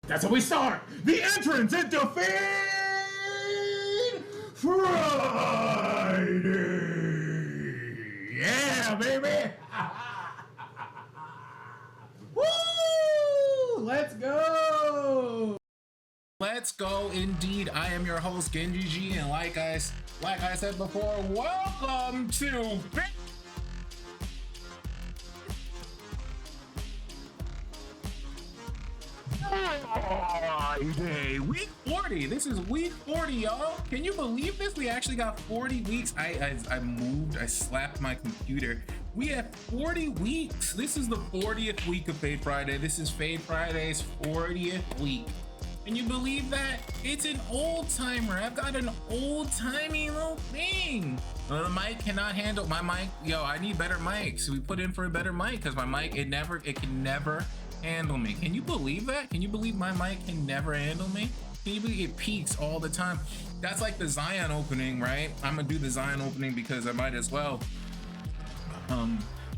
That's how we start the entrance into Feed Friday. Yeah, baby. Woo! Let's go. Let's go indeed. I am your host GenjiG, and like I said before, welcome to Friday, week 40. This is week 40, y'all. Can you believe this? We actually got 40 weeks. I slapped my computer. We have 40 weeks. This is the 40th week of Fade Friday. This is Fade Friday's 40th week. Can you believe that? It's an old timer. I've got an old timey little thing. Well, the mic cannot handle my mic. Yo, I need better mics. We put in for a better mic because my mic, it can never handle me. Can you believe that? Can you believe my mic can never handle me? Can you believe it peaks all the time? That's like the Zion opening, right? I'm gonna do the Zion opening because I might as well.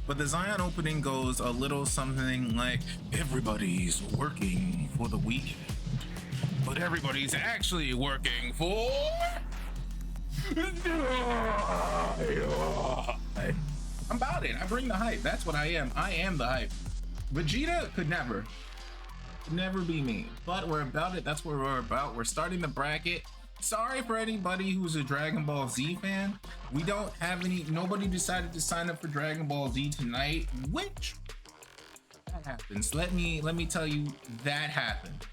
But the Zion opening goes a little something like, everybody's working for the weekend, but everybody's actually working for I'm about it. I bring the hype. That's what I am. I am the hype. Vegeta could never be me, but we're about it. That's what we're about. We're starting the bracket. Sorry for anybody who's a Dragon Ball Z fan. We don't have nobody decided to sign up for Dragon Ball Z tonight, which that happens. Let me tell you, that happened.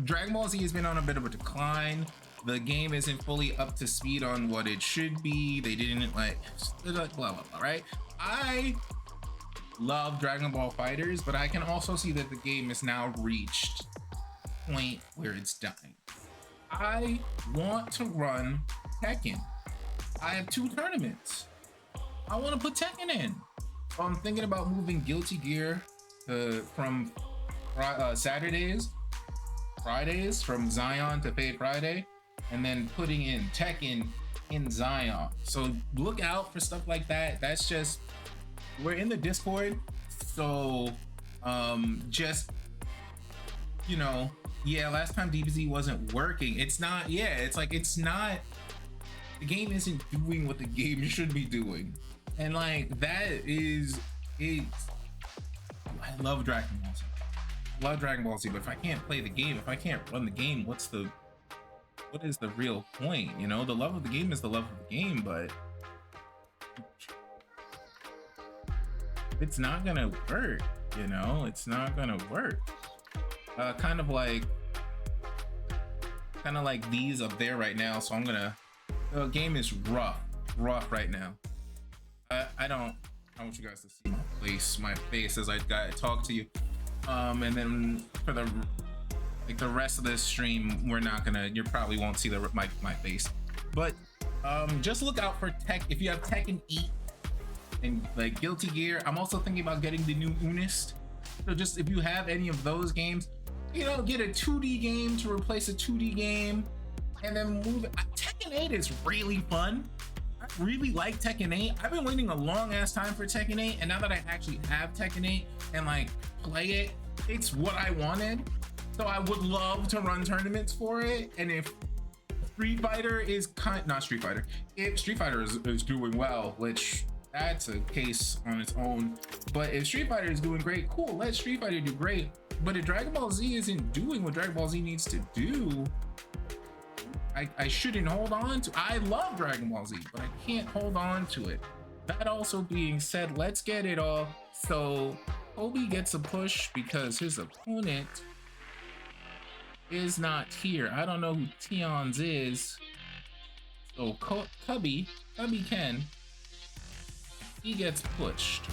Dragon Ball Z has been on a bit of a decline. The game isn't fully up to speed on what it should be. They didn't like blah blah blah, right? I love Dragon Ball Fighters, but I can also see that the game has now reached a point where it's dying. I want to run Tekken. I have 2 tournaments. I want to put Tekken in. So I'm thinking about moving Guilty Gear from Fridays from Zion to Fade Friday, and then putting in Tekken in Zion. So look out for stuff like that. That's just, we're in the Discord, so just, you know, yeah, last time DBZ wasn't working. It's not, yeah, it's like, it's not, the game isn't doing what the game should be doing. And like, that is, I love Dragon Ball Z. I love Dragon Ball Z, but if I can't play the game, if I can't run the game, what is the real point? You know, the love of the game is the love of the game, but it's not gonna work, you know, it's not gonna work. Kind of like these up there right now. So the game is rough right now. I want you guys to see my face as I talk to you. And then for the rest of this stream, you probably won't see my face, but just look out for Tech. If you have Tekken 8 and like Guilty Gear, I'm also thinking about getting the new Unist. So just if you have any of those games, you know, get a 2D game to replace a 2D game, and then move it. Tekken 8 is really fun. I really like Tekken 8. I've been waiting a long ass time for Tekken 8, and now that I actually have Tekken 8 and like play it, it's what I wanted. So I would love to run tournaments for it. And if Street Fighter is if Street Fighter is doing well, which that's a case on its own, but if Street Fighter is doing great, cool, let Street Fighter do great. But if Dragon Ball Z isn't doing what Dragon Ball Z needs to do, I shouldn't hold on to. I love Dragon Ball Z, but I can't hold on to it. That also being said, let's get it off. So Kobe gets a push because his opponent is not here. I don't know who Tion's is. So Cubby Ken, he gets pushed.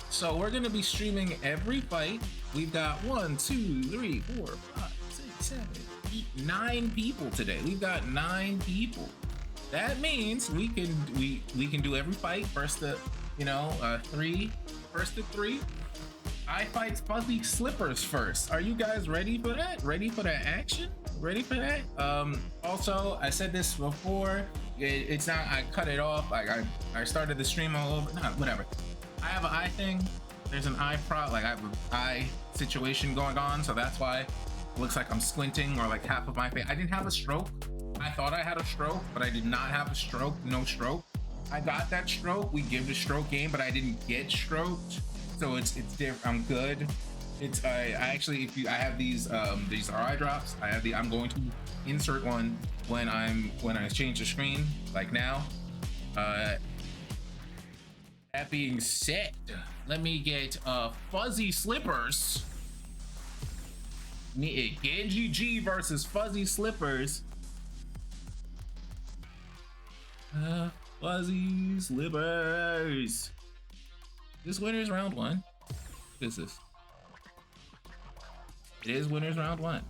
So we're gonna be streaming every fight. We've got 1, 2, 3, 4, 5, 6, 7, 8, 9 people today. We've got 9 people. That means we can do every fight. First to 3. I fight Fuzzy Slippers first. Are you guys ready for that? Ready for that action? Ready for that? Also, I said this before. It's not, I cut it off. Like I started the stream all over. Nah, whatever. I have an eye thing. There's an eye like I have an eye situation going on, so that's why it looks like I'm squinting or like half of my face. I didn't have a stroke. I thought I had a stroke, but I did not have a stroke. No stroke. I got that stroke. We give the stroke game, but I didn't get stroked, so it's different. I'm good. It's I actually, if you, I have these are eye drops. I have I'm going to insert one when I change the screen, like now. That being said, let me get fuzzy slippers. GenjiG versus fuzzy slippers. Fuzzy slippers. This winner's round 1. What is this? It is winners round 1.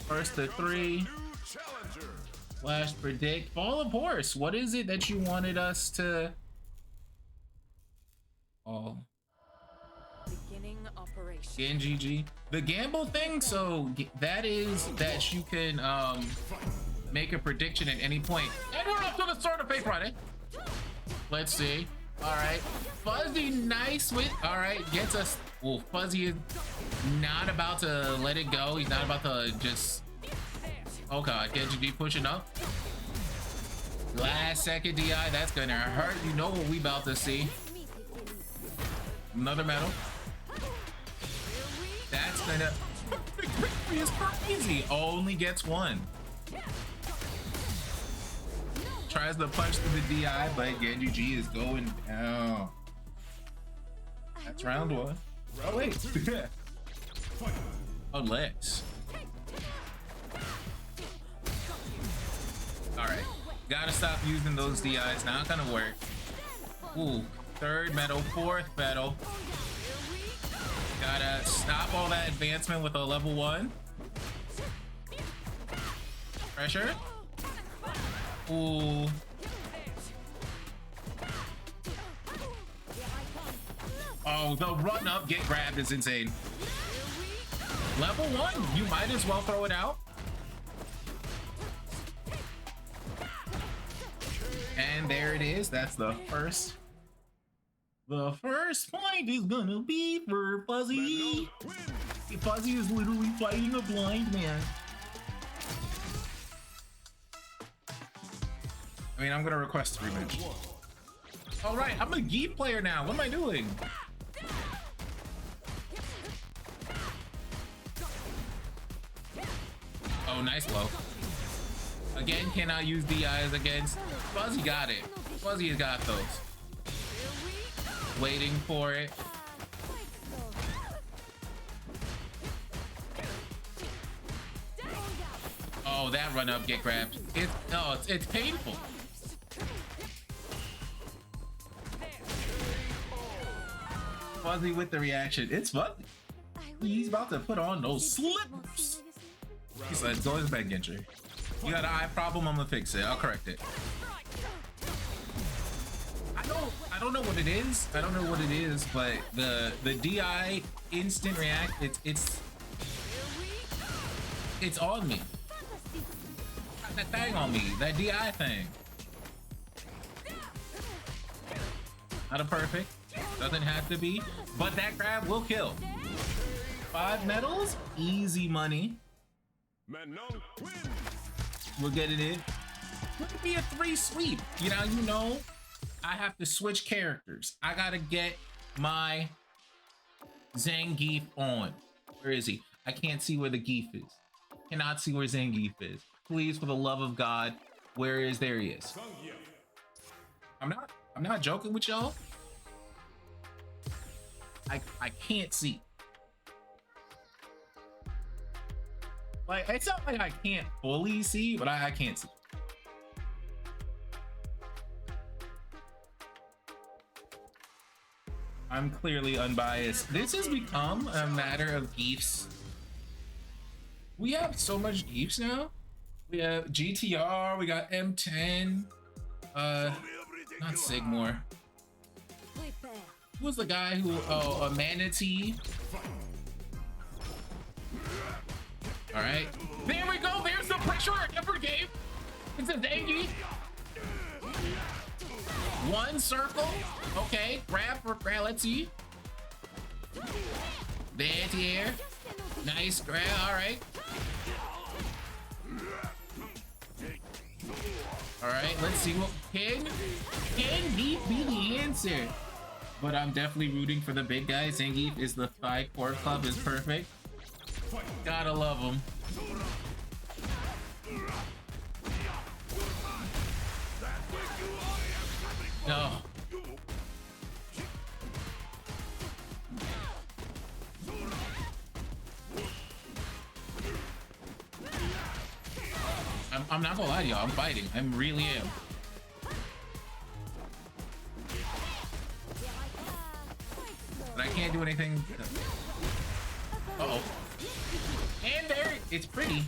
First to 3. Flash predict. Fall of horse. What is it that you wanted us to? Oh. Beginning operation. GenjiG. The gamble thing. So that is that you can make a prediction at any point. And we're off to the start of Fake Friday. Let's see. All right. Fuzzy nice with. All right. Gets us. Well, Fuzzy is not about to let it go. He's not about to just. Oh god, GenjiG pushing up. Last second DI, that's gonna hurt. You know what we about to see. Another medal. That's gonna. Victory is crazy. Only gets 1. Tries to punch through the DI, but GenjiG is going down. That's round 1. Oh wait. Oh, legs. Alright, gotta stop using those DIs, not gonna work. Ooh, 3rd medal, 4th medal. Gotta stop all that advancement with a level 1. Pressure. Ooh. Oh, the run up, get grabbed is insane. Level 1, you might as well throw it out. And there it is. That's the first. The first point is gonna be for Fuzzy. Fuzzy is literally fighting a blind man. I mean, I'm gonna request a rematch. All right, I'm a Geef player now. What am I doing? Oh, nice low. Again, cannot use DIs against. Fuzzy got it. Fuzzy has got those. Waiting for it. Oh, that run up, get grabbed. It's painful. Fuzzy with the reaction. It's Fuzzy. He's about to put on those slippers. He said, go to bed, Genji. You got an eye problem, I'm gonna fix it. I'll correct it. I don't know what it is. I don't know what it is, but the DI instant react, it's on me. Got that thing on me, that DI thing. Not a perfect, doesn't have to be, but that grab will kill. 5 medals, easy money. We're getting it. Could be a 3 sweep. You know, I have to switch characters. I gotta get my Zangief on. Where is he? I can't see where the Geef is. Cannot see where Zangief is. Please, for the love of God, where is? There he is. I'm not joking with y'all. I can't see. Like, it's not like I can't fully see, but I can't see. I'm clearly unbiased. This has become a matter of Geefs. We have so much Geefs now. We have GTR, we got M10, not Sigmore. Who was the guy who, a Manatee? All right, there we go. There's the pressure I never gave. It's a Zangief. One circle. Okay, grab for grab. Let's see. There, here. Nice grab. All right. All right. Let's see what can he be the answer? But I'm definitely rooting for the big guy. Zangief is the Thigh Core Club is perfect. Gotta love him. No. I'm not gonna lie to y'all, I'm fighting. I really am. But I can't do anything. Uh-oh. And there, it's pretty.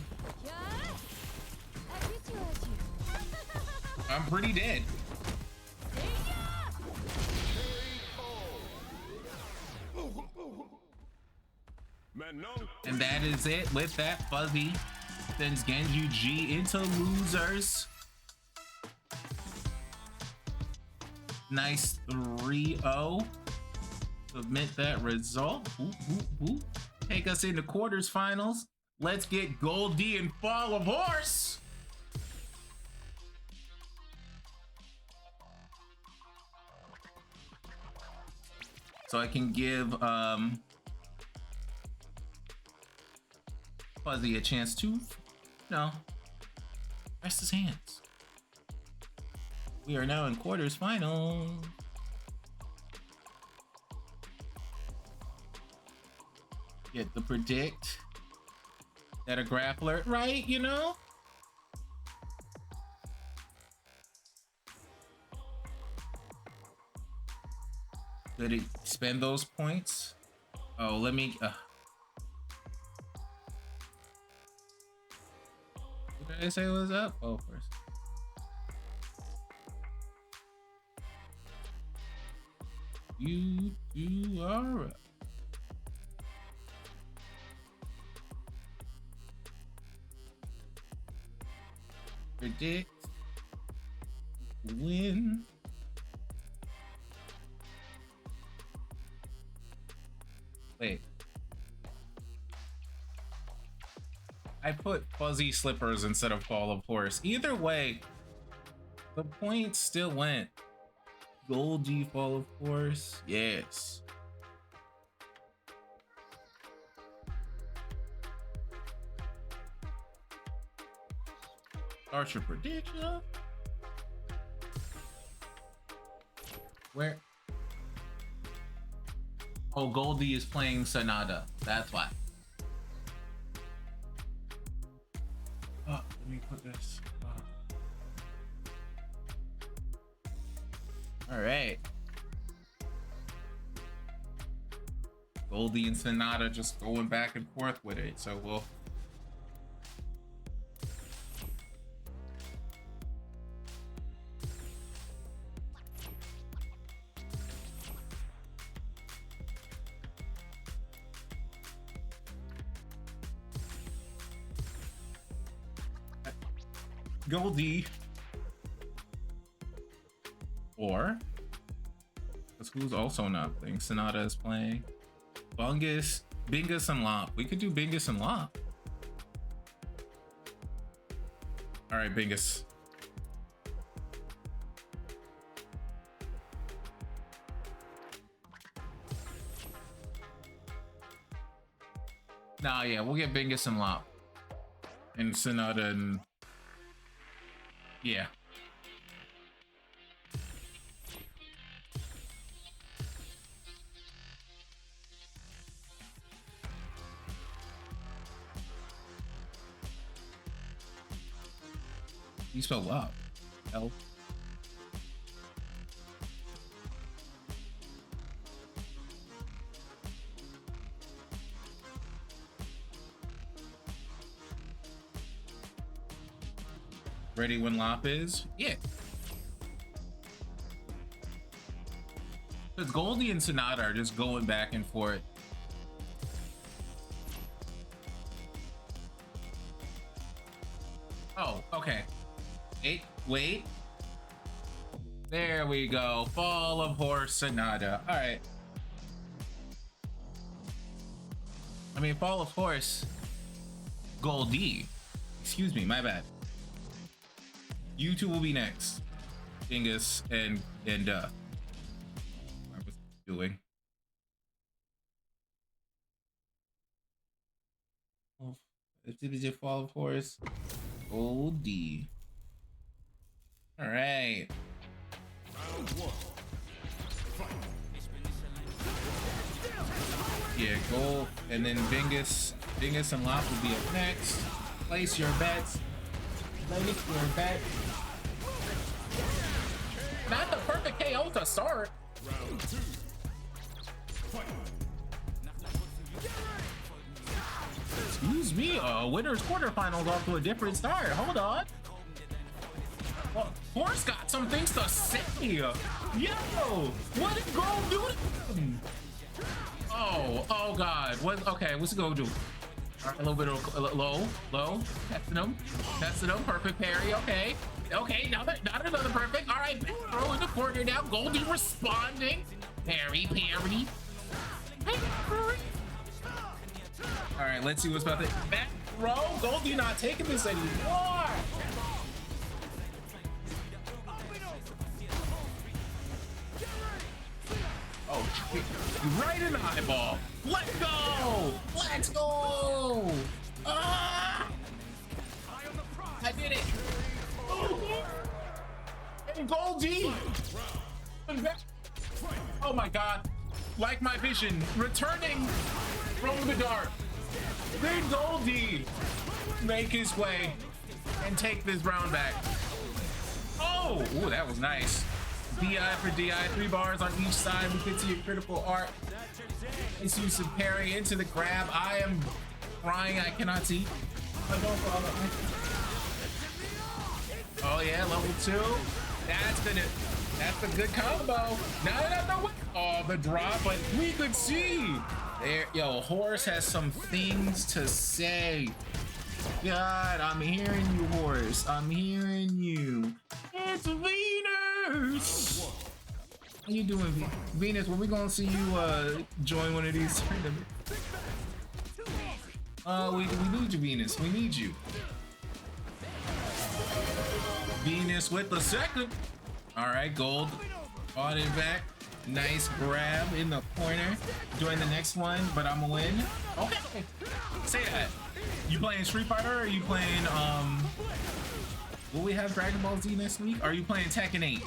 I'm pretty dead. And that is it. With that, Fuzzy sends GenjiG into losers. Nice 3-0. Submit that result. Ooh, ooh, ooh. Take us into quarters finals. Let's get GolD and Fall of Horse. So I can give Fuzzy a chance to, rest his hands. We are now in quarters final. Get the predict that a grappler, right? You know? Did it spend those points? Oh, let me. What did I say was up? Oh, first. You are up. Predict. Win. Wait. I put Fuzzy Slippers instead of Fall of Horse. Either way, the point still went. GolD Fall of Horse. Yes. Start your prediction. Where? Oh, GolD is playing Sonata. That's why. Oh, let me put this. All right. GolD and Sonata just going back and forth with it. So we'll. GolD. Or, because who's also not playing? Sonata is playing. Bungus, Bingus, and Lop. We could do Bingus and Lop. All right, Bingus. Nah, yeah, we'll get Bingus and Lop. And Sonata and... Yeah. You spell Lop. L. Ready when Lop is? Yeah. Because GolD and Sonata are just going back and forth. Oh, okay. Wait. There we go. Fall of Horse Sonata. All right. I mean, Fall of Horse Gold D. Excuse me, my bad. You two will be next. Dingus and I was doing. Oh, if it Fall of Horse Gold D. All right. Yeah, gold, and then Dingus and Lop will be up next. Place your bets. Place your bets. Not the perfect KO to start. Round 2. Excuse me, winner's quarterfinals off to a different start. Hold on. Well, Horse got some things to say. Yo, what did Gold do to him? Oh God. What? Okay, what's it gonna do? All right, a little bit of low. Testing him. Perfect parry. Okay, not another perfect. All right, throw in the corner now. Goldie responding. Parry. All right, let's see what's about to back throw. Goldie not taking this anymore. Oh, right in the eyeball. Let's go. Ah! I did it. And Goldie. Oh my God. Like my vision, returning from the dark. Then Goldie make his way and take this round back. Oh, ooh, that was nice. DI for DI, 3 bars on each side. We can see a critical art. Let's use some parry into the grab. I am crying. I cannot see. Oh yeah, level 2. That's a good combo. No. Oh, the drop, but we could see. There, yo, Horse has some things to say. God, I'm hearing you, Horse. I'm hearing you. It's Venus. How you doing, Venus? When we gonna see you join one of these tournaments? We need you, Venus. We need you. Venus with the second. All right, Gold. Fought it back. Nice grab in the corner. Join the next one, but I'm gonna win. Okay. Say that. You playing Street Fighter or are you playing will we have Dragon Ball Z next week? Or are you playing Tekken 8?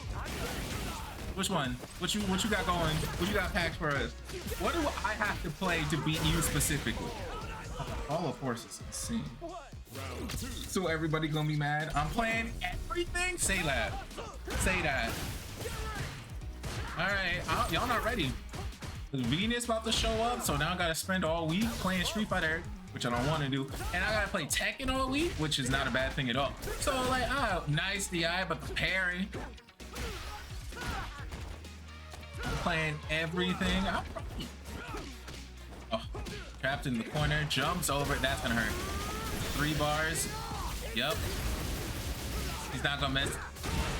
Which one? What you got going? What you got packed for us? What do I have to play to beat you specifically? All of course is insane. So everybody gonna be mad? I'm playing everything? Say that. Say that. Alright, y'all not ready. Venus about to show up, so now I gotta spend all week playing Street Fighter, which I don't want to do, and I gotta play Tekken all week, which is not a bad thing at all. So like, nice DI, but the parry. I'm playing everything. Oh, trapped in the corner, jumps over. That's gonna hurt. 3 bars. Yep. He's not gonna mess.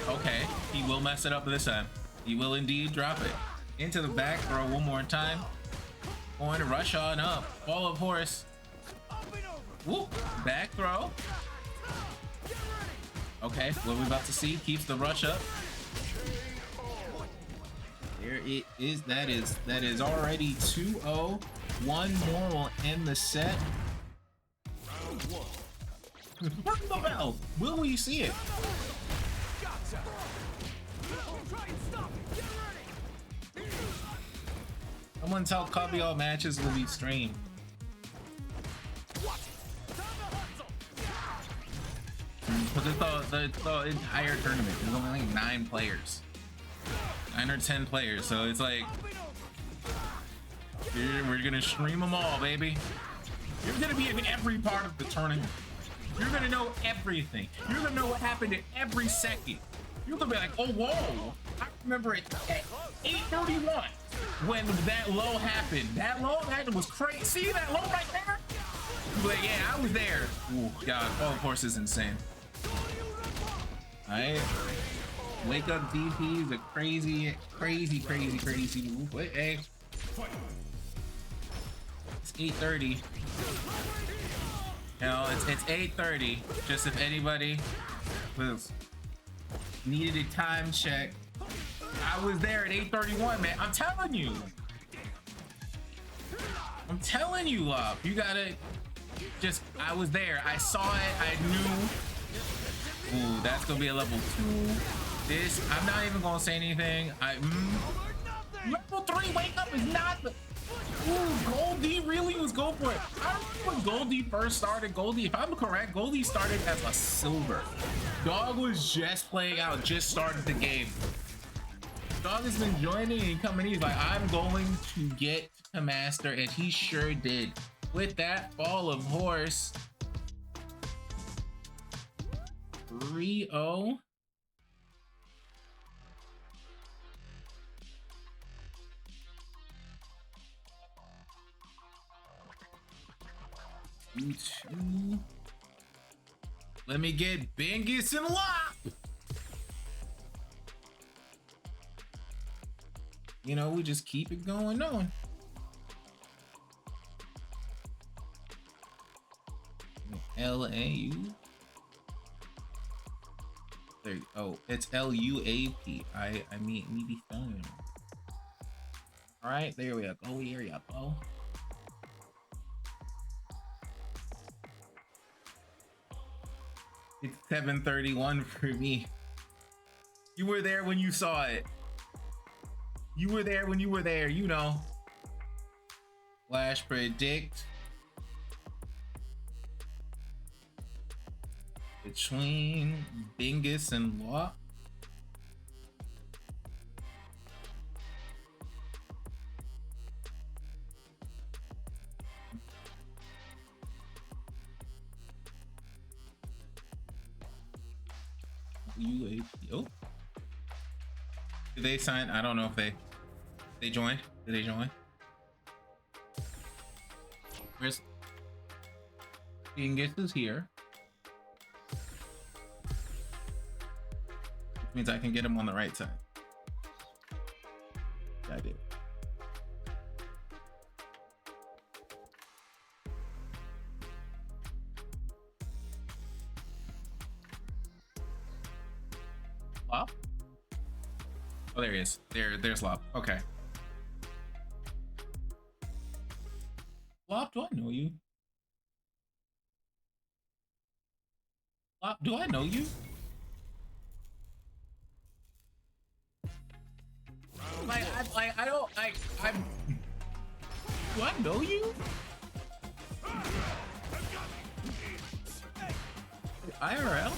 Okay, he will mess it up this time. He will indeed drop it into the back throw one more time. Going to rush on up. Fall of Horse. Whoop. Back throw. Okay, what we're about to see keeps the rush up. There it is. That is already 2-0. One more will end the set. Ring the bell. Will we see it? Someone tell Cubby all matches will be streamed. Because it's the entire tournament. There's only like 9 players. 9 or 10 players. So it's like, we're gonna stream them all, baby. You're gonna be in every part of the tournament. You're gonna know everything. You're gonna know what happened at every second. You're gonna be like, oh, whoa. I remember it at 8:31 when that low happened. That was crazy. See that low right there? You're like, yeah, I was there. Ooh, God, oh, of course, is insane. All right. Wake up DP is a crazy move. Wait, hey. It's 8:30. No, it's 8:30. Just if anybody was needed a time check. I was there at 8:31, man. I'm telling you. I'm telling you, love. You gotta just. I was there. I saw it. I knew. Ooh, that's gonna be a level 2. This. I'm not even gonna say anything. Level 3 wake up is not the. Ooh, Goldie really was going for it. I remember when Goldie first started. Goldie, if I'm correct, Goldie started as a silver. Dog was just playing out, just started the game. Dog has been joining and coming. He's like, I'm going to get to master, and he sure did. With that fall of horse, 3-0. Let me get Bingus and Lop. You know, we just keep it going on. L-A-U. There, oh, it's L-U-A-P. I mean, we be phone. All right, there we go. Go here, yeah, Bo. It's 7:31 for me. You were there when you saw it. You were there when you were there, you know. Flash predict. Between Bingus and Law. UAPO. Did they sign? I don't know if they joined. Did they join? Where's Bingus is here. Which means I can get him on the right side. I did. Lop? Oh, there he is. There's Lop. Okay. Lop, do I know you? Lop, do I know you? I don't, I'm. Do I know you? IRL?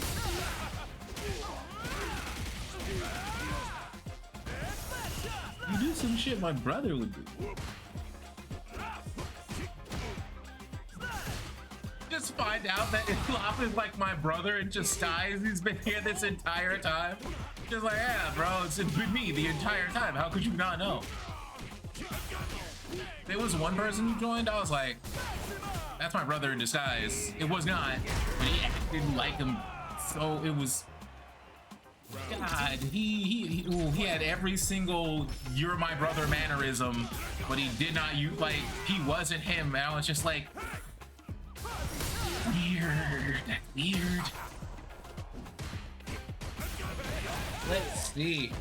You do some shit my brother would do. Just find out that Lop is like my brother and just dies. He's been here this entire time. Just like, yeah, bro, it's been me the entire time. How could you not know? There was one person who joined. I was like, that's my brother in disguise. It was not, but he acted like him. So it was. God, he had every single "you're my brother" mannerism, but he did not use like he wasn't him. And I was just like, weird. Let's see.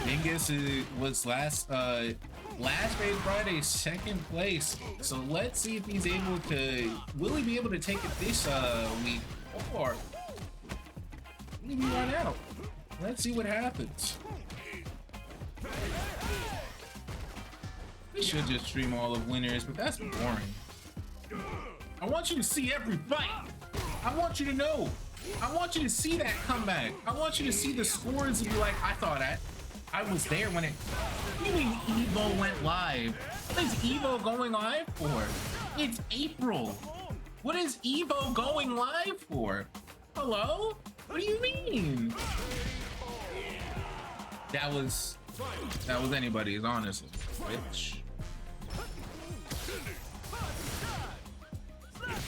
Bingus was last Friday, second place. So let's see if he's able to. Will he be able to take it this week, or will he run out? Let's see what happens. We should just stream all of winners, but that's boring. I want you to see every fight. I want you to know. I want you to see that comeback. I want you to see the scores and be like, I was there when it. What do you mean Evo went live? What is Evo going live for? It's April. What is Evo going live for? Hello? What do you mean? That was anybody's, honestly. Which.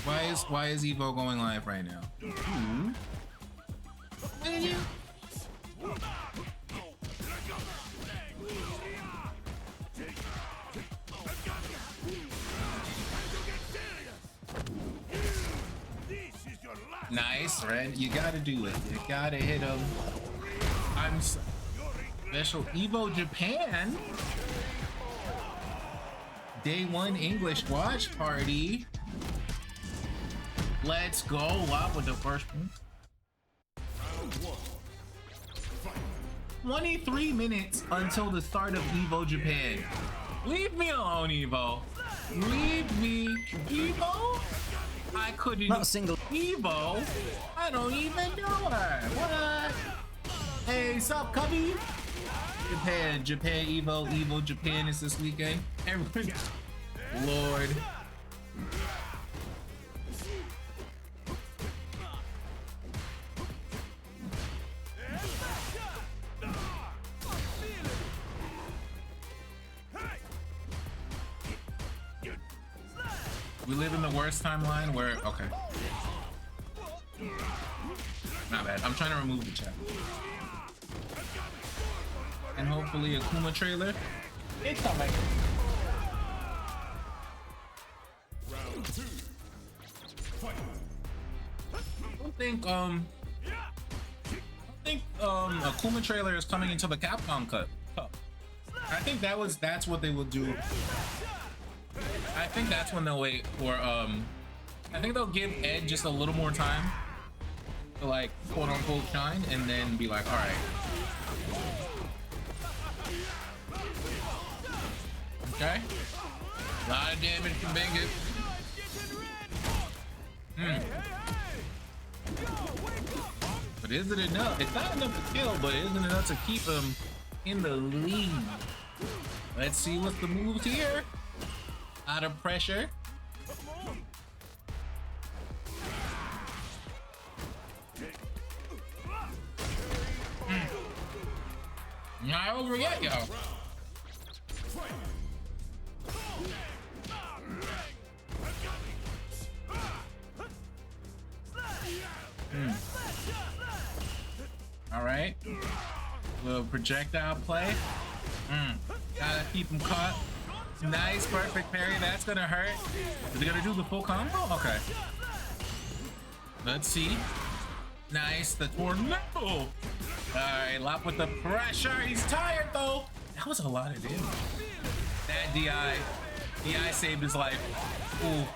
Why is Evo going live right now? you. Nice, Ren. You gotta do it. You gotta hit him. I'm special Evo Japan. Day 1 English watch party. Let's go. Up with the first one. 23 minutes until the start of Evo Japan. Leave me alone, Evo. Leave me, Evo. I couldn't. Not a single. Evo. I don't even know her. What? Hey, sup, Cubby? Japan, Evo Japan is this weekend. Everyone, Lord. We live in the worst timeline where, okay. Not bad. I'm trying to remove the chat. And hopefully a Kuma trailer. It's coming. I think a Kuma trailer is coming into the Capcom Cup. I think that's what they will do. I think that's when they'll wait for I think they'll give Ed just a little more time to like quote unquote shine and then be like, all right. Okay. A lot of damage from Bingus. But is it enough? It's not enough to kill, but isn't enough to keep him in the lead. Let's see what's the moves here. Out of pressure. Not over yet, yo. All right. Little projectile play. Gotta keep him caught. Nice, perfect parry. That's gonna hurt. Is he gonna do the full combo? Okay. Let's see. Nice, the tornado. All right, Lop with the pressure. He's tired though. That was a lot of damage. That DI saved his life. Ooh.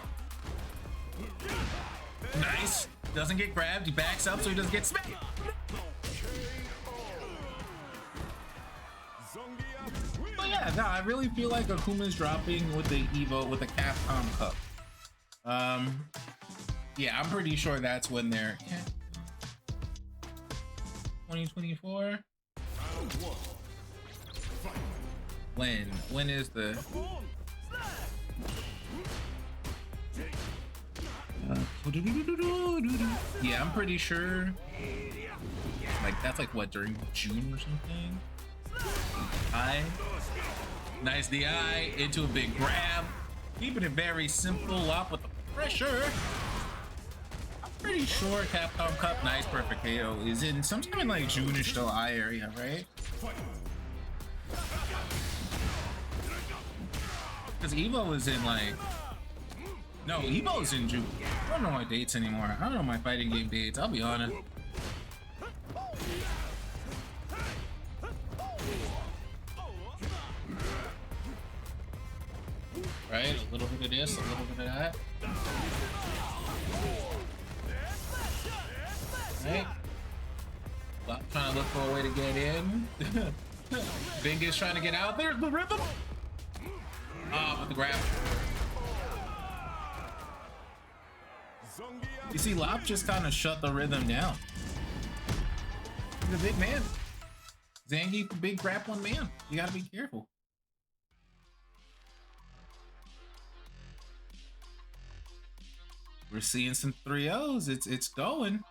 Nice. Doesn't get grabbed. He backs up so he doesn't get smacked. But yeah, no, I really feel like Akuma's dropping with the Evo with the Capcom Cup. Yeah, I'm pretty sure that's when they're 2024. When is the yeah, I'm pretty sure like that's like what, during June or something. Nice DI into a big grab, keeping it very simple. Up with the pressure. I'm pretty sure Capcom Cup nice perfect KO is in sometime in like June-ish July area, right? Because Evo is in like no, Evo is in June. I don't know my dates anymore. I don't know my fighting game dates, I'll be honest. Right, a little bit of this, a little bit of that. Right. Well, trying to look for a way to get in. Bingus trying to get out. There's the rhythm. Ah, with the grab. You see, Lop just kind of shut the rhythm down. He's a big man. Zangief's a big grappling man. You gotta be careful. We're seeing some 3-0s. It's going.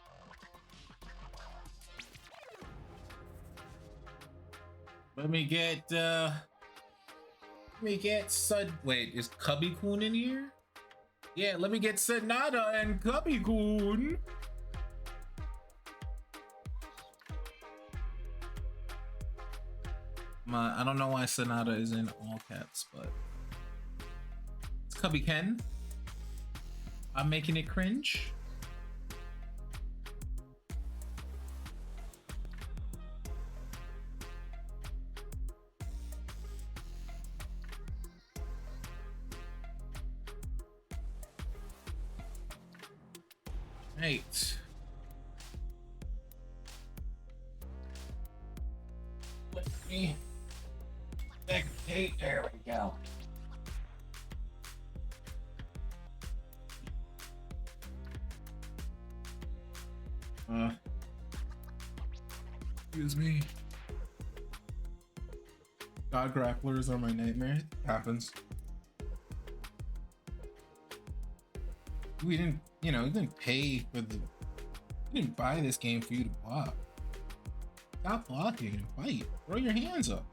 Let me get Sud. Wait, is Cubby-kun in here? Yeah, let me get Sonata and Cubby-kun. I don't know why Sonata is in all caps, but it's Cubby Ken. I'm making it cringe. Right. Let me spectate. There we go. Excuse me. God grapplers are my nightmare. It happens. We didn't, you know, we didn't pay for the. We didn't buy this game for you to block. Stop blocking and fight. Throw your hands up.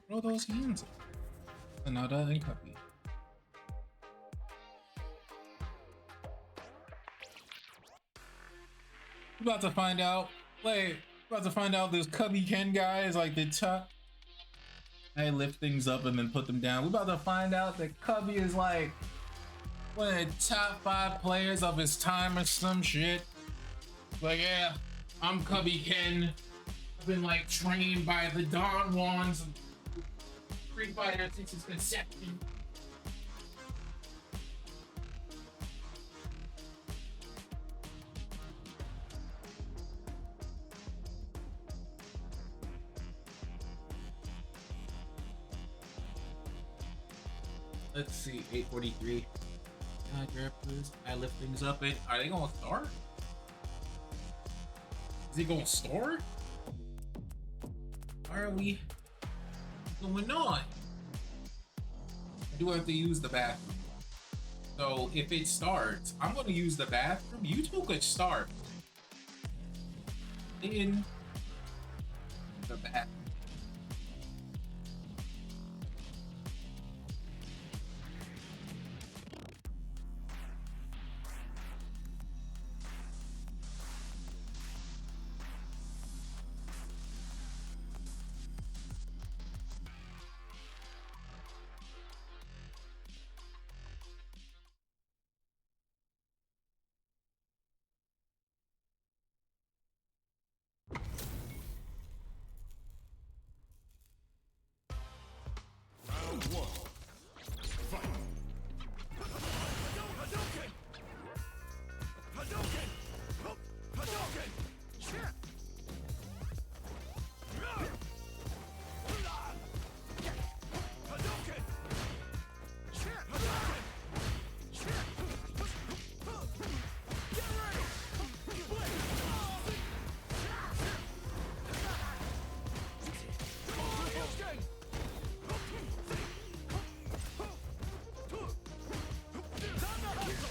Throw those hands up. Sonata and Cubby. We're about to find out. Wait, we're about to find out this Cubby Ken guy is like the top. I lift things up and then put them down. We're about to find out that Cubby is like one of the top 5 players of his time or some shit. Like, yeah, I'm Cubby Ken. I've been like trained by the Don Juans of Street Fighter since its conception. Let's see, 843. Grapplers. I lift things up. Are they gonna start? Is it gonna start? Why are we going on? I do have to use the bathroom. So if it starts, I'm gonna use the bathroom. You two could start in the bathroom.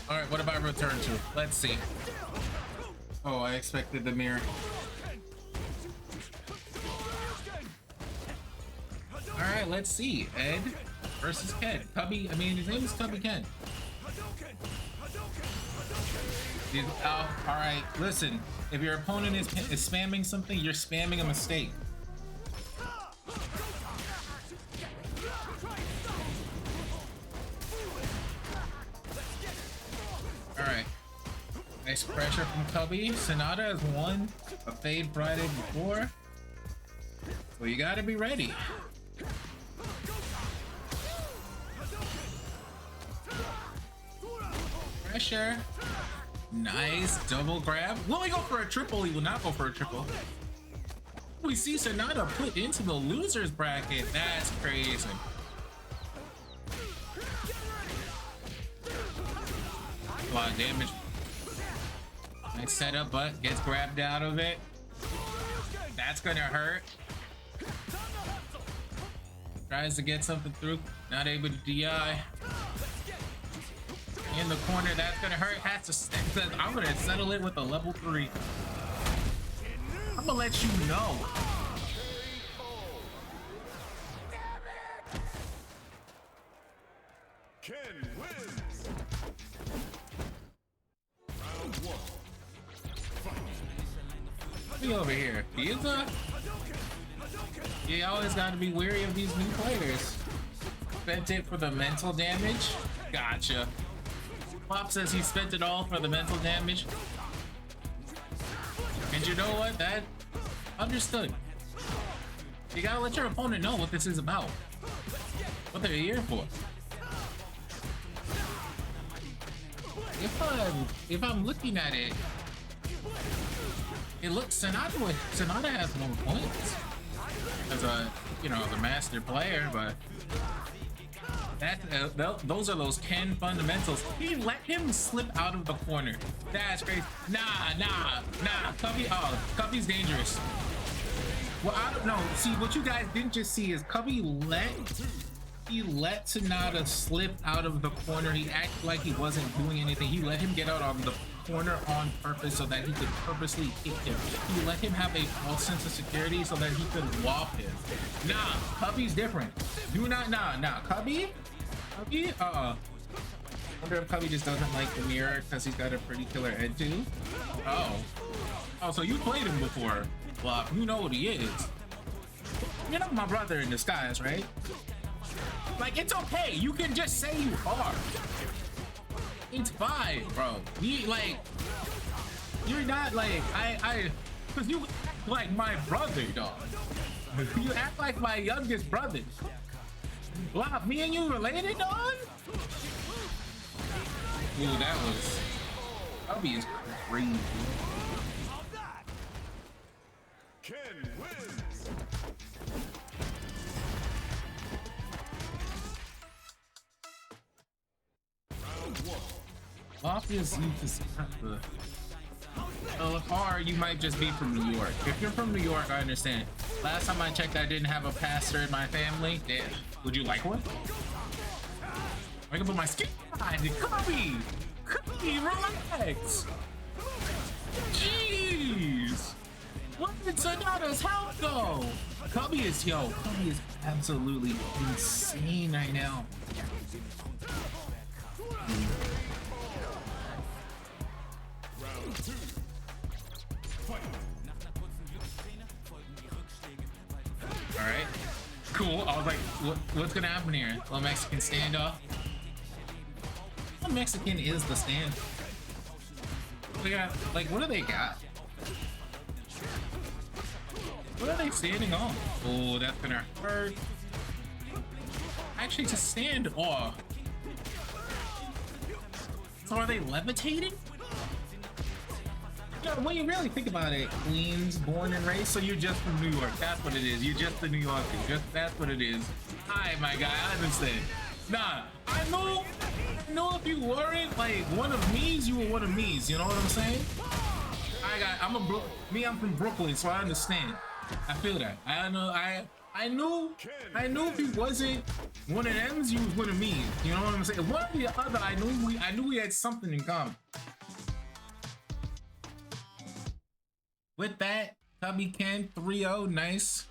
All right, what about return to? Let's see. Oh, I expected the mirror. All right, let's see. Ed versus Ken. Cubby, I mean, his name is Cubby Ken. All right, listen. If your opponent is spamming something, you're spamming a mistake. All right. Nice pressure from Cubby. Sonata has won a Fade Friday before. So you gotta be ready. Pressure. Nice double grab. Will he go for a triple? He will not go for a triple. We see Sonata put into the losers bracket. That's crazy. A lot of damage. Nice setup, but gets grabbed out of it. That's gonna hurt. Tries to get something through. Not able to DI. In the corner, that's gonna hurt. Has to. I'm gonna settle it with a level 3. I'm gonna let you know. Ken wins. Round 1. Fight. Cubby over here. You always got to be wary of these new players. Spent it for the mental damage. Gotcha. Pop says he spent it all for the mental damage. And you know what? That understood. You gotta let your opponent know what this is about. What they're here for. If I'm looking at it, it looks Sonata has more points as a the master player, but those are those Ken fundamentals. He let him slip out of the corner. That's crazy. Nah. Cubby, Cubby's dangerous. Well, I don't know. See, what you guys didn't just see is Cubby let Sonata slip out of the corner. He acted like he wasn't doing anything. He let him get out of the corner on purpose so that he could purposely hit him. He let him have a false sense of security so that he could whop him. Nah, Cubby's different. Do not, nah. Cubby, wonder if Cubby just doesn't like the mirror because he's got a pretty killer head too. Oh, so you played him before. Well, you know what he is. You're not my brother in disguise, right? Like, it's okay. You can just say you are. It's fine, bro. You're not like, cause you act like my brother, dog. You act like my youngest brother. Wow, me and you related, dog? Ooh, that was crazy. Ken wins. Round one. Obviously, you just have to. Or you might just be from New York. If you're from New York, I understand. Last time I checked, I didn't have a pastor in my family. Damn. Would you like one? I can put my skin on. Cubby, relax. Jeez. Where did Sonata's health go? Cubby is absolutely insane right now. Round two. Fight. All right. Cool. I was like, what's gonna happen here? Little Mexican standoff. What Mexican is the stand? They got, like, what do they got? What are they standing on? Oh, that's gonna hurt. Actually, to stand off. So are they levitating? You know, when you really think about it, Queens, born and raised, so you're just from New York. That's what it is. You're just a New Yorker. That's what it is. Hi, my guy. I understand. Nah, I know if you weren't like one of me's, you were one of me's. You know what I'm saying? I'm from Brooklyn, so I understand. I feel that. I knew if he wasn't one of them's, you was one of me. You know what I'm saying? One or the other, I knew we had something in common. With that, Cubby Ken 3-0, nice.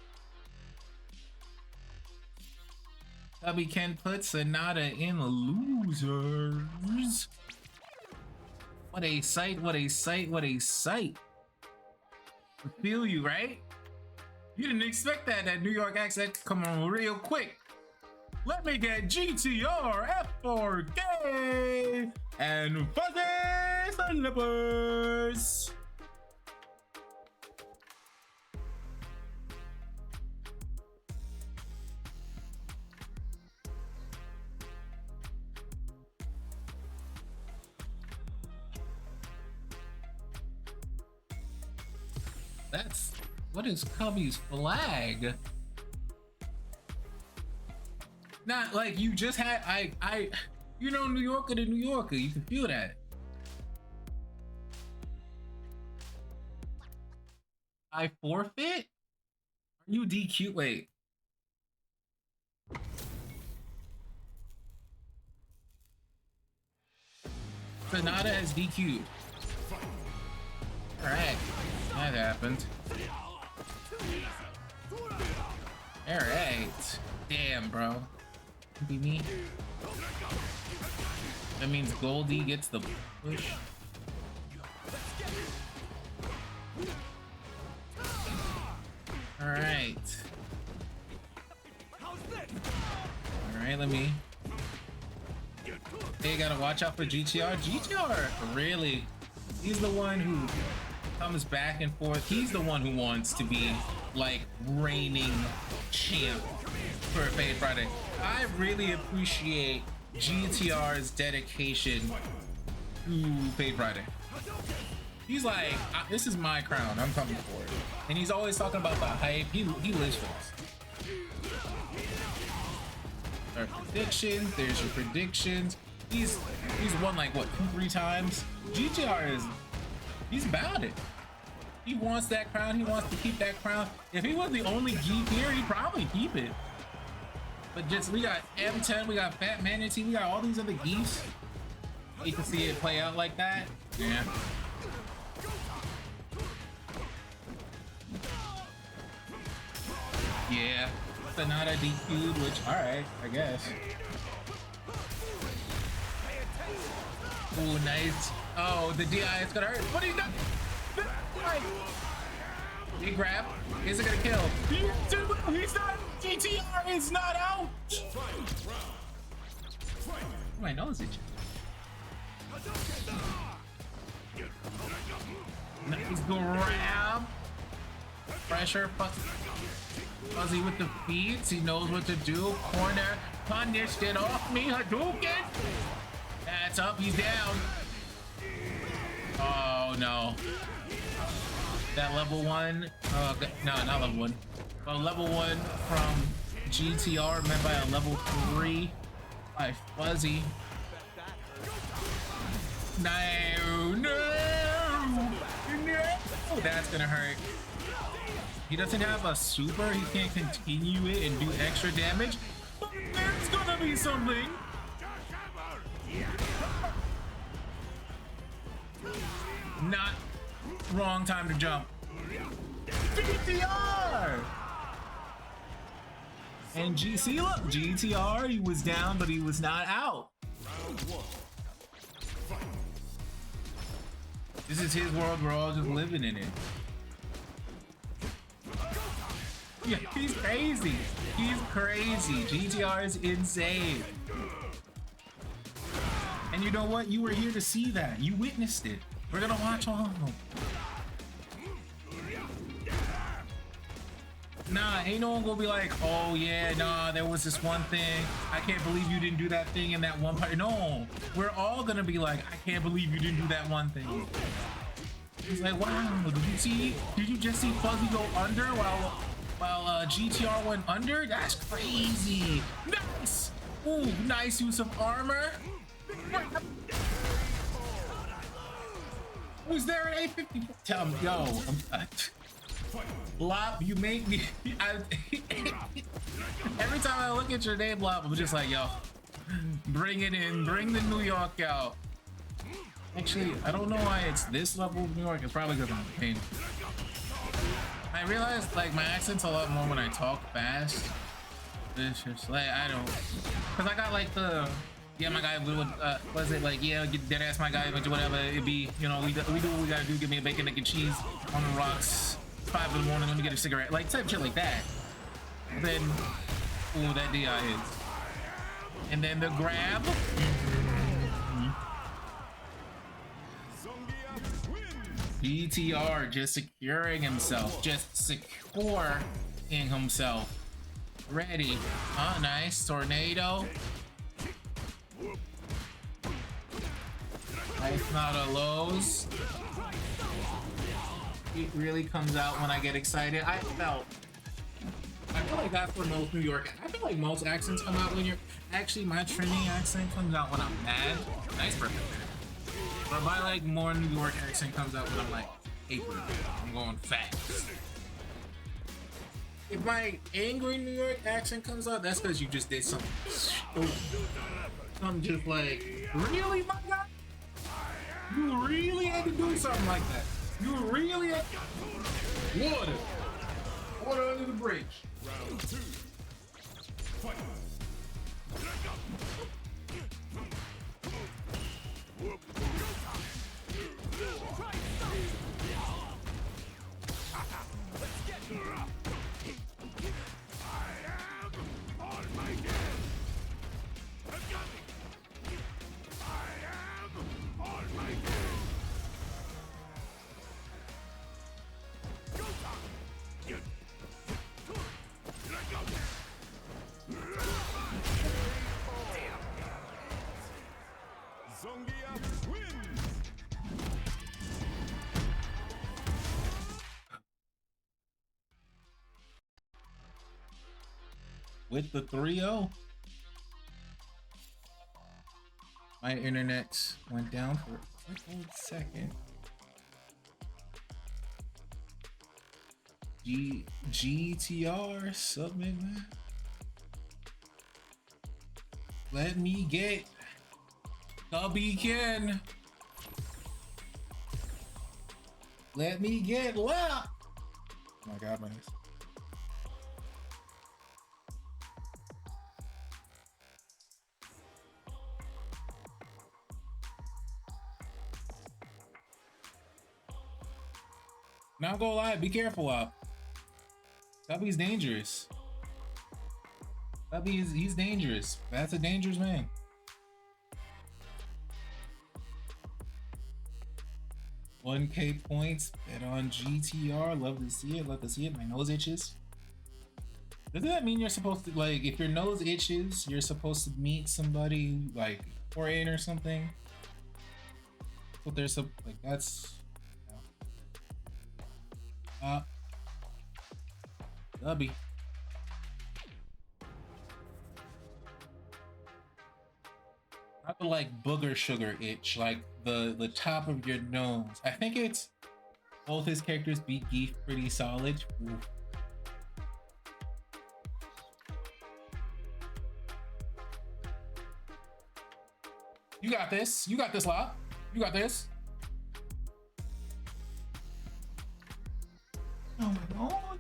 Cubby Ken puts Sonata in losers. What a sight, what a sight, what a sight. I feel you, right? You didn't expect that New York accent to come on real quick. Let me get GTR F4K and fuzzy slippers. What is Cubby's flag? Not like you just had, you know, New Yorker to New Yorker, you can feel that. I forfeit? Are you DQ? Wait. Sonata has DQ'd. Alright, that happened. Alright. Damn, bro. Be me. That means Goldie gets the push. right. All right, let me. Hey, gotta watch out for GTR. GTR, really, he's the one who comes back and forth. He's the one who wants to be like reigning champ for Fade Friday. I really appreciate GTR's dedication to Fade Friday. He's like, this is my crown, I'm coming for it. And he's always talking about the hype. He lives for this. Our predictions, there's your predictions. He's won like what, 2-3 times. GTR he's about it. He wants that crown, he wants to keep that crown. If he was the only geek here, he'd probably keep it. But just, we got M10, we got Fat Manatee, we got all these other geeks. Hate to see it play out like that. Yeah. Yeah. Sonata DQ'd, which, alright, I guess. Oh, nice. Oh, the DI is gonna hurt. What are you doing? He grab. Is it gonna kill? He's not. GTR is not out. My nose itching. Nice grab. Pressure. Fuzzy with the feeds. He knows what to do. Corner. Punished it off me. Hadouken. That's up. He's down. Oh no. That level 1. No, not level 1. Well, level 1 from GTR met by a level 3 by Fuzzy. No, no, no. That's gonna hurt. He doesn't have a super. He can't continue it and do extra damage. But there's gonna be something. Not wrong time to jump. GTR! And GC, look, GTR, he was down, but he was not out. This is his world, we're all just living in it. Yeah, he's crazy. He's crazy. GTR is insane. And you know what? You were here to see that. You witnessed it. We're gonna watch all of them. Nah, ain't no one gonna be like, oh yeah, nah, there was this one thing. I can't believe you didn't do that thing in that one part. No, we're all gonna be like, I can't believe you didn't do that one thing. He's like, wow, did you just see Fuzzy go under while GTR went under? That's crazy. Nice. Ooh, nice use of armor. Who's there at 854? Tell him, yo, Blop, you make me. Every time I look at your name, Blop, I'm just like, yo, bring it in, bring the New York out. Actually, I don't know why it's this level of New York. It's probably because I'm pain. I realized like my accent's a lot more when I talk fast. It's just like I don't, cause I got like the. Yeah, my guy would, was it like, yeah, get dead ass my guy, but whatever, it'd be, you know, we do what we gotta do, give me a bacon, egg, and cheese on the rocks, 5 in the morning, let me get a cigarette, like, type shit like that. Then, ooh, that DI hits. And then the grab. BTR just securing himself, Ready. Oh, nice, tornado. Nice, not a lows. It really comes out when I get excited. I feel like that's where most New York. I feel like most accents come out when you're. Actually, my Trini accent comes out when I'm mad. Nice for me. But my like more New York accent comes out when I'm like angry. I'm going fast. If my angry New York accent comes out, that's because you just did something stupid. I'm just like, really, my guy? You really had to do something like that. You really had to... Water under the bridge. Round 2. Fight. with the 3-0. My internet went down for a quick second. GTR submit, man. Let me get the beacon. Let me get left. Oh my god, man. Not gonna lie, be careful up. Tubby's dangerous. He's dangerous. That's a dangerous man. $1K points. Bet on GTR. Love to see it. Love to see it. My nose itches. Doesn't that mean you're supposed to, like, if your nose itches, you're supposed to meet somebody like court or something? But there's some like that's. Dubby. Not the like booger sugar itch, like the top of your nose. I think it's both his characters beat Geef pretty solid. Ooh. You got this. You got this, Lop. You got this. Oh my god.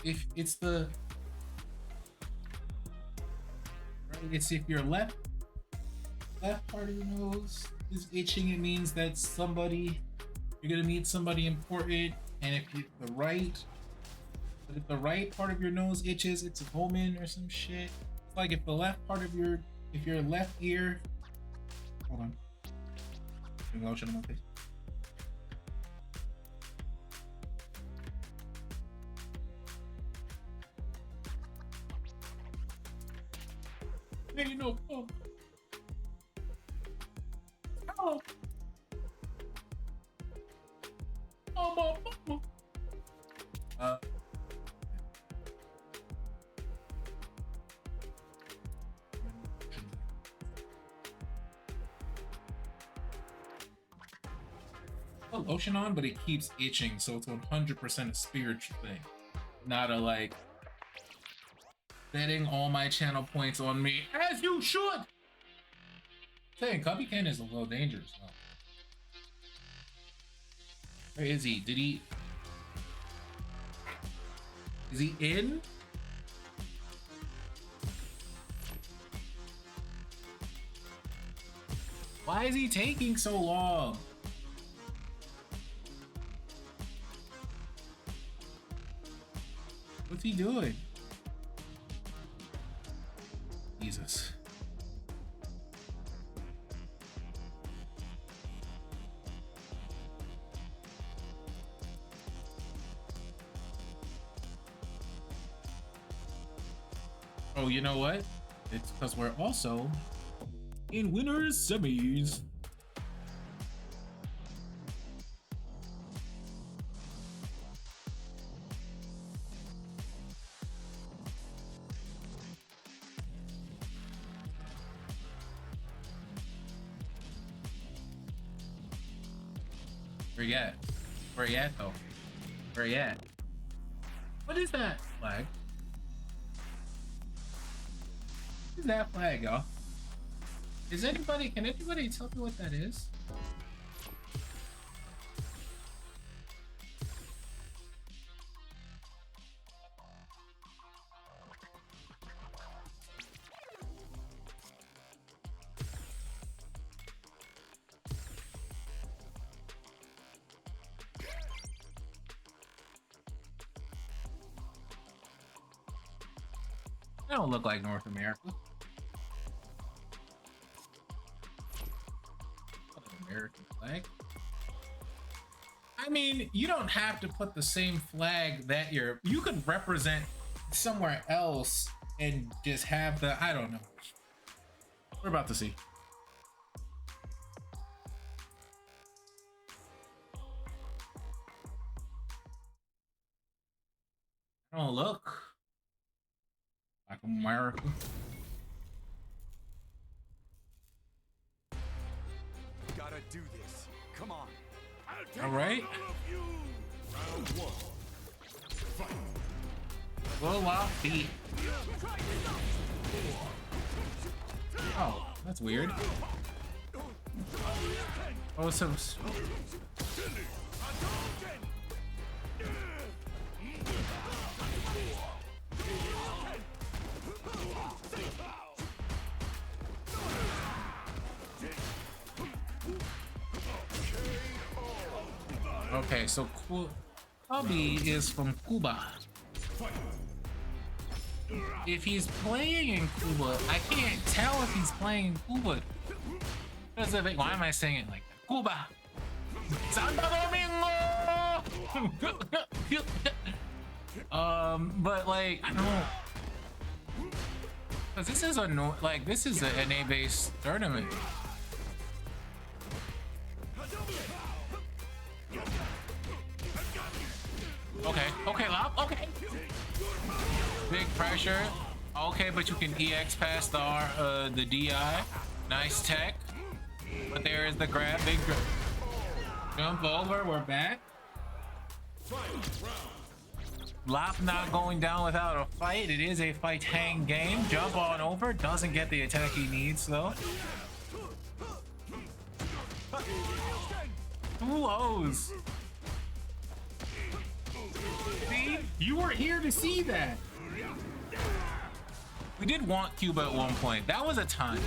If it's the right, it's if your left part of your nose is itching, it means that you're gonna meet somebody important. And if the right part of your nose itches, it's an omen or some shit. It's like if the left part of your left ear. Hold on. Lotion on my face. Hey, no. Oh. Oh. Oh, mama. Lotion on, but it keeps itching, so it's 100% a spiritual thing, not a like betting all my channel points on me, as you should. Saying Cubby Ken is a little dangerous. Oh. Where is he? Is he in? Why is he taking so long? What's he doing? Jesus. Oh, you know what? It's because we're also in winners semis. Where you at? Where you at though? Where you at? What is that flag? What is that flag, y'all? Can anybody tell me what that is? That don't look like North America. American flag. I mean, you don't have to put the same flag that you could represent somewhere else and just have the, I don't know. We're about to see. Oh, look. Like America. Gotta do this. Come on. All right. Round one. Fight. Well, off beat. Oh, that's weird. Oh, so. Okay, so Cubby is from Cuba. If he's playing in Cuba, I can't tell if he's playing in Cuba. That's the thing. Why am I saying it like that? Cuba. Santo Domingo. But like I don't. Cause this is a this is a NA based tournament. Okay, Lop, okay. Big pressure. Okay, but you can EX past the DI. Nice tech. But there is the grab, big jump over, we're back. Lop not going down without a fight. It is a fight hang game. Jump on over, doesn't get the attack he needs though. 2 O's. See? You were here to see that. We did want Cuba at one point. That was a time.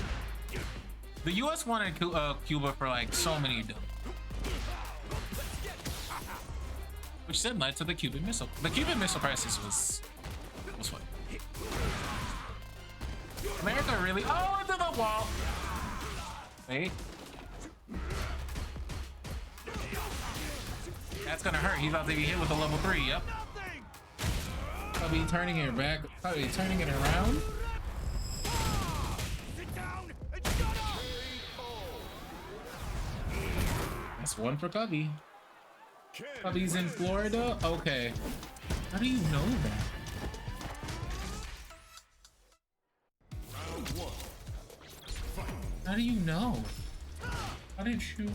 The US wanted Cuba for like so many of them. Which then led to the Cuban Missile. The Cuban Missile Crisis was fun. America really... Oh, into the wall! Wait. That's gonna hurt. He's about to be hit with a level 3, yep. Probably turning it back. Probably turning it around. That's one for Cubby. Cubby's in Florida? Okay. How do you know that? How do you know? How did you...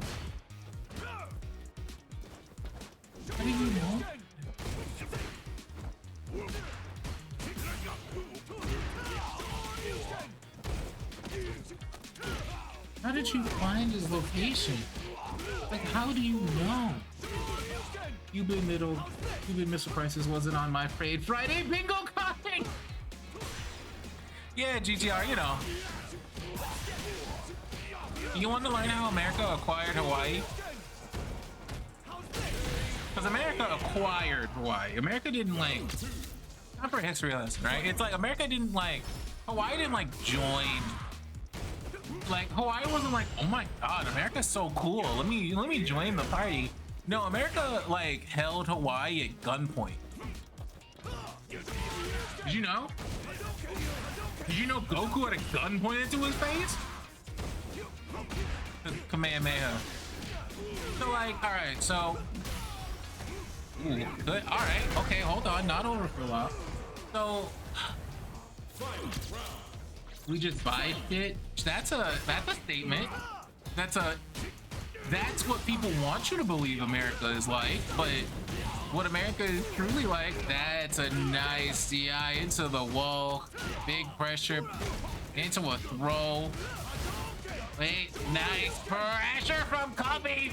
How do you know? How did you find his location? Like, how do you know? Cuban Missile Crisis wasn't on my Friday bingo card! Yeah, GTR, you know. You want to learn how America acquired Hawaii? Because America acquired Hawaii. America didn't like... Not for a history lesson, right? It's like America didn't like... Hawaii didn't like join... Like, Hawaii wasn't like, oh my god, America's so cool. Let me join the party. No, America like held Hawaii at gunpoint. Did you know? Did you know Goku had a gun pointed to his face? Kamehameha. So like, alright, so... Ooh, good, alright, okay, hold on, not over for a while. So... We just buy shit. That's a statement. That's what people want you to believe America is like, but what America is truly like, that's a nice CI into the wall, big pressure, into a throw. Wait, nice pressure from Cubby.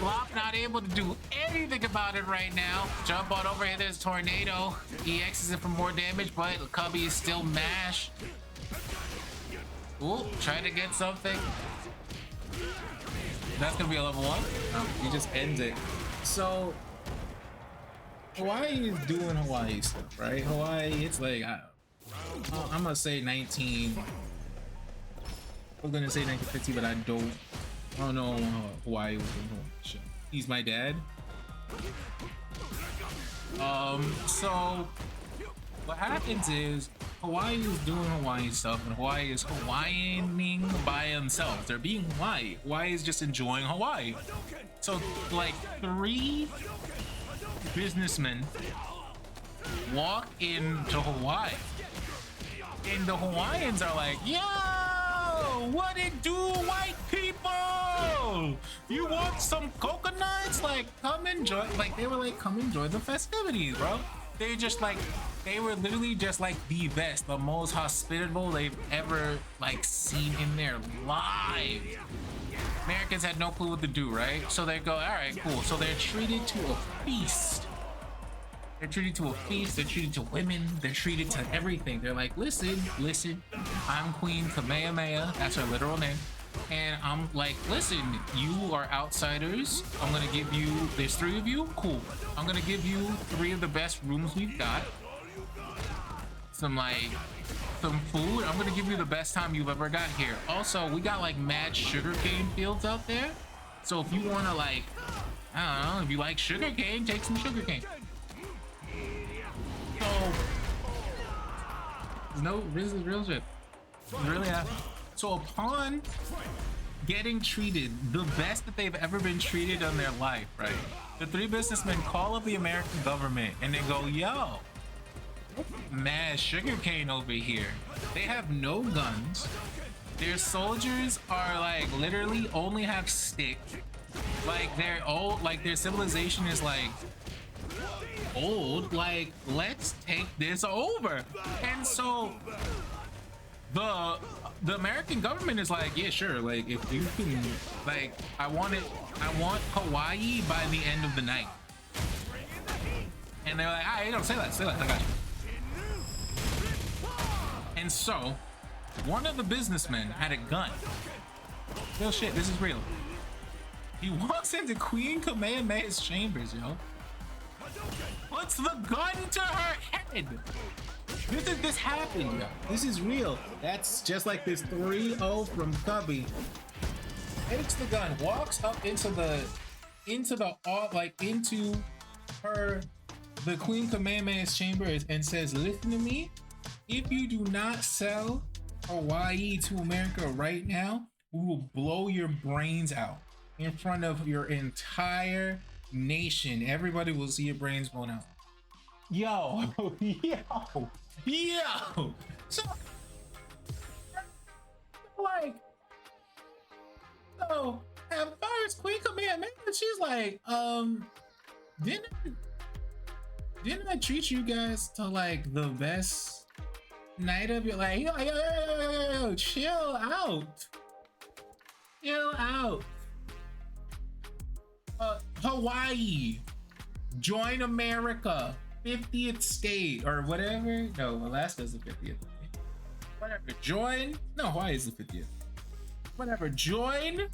Flop not able to do anything about it right now. Jump on over here, there's Tornado. EXs it for more damage, but Cubby is still mashed. Ooh, trying to get something. That's gonna be a level 1. He just ends it. So Hawaii is doing Hawaii stuff, right? Hawaii, it's like I'm gonna say 19. I'm gonna say 1950, but I don't know Hawaii was doing Hawaii shit. He's my dad. So what happens is Hawaii is doing Hawaii stuff, and Hawaii is Hawaiianing by themselves. They're being Hawaii. Hawaii is just enjoying Hawaii. So, like, 3 businessmen walk into Hawaii And the Hawaiians are like, yo, what it do, white people? You want some coconuts? Like, come enjoy. Like, they were like, come enjoy the festivities, bro. They just like, they were literally just like the best, the most hospitable they've ever like seen in their lives. Americans had no clue what to do, right? So they go, all right, cool. So they're treated to a feast. They're treated to a feast. They're treated to women. They're treated to everything. They're like, listen, I'm Queen Kamehameha. That's her literal name. And I'm like, listen, you are outsiders. I'm gonna give you, there's 3 of you, cool. I'm gonna give you 3 of the best rooms we've got. Some food. I'm gonna give you the best time you've ever got here. Also, we got like mad sugarcane fields out there. So if you wanna like, I don't know, if you like sugarcane, take some sugarcane. So, no, this is real shit. Really happened. So upon getting treated the best that they've ever been treated in their life, right? The 3 businessmen call up the American government and they go, yo, mad sugarcane over here. They have no guns. Their soldiers are like literally only have stick. Like they're old, like their civilization is like old. Like, let's take this over. And so the American government is like, yeah, sure, like if you can, like, I want Hawaii by the end of the night. And they're like, all right, don't say that, I got you. And so one of the businessmen had a gun. Real shit, this is real. He walks into Queen Kamehameha's chambers, yo. Puts the gun to her head. This happened, yo. This is real. That's just like this 3-0 from Cubby. Takes the gun, walks up into the Queen Kamehameha's chambers and says, listen to me. If you do not sell Hawaii to America right now, we will blow your brains out in front of your entire nation. Everybody will see your brains blown out. Yo. So, like, so at first, Queen Kamehameha, she's like, didn't I treat you guys to like the best night of your life? Yo, chill out. Hawaii, join America, 50th state or whatever. No, Alaska's the 50th. Whatever, join. No, Hawaii is the 50th. Whatever, join,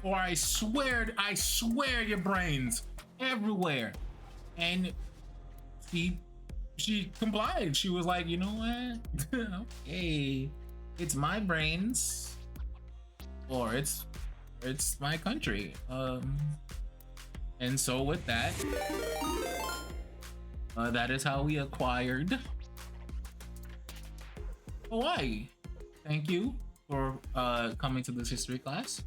or I swear your brains everywhere. And she complied. She was like, you know what? Okay, it's my brains, or it's my country. And so with that, that is how we acquired Hawaii. Thank you for coming to this history class.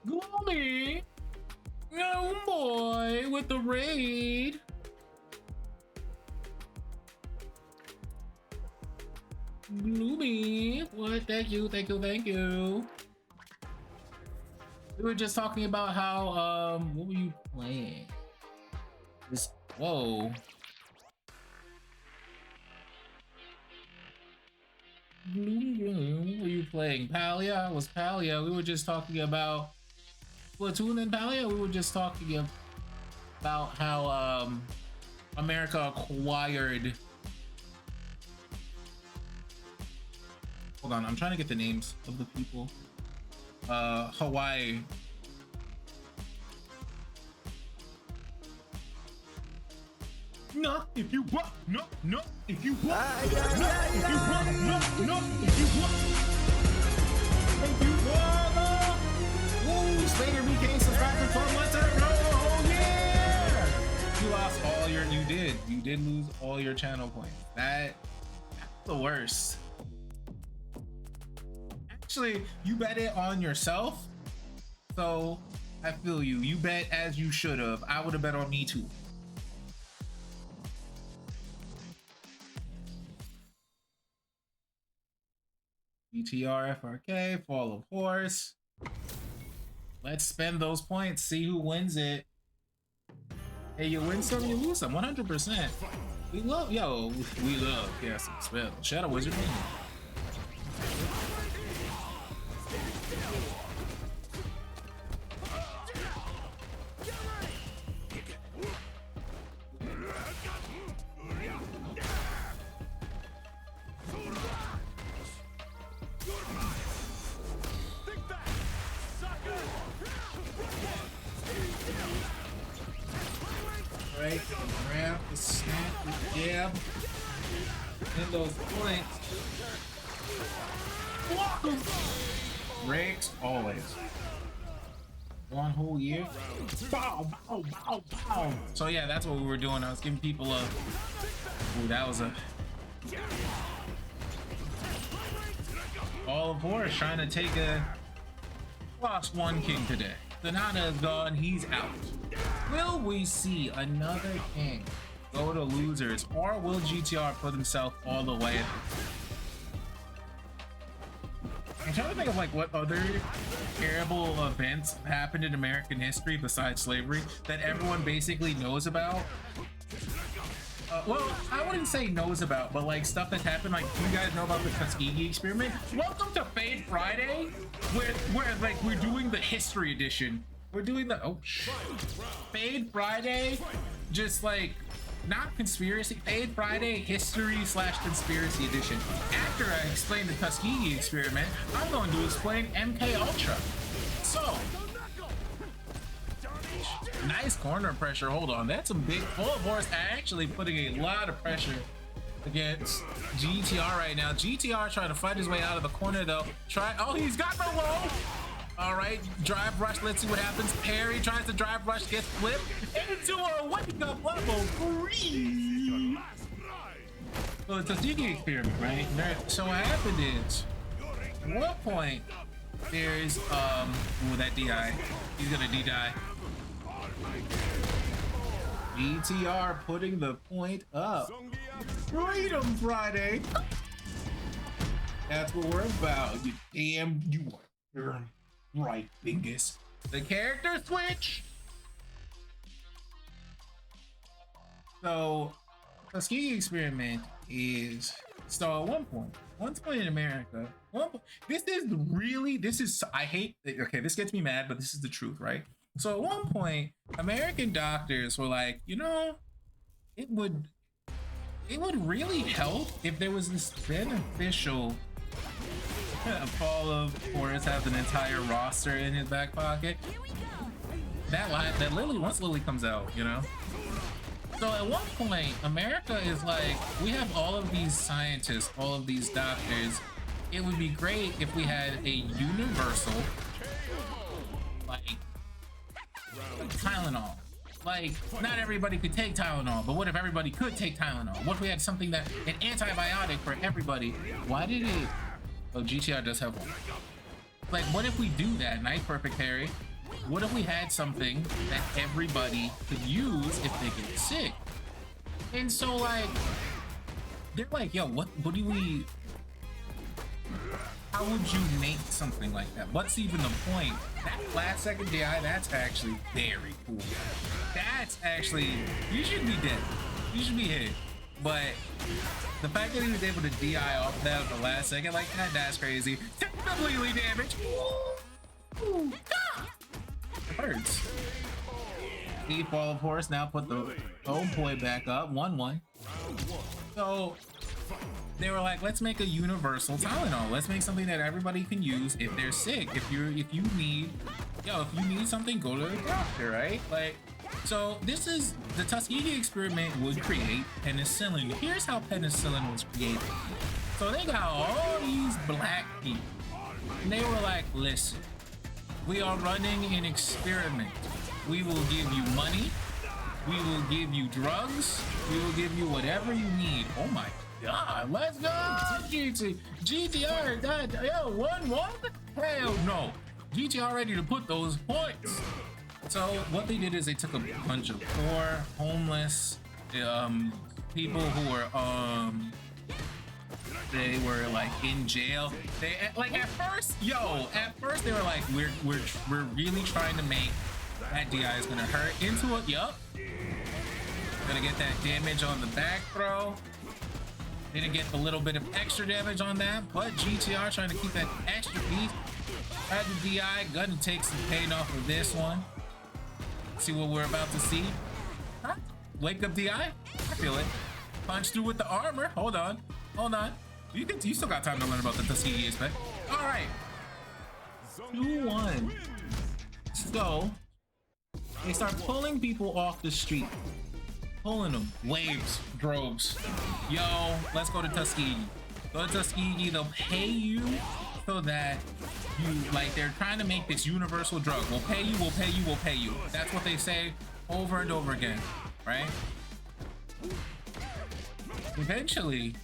Gloomy, young boy with the raid. Gloomy, what? Thank you. We were just talking about how what were you playing? Whoa. What were you playing? Palia? Was Palia? We were just talking about Splatoon and Palia. We were just talking about how America acquired. Hold on, I'm trying to get the names of the people. Hawaii. No, if you want, no, if you want, if you want. Thank you, brother. Woo, Slater became subscribed for 12 months in a row. Oh yeah! You lost all your, you did lose all your channel points. That's the worst. Actually, you bet it on yourself, so I feel you. You bet as you should have. I would have bet on me too. GTR FRK, Fall of Horse. Let's spend those points, see who wins it. Hey, you win some, you lose some, 100%. We love, we love casting spell. Shadow Wizard. Right, grab the snap, the jab, and those points. Block 'em. Rakes always. One whole year. Bow, bow, bow, bow. So yeah, that's what we were doing. I was giving people a. Ooh, that was a. All of Horse trying to take a. Lost one king today. Sonata is gone. He's out. Will we see another king go to losers, or will GTR put himself all the way? I'm trying to think of like what other terrible events happened in American history besides slavery that everyone basically knows about. Well, I wouldn't say knows about, but like stuff that happened. Like, you guys know about the Tuskegee experiment? Welcome to Fade Friday, where like we're doing the history edition. We're doing the Fade Friday, just like not conspiracy. Fade Friday history / conspiracy edition. After I explain the Tuskegee experiment, I'm going to explain MK Ultra. So. Nice corner pressure. Hold on, that's a big Full of Horse actually putting a lot of pressure against GTR right now. GTR trying to fight his way out of the corner though. Oh, he's got the low. All right, drive rush. Let's see what happens. Perry tries to drive rush, gets flipped into a wake up level 3. Well, it's a Tuskegee experiment, right? So what happened is, at one point, there's ooh, that DI. He's gonna D-die. GTR putting the point up. Freedom Friday. That's what we're about. You damn, you are right, Bingus. The character switch. So, Tuskegee experiment is so at one point in America. I hate. Okay, this gets me mad, but this is the truth, right? So at one point, American doctors were like, you know, it would really help if there was this beneficial. Fall of Horse has an entire roster in his back pocket. That Lily, once Lily comes out, you know. So at one point, America is like, we have all of these scientists, all of these doctors. It would be great if we had a universal, like Tylenol. Like, not everybody could take Tylenol, but what if everybody could take Tylenol? What if we had something that, an antibiotic for everybody? Why did it? Oh, GTR does have one. Like, what if we do that? Nice, perfect Harry. What if we had something that everybody could use if they get sick? And so, like, they're like, yo, what do we... How would you make something like that? What's even the point? That last second DI, that's actually very cool. That's actually, you should be dead. You should be hit. But the fact that he was able to DI off that at the last second, like that's crazy. Completely damaged. Ooh. Ah! It hurts. The Fall of Horse now put the home point back up, 1-1. So they were like, let's make a universal Tylenol. Let's make something that everybody can use if they're sick. If you need something, go to the doctor, right? Like, so this is the Tuskegee experiment would create penicillin. Here's how penicillin was created. So they got all these black people, and they were like, listen, we are running an experiment. We will give you money. We will give you drugs. We will give you whatever you need. Oh my God, let's go, GTR, yo, 1-1? Hell no. GTR ready to put those points. So what they did is they took a bunch of poor, homeless, people who were they were like in jail. They like at first they were like, we're really trying to make that DI is gonna hurt into it. Yup. Gonna get that damage on the back throw. Didn't get a little bit of extra damage on that, but GTR trying to keep that extra beat. Had the DI, gonna take some pain off of this one. See what we're about to see. Huh? Wake up DI? I feel it. Punch through with the armor. Hold on. You still got time to learn about the Tuskegee aspect. All right. 2-1. So they start pulling people off the street. Pulling them. Waves. Droves. Yo, let's go to Tuskegee. Go to Tuskegee. They'll pay you so that you, like, they're trying to make this universal drug. We'll pay you, we'll pay you, we'll pay you. That's what they say over and over again, right? Eventually,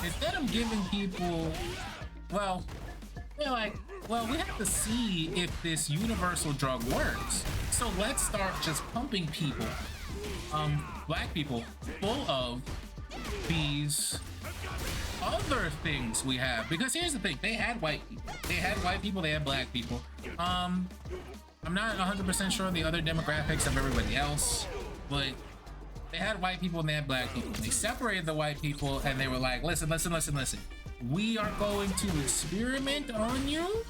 instead of giving people, well, they're like, well, we have to see if this universal drug works. So let's start just pumping people, black people, full of these other things we have. Because here's the thing, they had white people. They had black people. I'm not 100% sure the other demographics of everybody else, but they had white people and they had black people. They separated the white people and they were like, listen. We are going to experiment on you,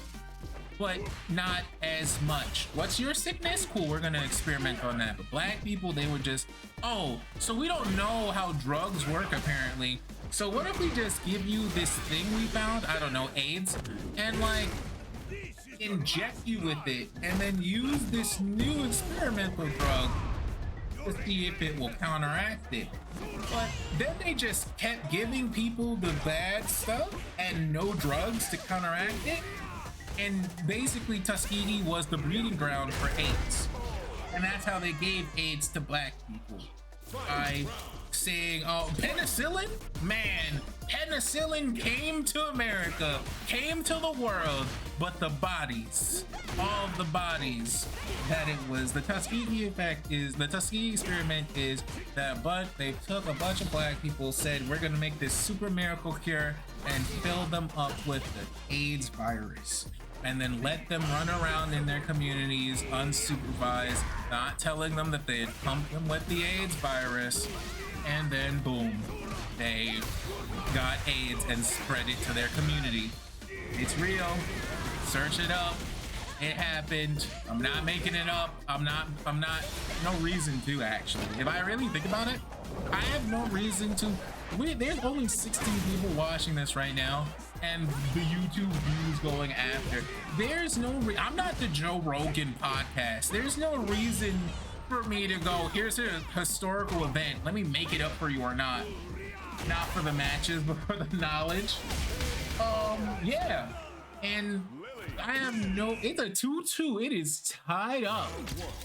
but not as much. What's your sickness? Cool, we're gonna experiment on that. But black people, they were just, oh, so we don't know how drugs work apparently. So what if we just give you this thing we found, I don't know, AIDS, and like inject you with it and then use this new experimental drug to see if it will counteract it. But then they just kept giving people the bad stuff and no drugs to counteract it. And basically Tuskegee was the breeding ground for AIDS. And that's how they gave AIDS to black people. By saying, oh, penicillin? Man, penicillin came to America, came to the world, but the bodies, all the bodies that it was, the Tuskegee effect is, the Tuskegee experiment is that, but they took a bunch of black people, said, we're gonna make this super miracle cure and fill them up with the AIDS virus. And then let them run around in their communities unsupervised, not telling them that they had pumped them with the AIDS virus. And then boom, they got AIDS and spread it to their community. It's real. Search it up. It happened. I'm not making it up. I'm not, no reason to actually. If I really think about it, I have no reason to. There's only 16 people watching this right now, and the YouTube views going after. There's no I'm not the Joe Rogan podcast. There's no reason for me to go, here's a historical event, let me make it up for you or not. Not for the matches, but for the knowledge. Yeah. And I have no, it's a 2-2. It is tied up.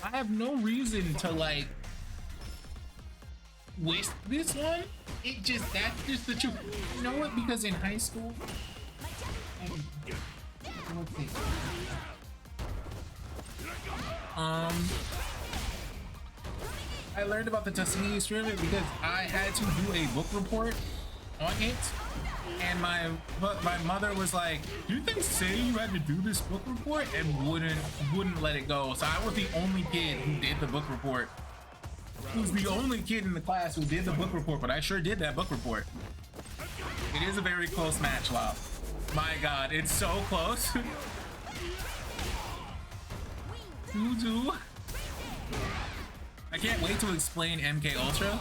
I have no reason to like waste this one. It just, that's just the truth. You know what? Because in high school, I learned about the Tuskegee experiment because I had to do a book report on it, and my mother was like, "Did they say you had to do this book report?" and wouldn't let it go. So I was the only kid who did the book report. I was the only kid in the class who did the book report, but I sure did that book report. It is a very close match, Lop. My God, it's so close. 2-2. I can't wait to explain MK Ultra.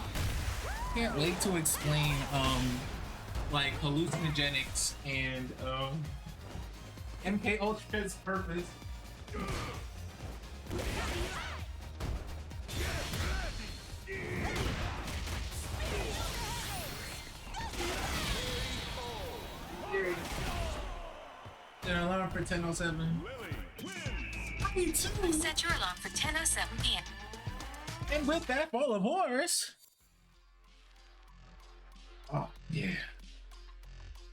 Can't wait to explain like hallucinogenics and MK Ultra's purpose. Set an alarm for 10:07. Me too. Set your alarm for 10:07 p.m. And with that ball of horse. Oh, yeah.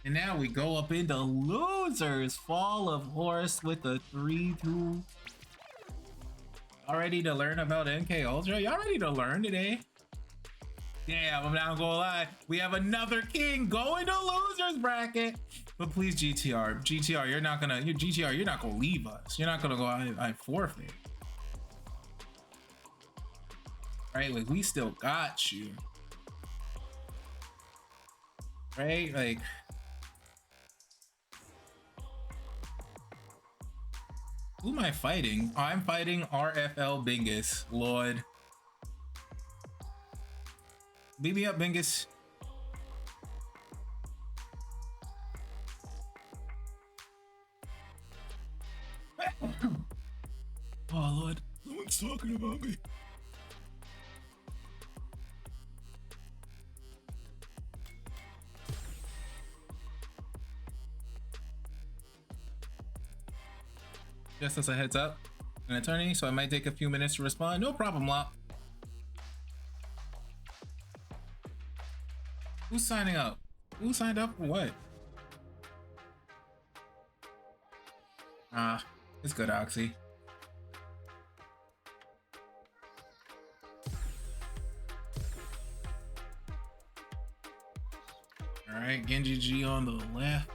And now we go up into losers. Fall of horse with a 3-2. Y'all ready to learn about MK Ultra? Y'all ready to learn today? Damn, I'm not gonna lie. We have another king going to losers bracket. But please, GTR, you're not gonna leave us. You're not gonna go, I forfeit. Right? Like, we still got you. Right? Like, who am I fighting? Oh, I'm fighting RFL Bingus. Lord. Beat me up, Bingus. Oh, Lord. Someone's talking about me. Just as a heads up, an attorney, so I might take a few minutes to respond. No problem, Lop. Who's signing up? Who signed up for what? Ah, it's good, Oxy. Alright, GenjiG on the left.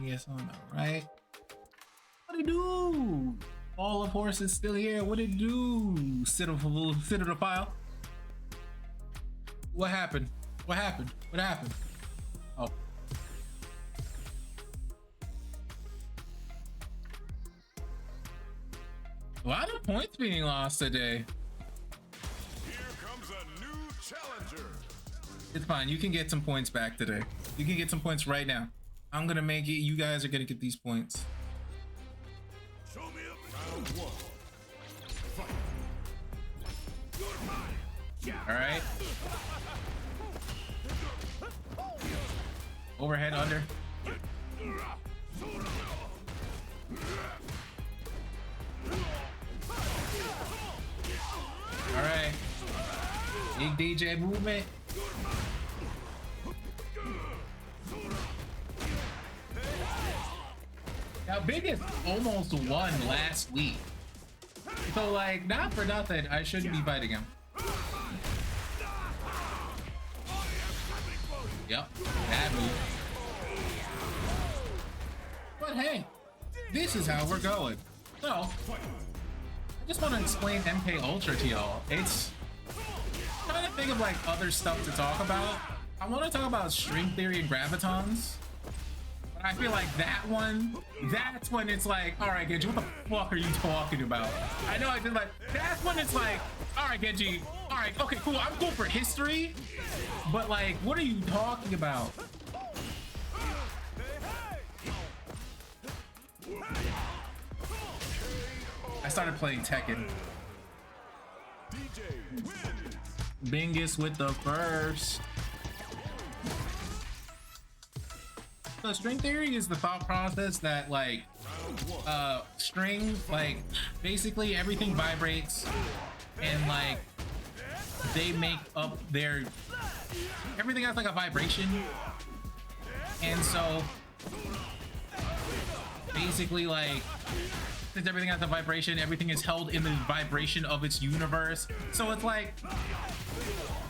Yes, on the right. What it do? All of horses still here. What it do? Sit of the file. What happened? What happened? What happened? Oh. A lot of points being lost today. Here comes a new challenger. It's fine. You can get some points back today. You can get some points right now. I'm gonna make it. You guys are gonna get these points. Show me up. Round one. Fight. All right. Overhead under. All right. Big DJ movement. Now, Biggest almost won last week. So, like, not for nothing, I shouldn't be fighting him. Yep, bad move. But hey, this is how we're going. So, I just want to explain MK Ultra to y'all. It's I'm trying to think of like other stuff to talk about. I want to talk about string theory and gravitons. But I feel like that's when it's like, all right, Genji, what the fuck are you talking about? I know I did like, that's when it's like, all right, Genji, all right, okay, cool, I'm cool for history, but like, what are you talking about? I started playing Tekken. Bingus with the first. So string theory is the thought process that like string, like basically everything vibrates and like they make up their everything has like a vibration, and so basically like since everything has a vibration, everything is held in the vibration of its universe. So it's like,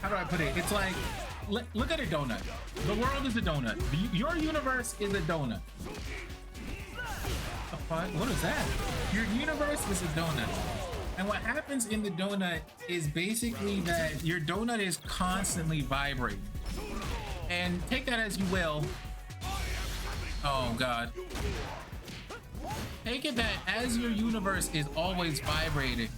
how do I put it? It's like, look at a donut. The world is a donut. Your universe is a donut. What is that? Your universe is a donut. And what happens in the donut is basically that your donut is constantly vibrating. And take that as you will. Oh God. Take it that as your universe is always vibrating,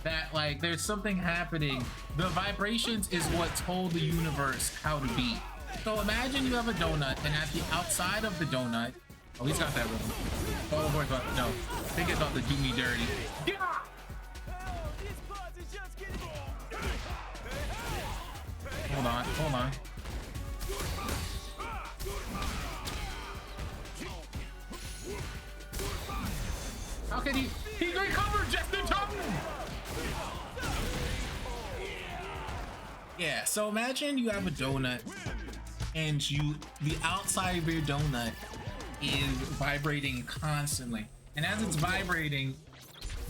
that like there's something happening. The vibrations is what told the universe how to be. So imagine you have a donut, and at the outside of the donut, oh, he's got that rhythm. Oh boy, but no, think it's about to do me dirty. Yeah! Hold on, hold on. How can he recovered just in time? Yeah, so imagine you have a donut and the outside of your donut is vibrating constantly. And as it's vibrating,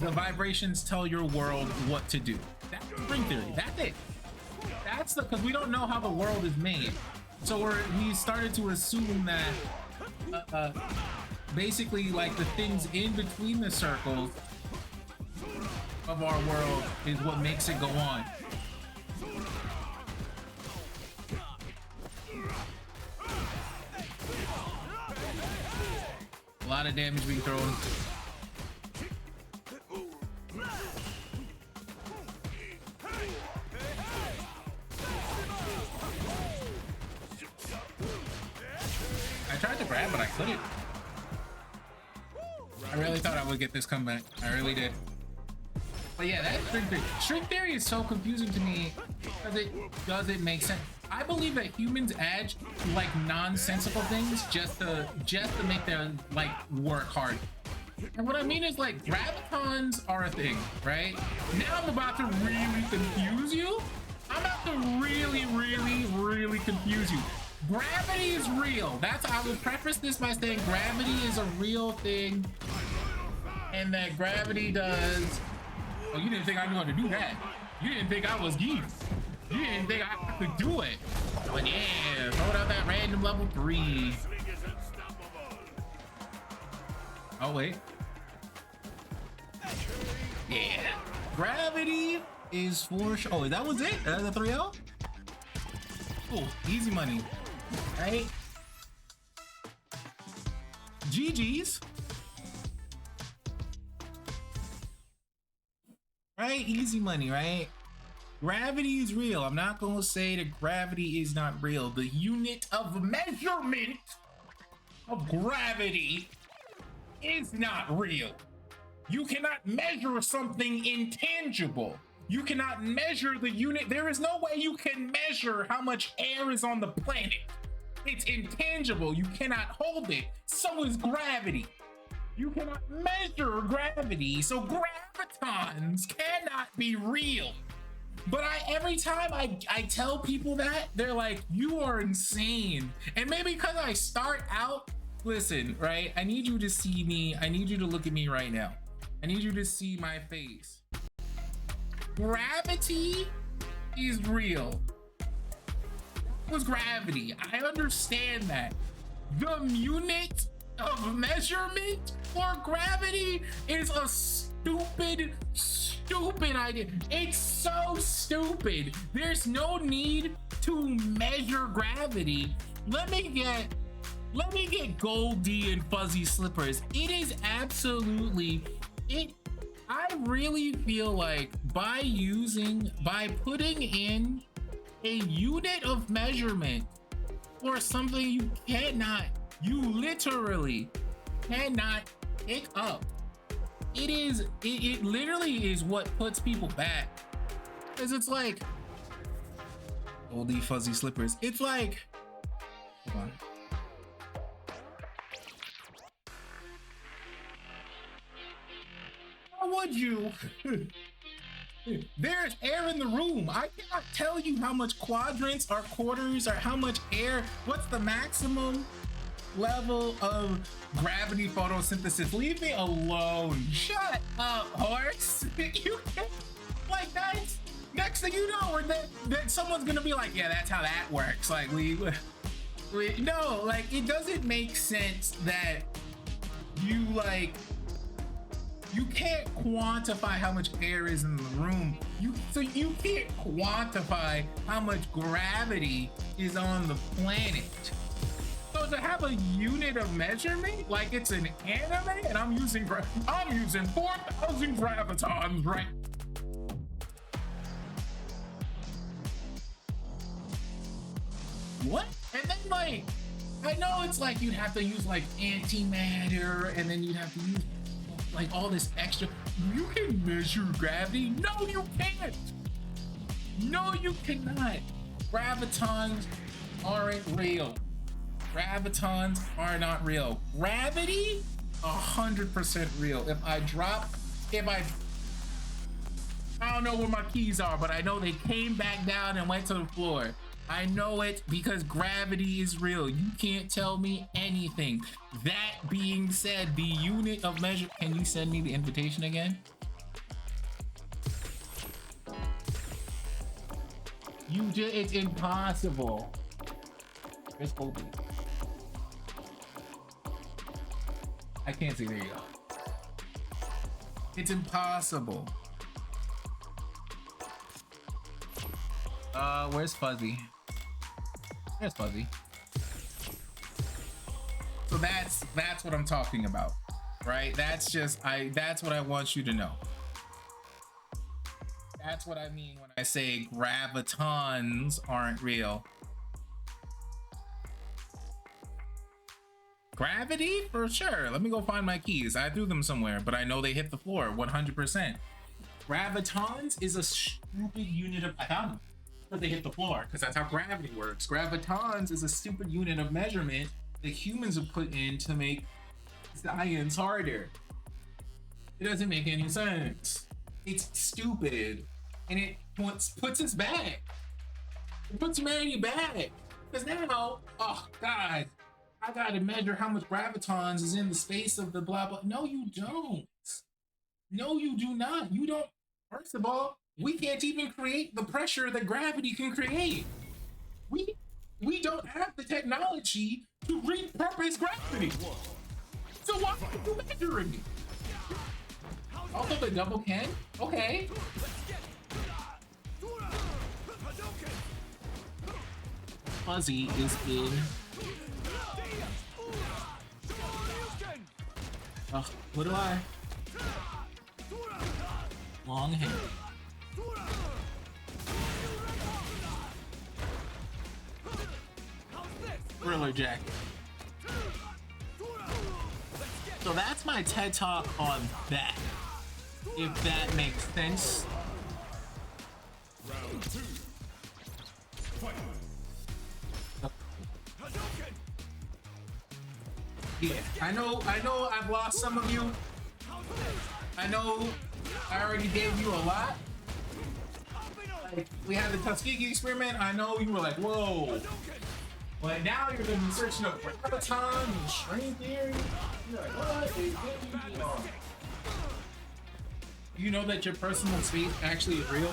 the vibrations tell your world what to do. That's string theory. That's it. that's the, because we don't know how the world is made. So we started to assume that basically like the things in between the circles of our world is what makes it go on. A lot of damage being thrown. I tried to grab, but I couldn't. I really thought I would get this comeback. I really did. But yeah, that string theory is so confusing to me because it doesn't make sense. I believe that humans add like nonsensical things just to make them like work hard. And what I mean is like gravitons are a thing, right? Now I'm about to really confuse you. I'm about to really confuse you. Gravity is real. I will preface this by saying gravity is a real thing, and that gravity does. Oh, you didn't think I knew how to do that? You didn't think I was geek? You didn't think I could do it? But yeah, throw out that random level 3. Oh wait. Yeah. Gravity is for sure. Oh, that was it? That's a 3-0? Oh, easy money. Right? GG's. Right? Easy money, right? Gravity is real. I'm not gonna say that gravity is not real. The unit of measurement of gravity is not real. You cannot measure something intangible. You cannot measure the unit. There is no way you can measure how much air is on the planet. It's intangible. You cannot hold it. So is gravity. You cannot measure gravity. So gravitons cannot be real. But every time I tell people that, they're like, you are insane. And maybe because I start out, listen, right? I need you to see me. I need you to look at me right now. I need you to see my face. Gravity is real. What's gravity? I understand that. The unit of measurement for gravity is a stupid idea. It's so stupid. There's no need to measure gravity. Let me get Goldie and Fuzzy Slippers. It is absolutely it. I really feel like by putting in a unit of measurement for something you literally cannot pick up. It literally is what puts people back. Because it's like, Goldie Fuzzy Slippers. It's like, hold on. How would you? There's air in the room. I cannot tell you how much quadrants or quarters or how much air. What's the maximum level of gravity photosynthesis? Leave me alone. Shut up, horse. You can't, like, that's next thing you know, that someone's gonna be like, yeah, that's how that works. Like we no, like it doesn't make sense that you can't quantify how much air is in the room. So you can't quantify how much gravity is on the planet. So to have a unit of measurement, like it's an anime, and I'm using 4,000 gravitons, right? What? And then like, I know it's like you'd have to use like antimatter, and then you'd have to use like all this extra. You can measure gravity? No, you can't. No, you cannot. Gravitons aren't real. Gravitons are not real. Gravity, 100% real. I don't know where my keys are, but I know they came back down and went to the floor. I know it because gravity is real. You can't tell me anything. That being said, the unit of measure. Can you send me the invitation again? It's impossible. Where's Kobe? I can't see. There you go. It's impossible. Where's Fuzzy? There's Fuzzy. So that's what I'm talking about, right? That's what I want you to know. That's what I mean when I say gravitons aren't real. Gravity? For sure. Let me go find my keys. I threw them somewhere, but I know they hit the floor 100%. Gravitons is a stupid unit of... I found them. But they hit the floor, because that's how gravity works. Gravitons is a stupid unit of measurement that humans have put in to make science harder. It doesn't make any sense. It's stupid. And it puts us back. It puts humanity back. Because now, oh God, I gotta measure how much gravitons is in the space of the blah blah. No, you don't. No, you do not. You don't. First of all, we can't even create the pressure that gravity can create. We don't have the technology to repurpose gravity. So why are you measuring it? Also, the double can? Okay. Fuzzy is in. What do I? Long hair. Thriller jacket. So that's my TED Talk on that. If that makes sense. Round 2. Fight. Yeah, I know I've lost some of you. I know I already gave you a lot. Like, we had the Tuskegee experiment. I know you were like, whoa. But now you're gonna be searching up graviton and string theory. You're like, what? You know that your personal space actually is real?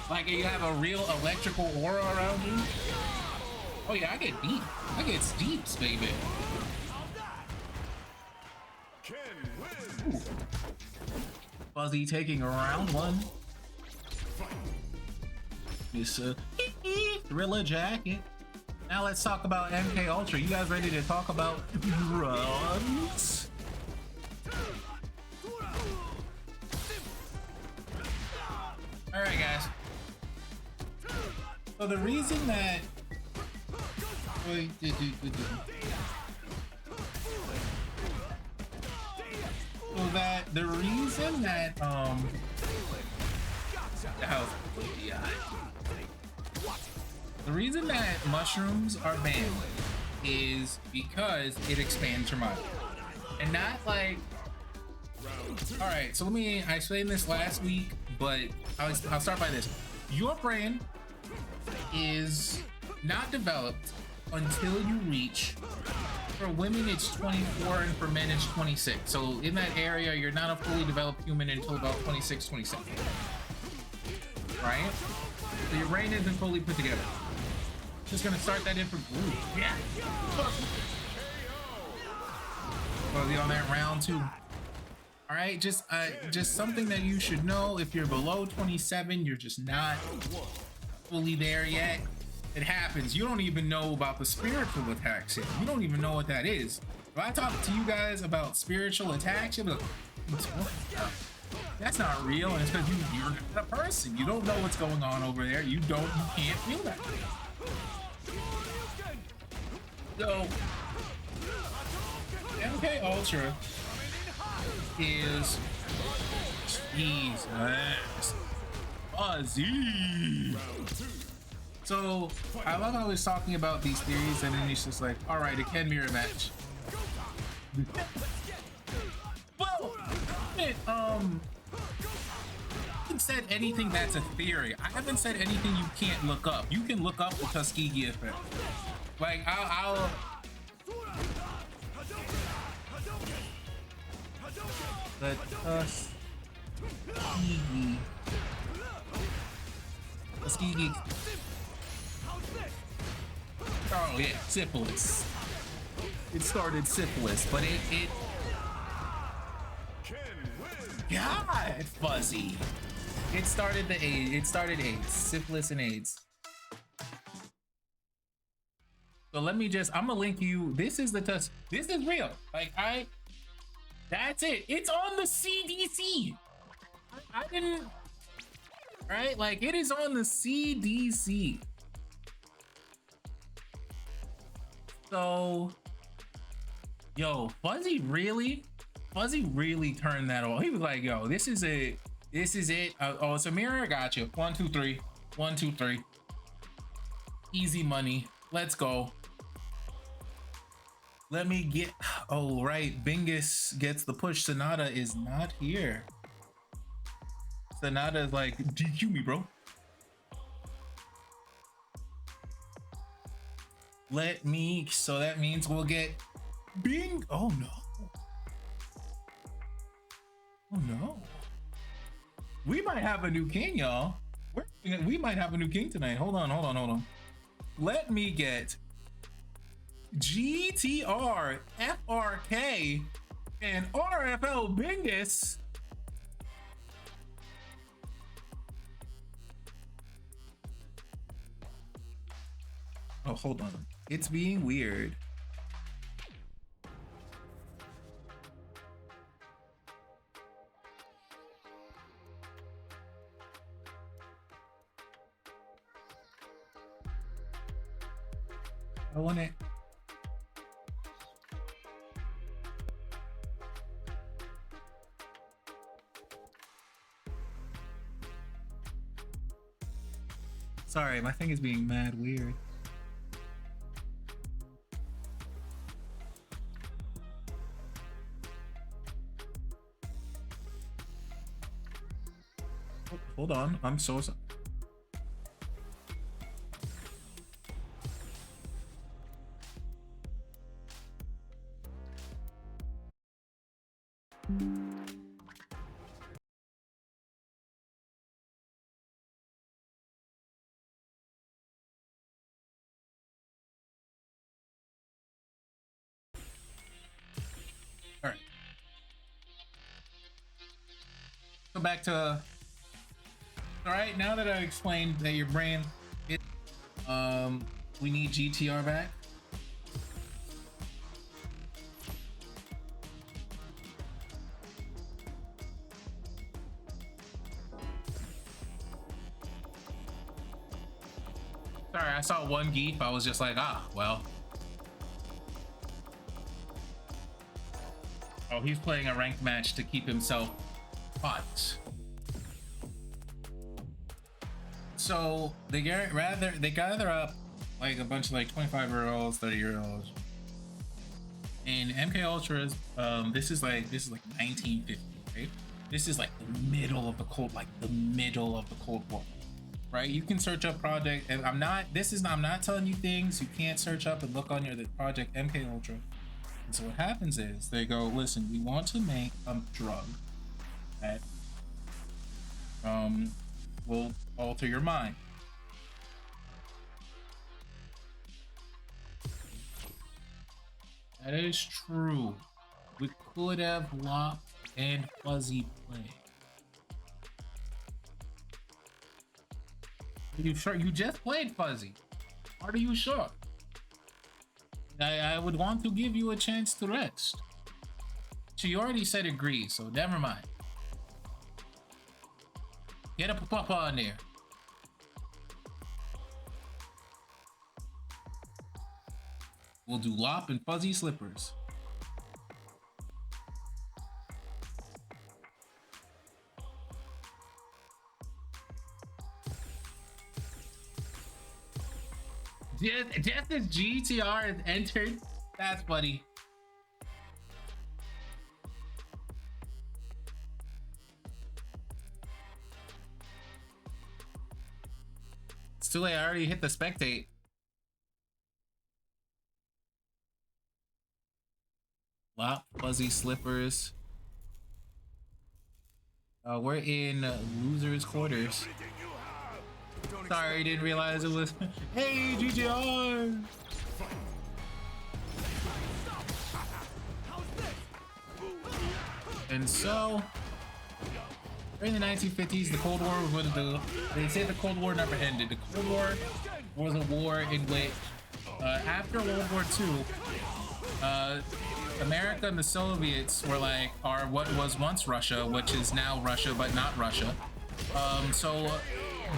Like you have a real electrical aura around you? Oh yeah, I get deep. I get steeps, baby. Ooh. Fuzzy taking a round one. This thriller jacket. Now let's talk about MK Ultra. You guys ready to talk about runs? Alright guys. So the reason that the reason that mushrooms are banned is because it expands your mind. And not like, all right, so I explained this last week, but I'll start by this. Your brain is not developed until you reach, for women it's 24 and for men it's 26. So in that area, you're not a fully developed human until about 26, 27. Right? So your brain isn't fully put together. Just gonna start that in for yeah. Well, on that round 2. All right, just something that you should know. If you're below 27, you're just not fully there yet. It happens. You don't even know about the spiritual attacks yet. You don't even know what that is. If I talk to you guys about spiritual attacks, you'll be like, that's not real. And it's because you're not a person. You don't know what's going on over there. You can't feel that. So MK Ultra is Jesus Fuzzy. So I love how he's talking about these theories, and then he's just like, all right, it can mirror match. Well, I haven't said anything that's a theory. I haven't said anything you can't look up. You can look up the Tuskegee effect. Like I'll the Tuskegee Tuskegee. Oh yeah, syphilis. It started syphilis, but it God, Fuzzy. It started the AIDS. It started AIDS, syphilis and AIDS. So let me just, I'm gonna link you. This is the test. This is real. Like that's it. It's on the CDC. I didn't, right? Like it is on the CDC. So, yo, Fuzzy really turned that on. He was like, yo, this is it. This is it. Oh, it's a mirror. I got you. 1, 2, 3. 1, 2, 3. Easy money. Let's go. Let me get. Oh, right. Bingus gets the push. Sonata is not here. Sonata is like, DQ me, bro. Let me. So that means we'll get Bing. Oh, no. Oh, no. We might have a new king, y'all. We might have a new king tonight. Hold on. Let me get GTR, FRK, and RFL Bingus. Oh, hold on. It's being weird. I want it. Sorry, my thing is being mad weird. Oh, hold on, I'm so sorry. All right. Go back to. All right. Now that I explained that your brain, we need GTR back. Sorry, I saw one geef. I was just like, ah, well. Oh, he's playing a ranked match to keep himself hot. So they gather up like a bunch of like 25-year-olds, 30-year-olds, and MK Ultras. This is like 1950, right? This is like the middle of the Cold War, right? You can search up Project, and I'm not telling you things you can't search up and look on the Project MK Ultra. And so what happens is they go, listen, we want to make a drug that will alter your mind. That is true. We could have Lop and Fuzzy play. Are you sure? You just played Fuzzy. Are you sure? I would want to give you a chance to rest. So you already said agree, so never mind. Get a papa in there. We'll do Lop and Fuzzy Slippers. Just as GTR has entered, that's funny. It's too late, I already hit the spectate. Lop, Fuzzy Slippers. We're in losers quarters. Sorry, didn't realize it was. Hey, GGR. And so, during the 1950s, the Cold War was one of the. They say the Cold War never ended. The Cold War was a war in which, after World War II, America and the Soviets were like, are what was once Russia, which is now Russia, but not Russia. So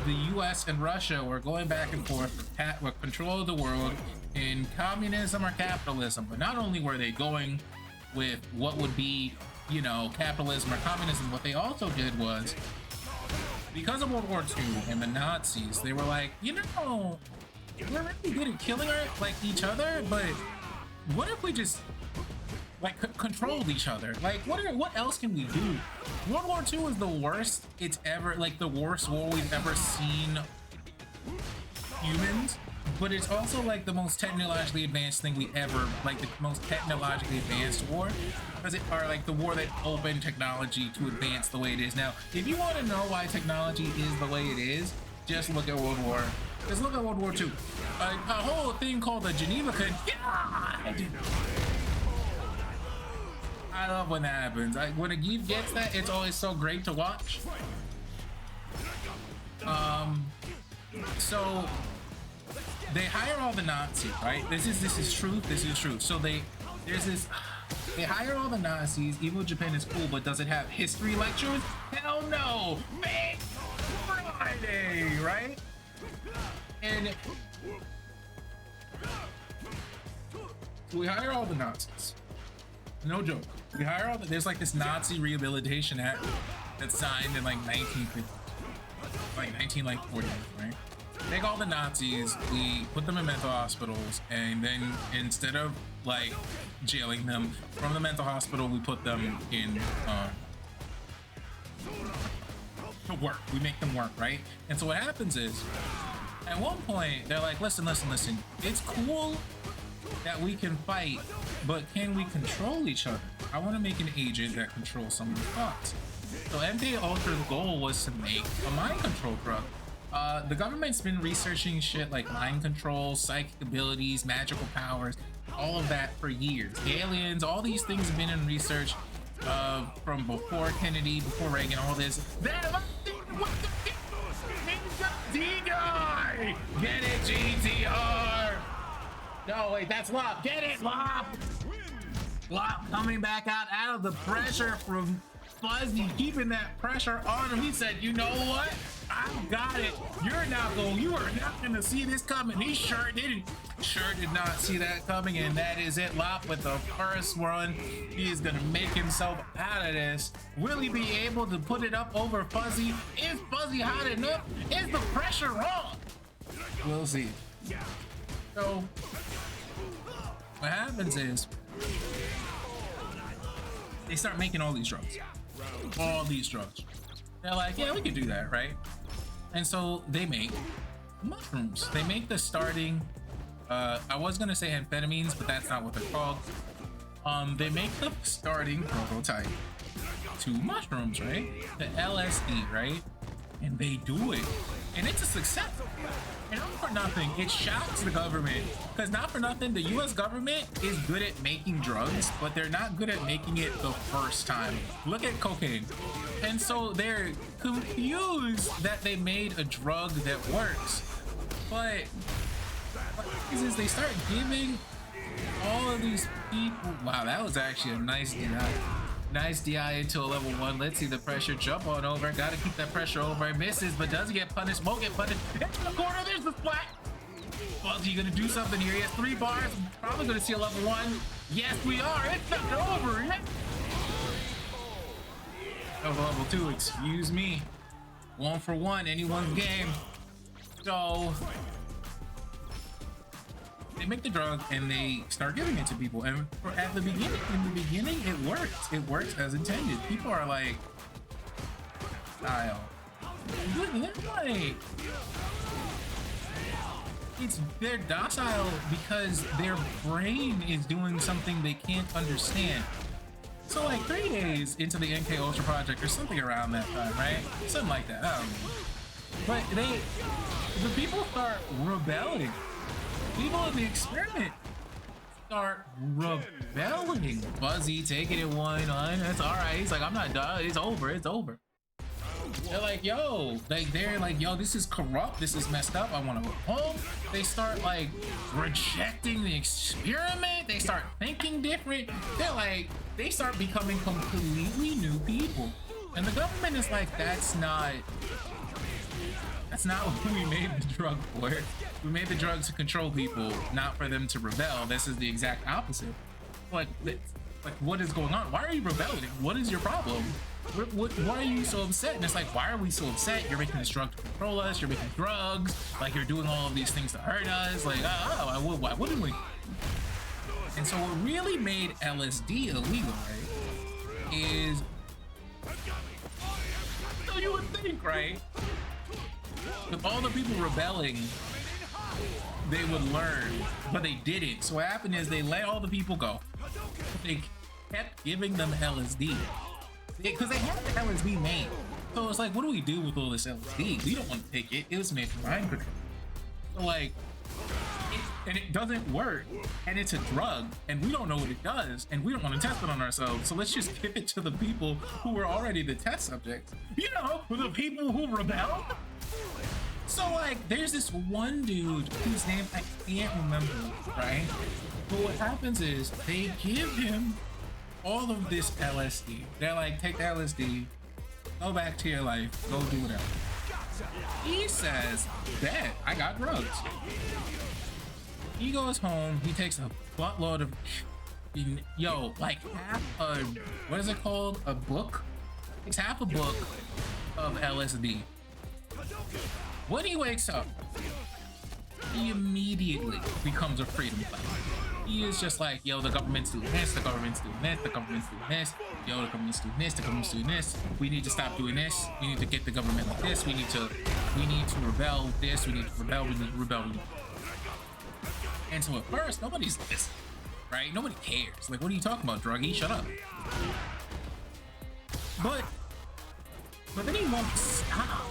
the U.S. and Russia were going back and forth with control of the world in communism or capitalism. But not only were they going with what would be, you know, capitalism or communism, what they also did was, because of World War II and the Nazis, they were like, you know, we're really good at killing each other, but what if we just controlled each other? Like, what else can we do? World War II is the worst it's ever, like the worst war we've ever seen humans, but it's also like the most technologically advanced thing we ever, like the most technologically advanced war, because are like the war that opened technology to advance the way it is now. If you want to know why technology is the way it is, just look at World War. Just look at World War II. A whole thing called the Geneva Convention. I love when that happens. When a geek gets that, it's always so great to watch. So they hire all the Nazis, right? This is truth. This is truth. So they hire all the Nazis. Evil Japan is cool, but does it have history lectures? Hell no. Man, Friday, right? And so we hire all the Nazis. No joke. We hire all the, there's like this Nazi Rehabilitation Act that's signed in like 1940, right? Take all the Nazis, we put them in mental hospitals, and then instead of like jailing them from the mental hospital, we put them in to work. We make them work, right? And so what happens is, at one point, they're like, listen. It's cool that we can fight, but can we control each other? I want to make an agent that controls some of the thoughts. So MK Ultra's goal was to make a mind control drug. The government's been researching shit like mind control, psychic abilities, magical powers, all of that for years. Aliens, all these things have been in research from before Kennedy, before Reagan, all this. Get it, GTR! No, wait, that's Lop. Get it, Lop! Lop coming back out of the pressure from Fuzzy, keeping that pressure on him. He said, you know what? I've got it. You are not gonna see this coming. He sure did not see that coming, and that is it. Lop with the first run. He is gonna make himself out of this. Will he be able to put it up over Fuzzy? Is Fuzzy hot enough? Is the pressure on? We'll see. So what happens is they start making all these drugs. They're like, yeah, we can do that, right? And so they make mushrooms. They make the starting, I was gonna say amphetamines, but that's not what they're called. They make the starting prototype to mushrooms, right? The LSD, right? And they do it. And it's a success. And not for nothing, it shocks the government. Because not for nothing, the US government is good at making drugs, but they're not good at making it the first time. Look at cocaine. And so they're confused that they made a drug that works. But what is they start giving all of these people... Wow, that was actually a nice DI. Nice DI into a level 1. Let's see the pressure jump on over. Gotta keep that pressure over. Misses, but doesn't get punished. Won't get punished. Into the corner. There's the splat. Fuzzy gonna do something here. He has 3 bars. Probably gonna see a level 1. Yes, we are. It's not over yet. Level 2. Excuse me. 1 for 1. Anyone's game. So they make the drug and they start giving it to people, and in the beginning it works. It works as intended. People are like, style. They're docile because their brain is doing something they can't understand. So like 3 days into the NK Ultra project or something around that time, right? Something like that. I don't know. But the people start rebelling. People in the experiment start rebelling. Fuzzy taking it 1-on. That's all right. He's like, I'm not done. It's over. It's over. They're like, yo, they're like, yo, this is corrupt. This is messed up. I want to go home. They start like rejecting the experiment. They start thinking different. They start becoming completely new people. And the government is like, that's not what we made the drug for. We made the drug to control people, not for them to rebel. This is the exact opposite. Like what is going on? Why are you rebelling? What is your problem? Why are you so upset? And it's like, why are we so upset? You're making this drug to control us. You're making drugs. Like, you're doing all of these things to hurt us. Like, why wouldn't we? And so what really made LSD illegal, right, is, so you would think, right, with all the people rebelling, they would learn, but they didn't. So what happened is they let all the people go. They kept giving them LSD. Because they had the LSD made. So it's like, what do we do with all this LSD? We don't want to take it. It was made for mind control. So like, and it doesn't work. And it's a drug. And we don't know what it does. And we don't want to test it on ourselves. So let's just give it to the people who were already the test subjects. You know, the people who rebelled. So like, there's this one dude whose name I can't remember, right? But what happens is they give him all of this LSD. They're like, take the LSD, go back to your life, go do whatever. He says, bet, I got drugs. He goes home, he takes a buttload of, like half a, what is it called? A book? It's half a book of LSD. When he wakes up, he immediately becomes a freedom fighter. He is just like, yo, the government's doing this, the government's doing this, the government's doing this, yo, the government's doing this, the government's doing this. We need to stop doing this. We need to get the government like this. We need to rebel with this. We need to rebel. We need to rebel. And so at first, nobody's listening, right? Nobody cares. Like, what are you talking about, druggie? Shut up. But then he won't stop.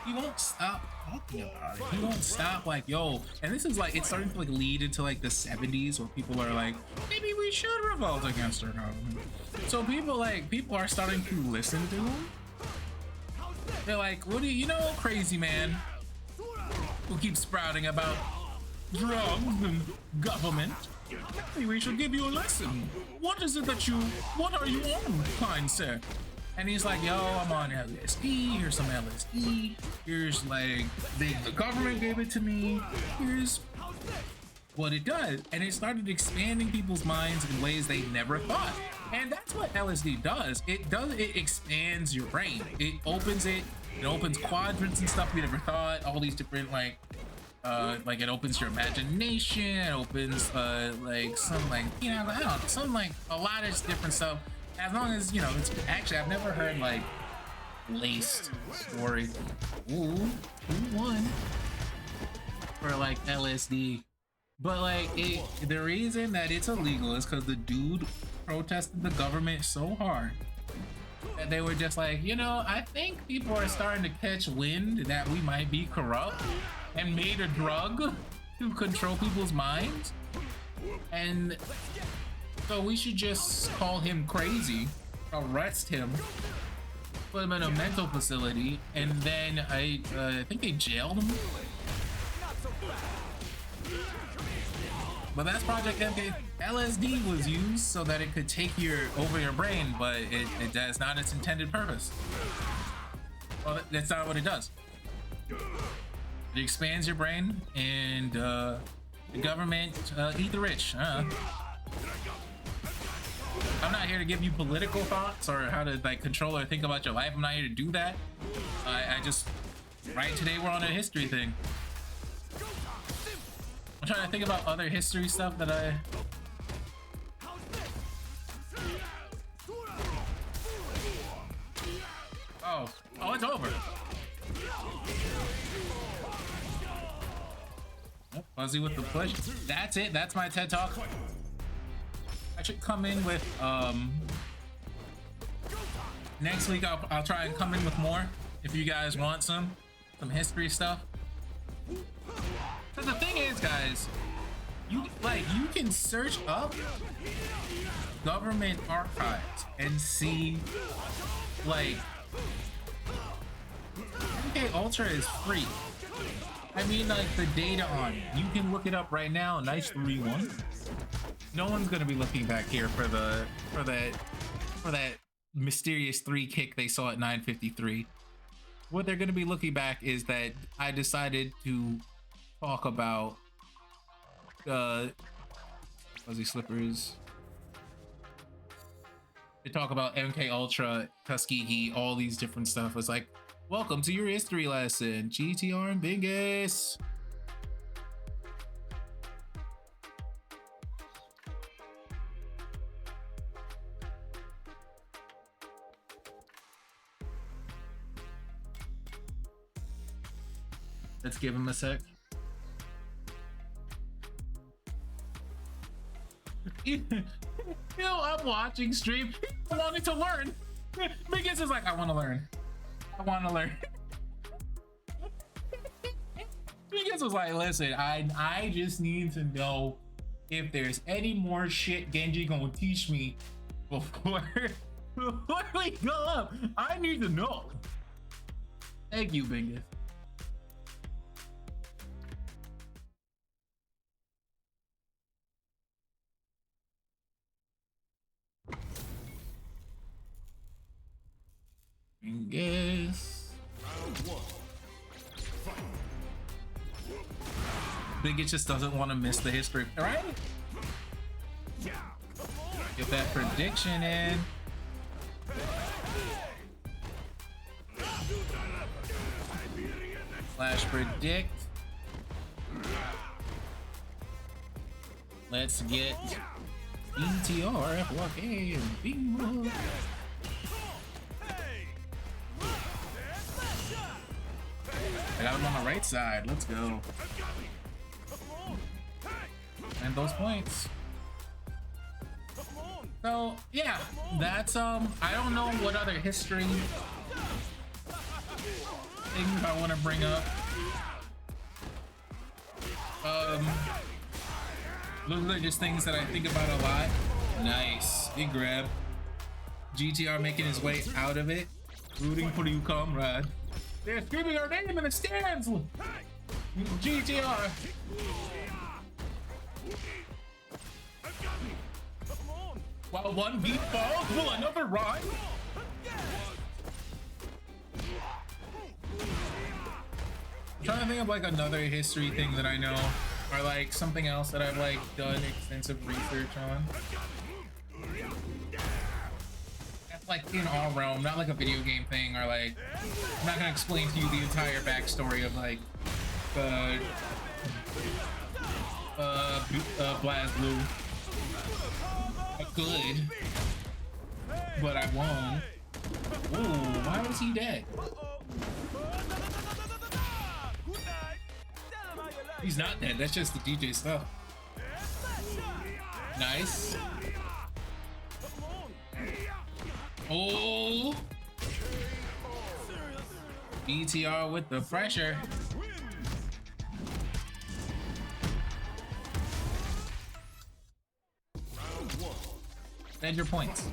He won't stop talking about it. He won't stop like, yo, and this is like, it's starting to like lead into like the 70s where people are like, maybe we should revolt against our government. So people are starting to listen to him. They're like, what do you know, crazy man who keeps sprouting about drugs and government? Maybe we should give you a lesson. What are you on, kind sir? And he's like, yo, I'm on LSD. Here's some LSD. Here's like, the government gave it to me. Here's what it does. And it started expanding people's minds in ways they never thought. And that's what LSD does. It expands your brain. It opens quadrants and stuff we never thought. All these different like it opens your imagination. It opens like some like, you know, I don't know, some like a lot of different stuff. As long as, you know, it's actually, I've never heard like laced story. Ooh, who won for like LSD? But like, the reason that it's illegal is because the dude protested the government so hard that they were just like, you know, I think people are starting to catch wind that we might be corrupt and made a drug to control people's minds. And so we should just call him crazy, arrest him, put him in a mental facility, and then I think they jailed him. But that's Project MK. LSD was used so that it could take over your brain, but that's not its intended purpose. Well, that's not what it does. It expands your brain, and the government eat the rich. I'm not here to give you political thoughts or how to like control or think about your life. I'm not here to do that. I just, right today we're on a history thing. I'm trying to think about other history stuff that Oh, it's over. Oh, Fuzzy with the push. That's it. That's my TED Talk. I should come in with next week. I'll try and come in with more if you guys want some. some history stuff. So the thing is, guys, you can search up government archives and see like MK Ultra is free. I mean, like the data on it. You can look it up right now. Nice 3-1. No one's gonna be looking back here for that mysterious 3 kick they saw at 9:53. What they're gonna be looking back is that I decided to talk about fuzzy slippers. To talk about MK Ultra, Tuskegee, all these different stuff. It's like, welcome to your history lesson, GTR and Bingus. Let's give him a sec. You know, I'm watching stream. I wanted to learn. Bingus is like, I want to learn. I want to learn. Bingus was like, listen, I just need to know if there's any more shit Genji gonna teach me before we go up. I need to know. Thank you, Bingus. Bingus. Bingus just doesn't want to miss the history, right? Get that prediction in. Flash predict. Let's get ETR, F1K, and bingo. I got him on the right side. Let's go. And those points. So yeah, that's I don't know what other history things I want to bring up. Those are just things that I think about a lot. Nice, big grab. GTR making his way out of it. Rooting for you, comrade. They're screaming our name in the stands! GTR! While one beat falls, will another rise? I'm trying to think of like another history thing that I know, or like something else that I've like done extensive research on. Like in all realm, not like a video game thing, or like I'm not gonna explain to you the entire backstory of like Blast Blue. I could, but I won't. Ooh, why was he dead? He's not dead, that's just the DJ stuff. Nice. Oh, ETR with the pressure. Spend your points.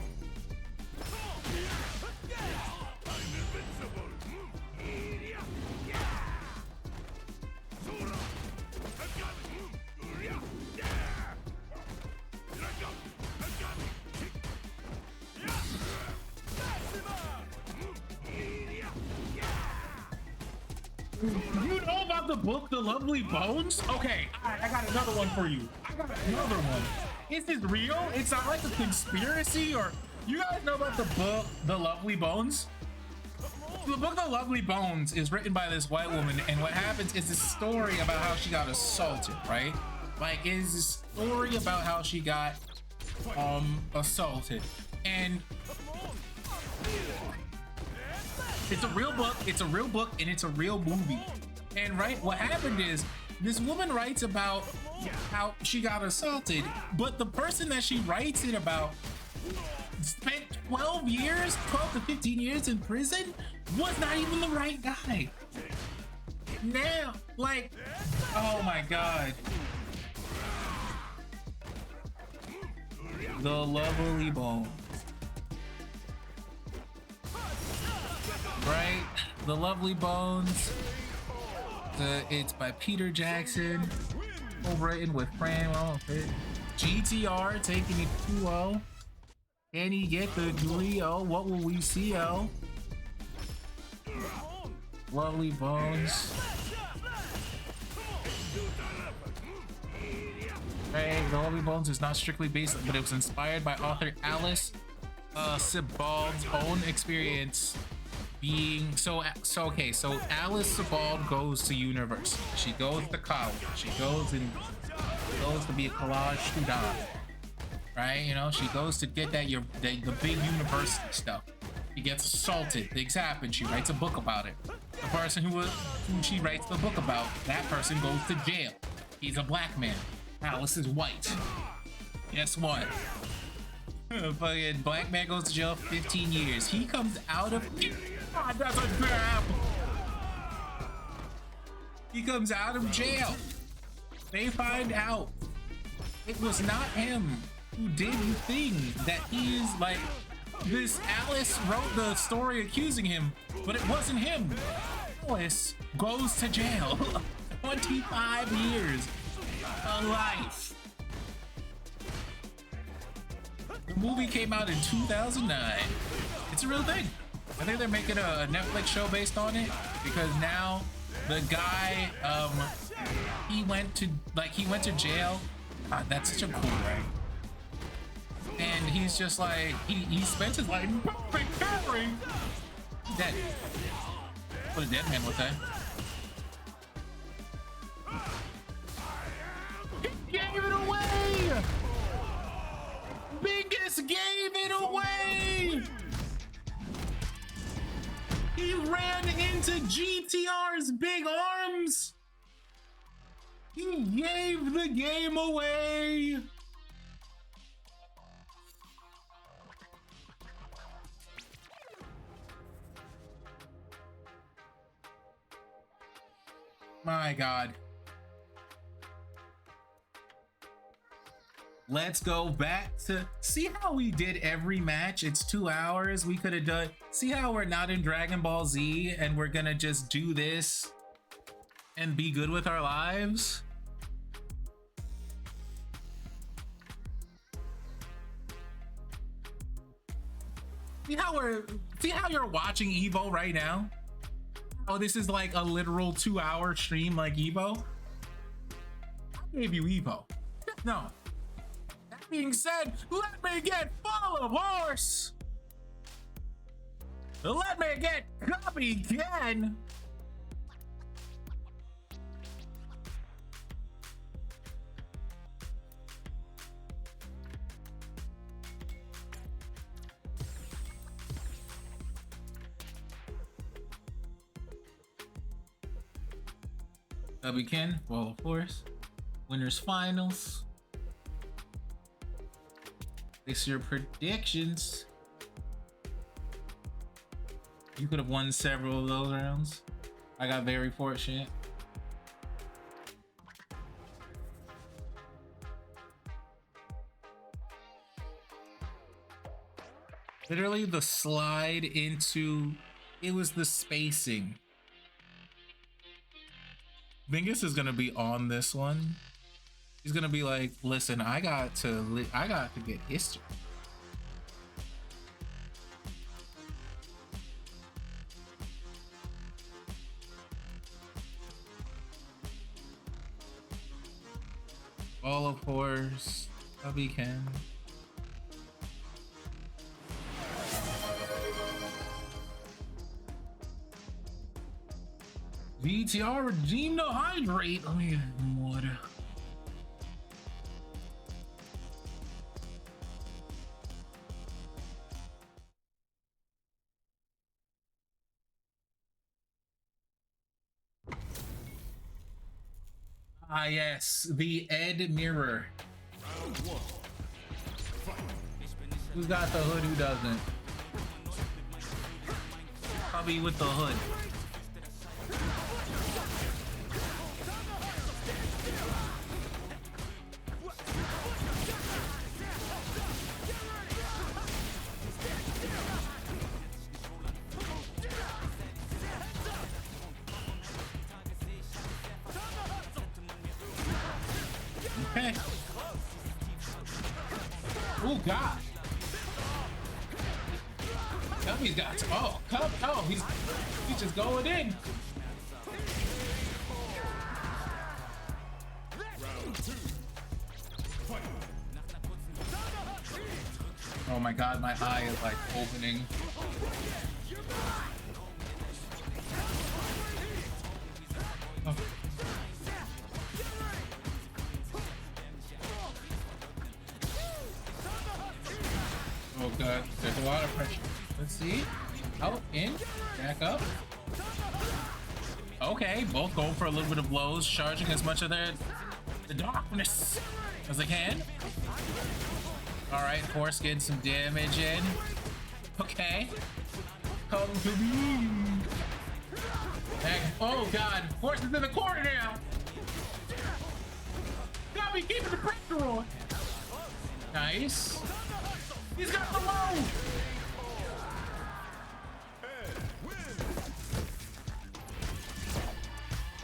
You know about the book, The Lovely Bones? Okay, I got another one for you. I got another one. Is this real? It's not like a conspiracy, or you guys know about the book, The Lovely Bones? The book, The Lovely Bones is written by this white woman, and what happens is this story about how she got assaulted, right? Like, it's this story about how she got assaulted, and it's a real book, and it's a real movie. And right, what happened is this woman writes about how she got assaulted, but the person that she writes it about spent 12 to 15 years in prison, was not even the right guy. now. Like, oh my god. The lovely bones. Right? The Lovely Bones. It's by Peter Jackson. Co-written with Fran. GTR taking it 2-0. Can he get the 3-0? What will we see? Lovely Bones. Hey, The Lovely Bones is not strictly based, but it was inspired by author Alice Sebald's own experience being so Alice Sebald goes to university. She goes to college. She goes to be a collage student, right? You know, she goes to get the big university stuff. She gets assaulted. Things happen. She writes a book about it. The person who she writes the book about, that person goes to jail. He's a black man. Alice is white. Guess what? Fucking black man goes to jail 15 years. He comes out of... God, that's a grab! He comes out of jail. They find out it was not him who did the thing that he is like... This Alice wrote the story accusing him, but it wasn't him. Alice goes to jail. 25 years. A life. The movie came out in 2009. It's a real thing. I think they're making a Netflix show based on it because now the guy, he went to jail. That's such a cool right? And he's just like, he spent his life preparing. Dead. What a dead man would say. He gave it away! Biggest gave it away! He ran into GTR's big arms! He gave the game away! My God. Let's go back to see how we did every match. It's 2 hours. We could have done, see how we're not in Dragon Ball Z and we're gonna just do this and be good with our lives. See how you're watching Evo right now? Oh, this is like a literal 2-hour stream like Evo. I gave you Evo. No. That being said, let me get full of horse. Let me get copy again. We can. Well, of course. Winners finals. Place your predictions. You could have won several of those rounds. I got very fortunate. Literally the slide into, it was the spacing. Bingus is gonna be on this one. He's gonna be like, listen, I got to get history. All of course, Hubby can. VTR redeem no hydrate. Let me get some water. Ah yes, the Ed mirror. Who got the hood? Who doesn't? Hubby with the hood. Oh God. Cubby's got. Oh, Cub. Oh, he's just going in. Oh my God, my eye is like opening. Oh. Oh God, there's a lot of pressure. Let's see. Out, in, back up. Okay, both going for a little bit of blows, charging as much of the darkness as they can. All right, Horse getting some damage in. Okay. Come to me. Oh God, Horse is in the corner now. Got me keeping the pressure on. Nice. He's got the low.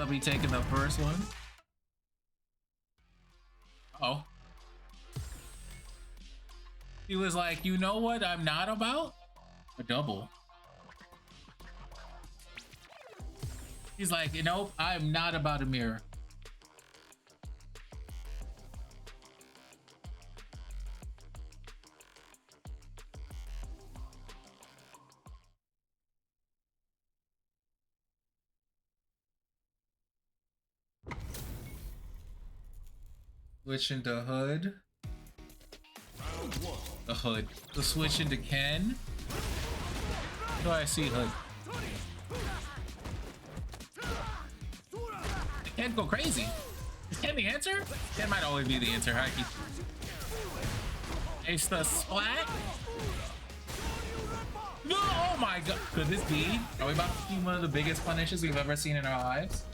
I'll be taking the first one. Oh. He was like, you know what I'm not about? A double. He's like, you know, I'm not about a mirror. Switch into Hood. The Hood. The switch into Ken. Oh, I see Hood. Ken go crazy. Is Ken the answer? Ken might always be the answer. Hikey. Ace the splat. No! Oh my God. Could this be? Are we about to see one of the biggest punishes we've ever seen in our lives?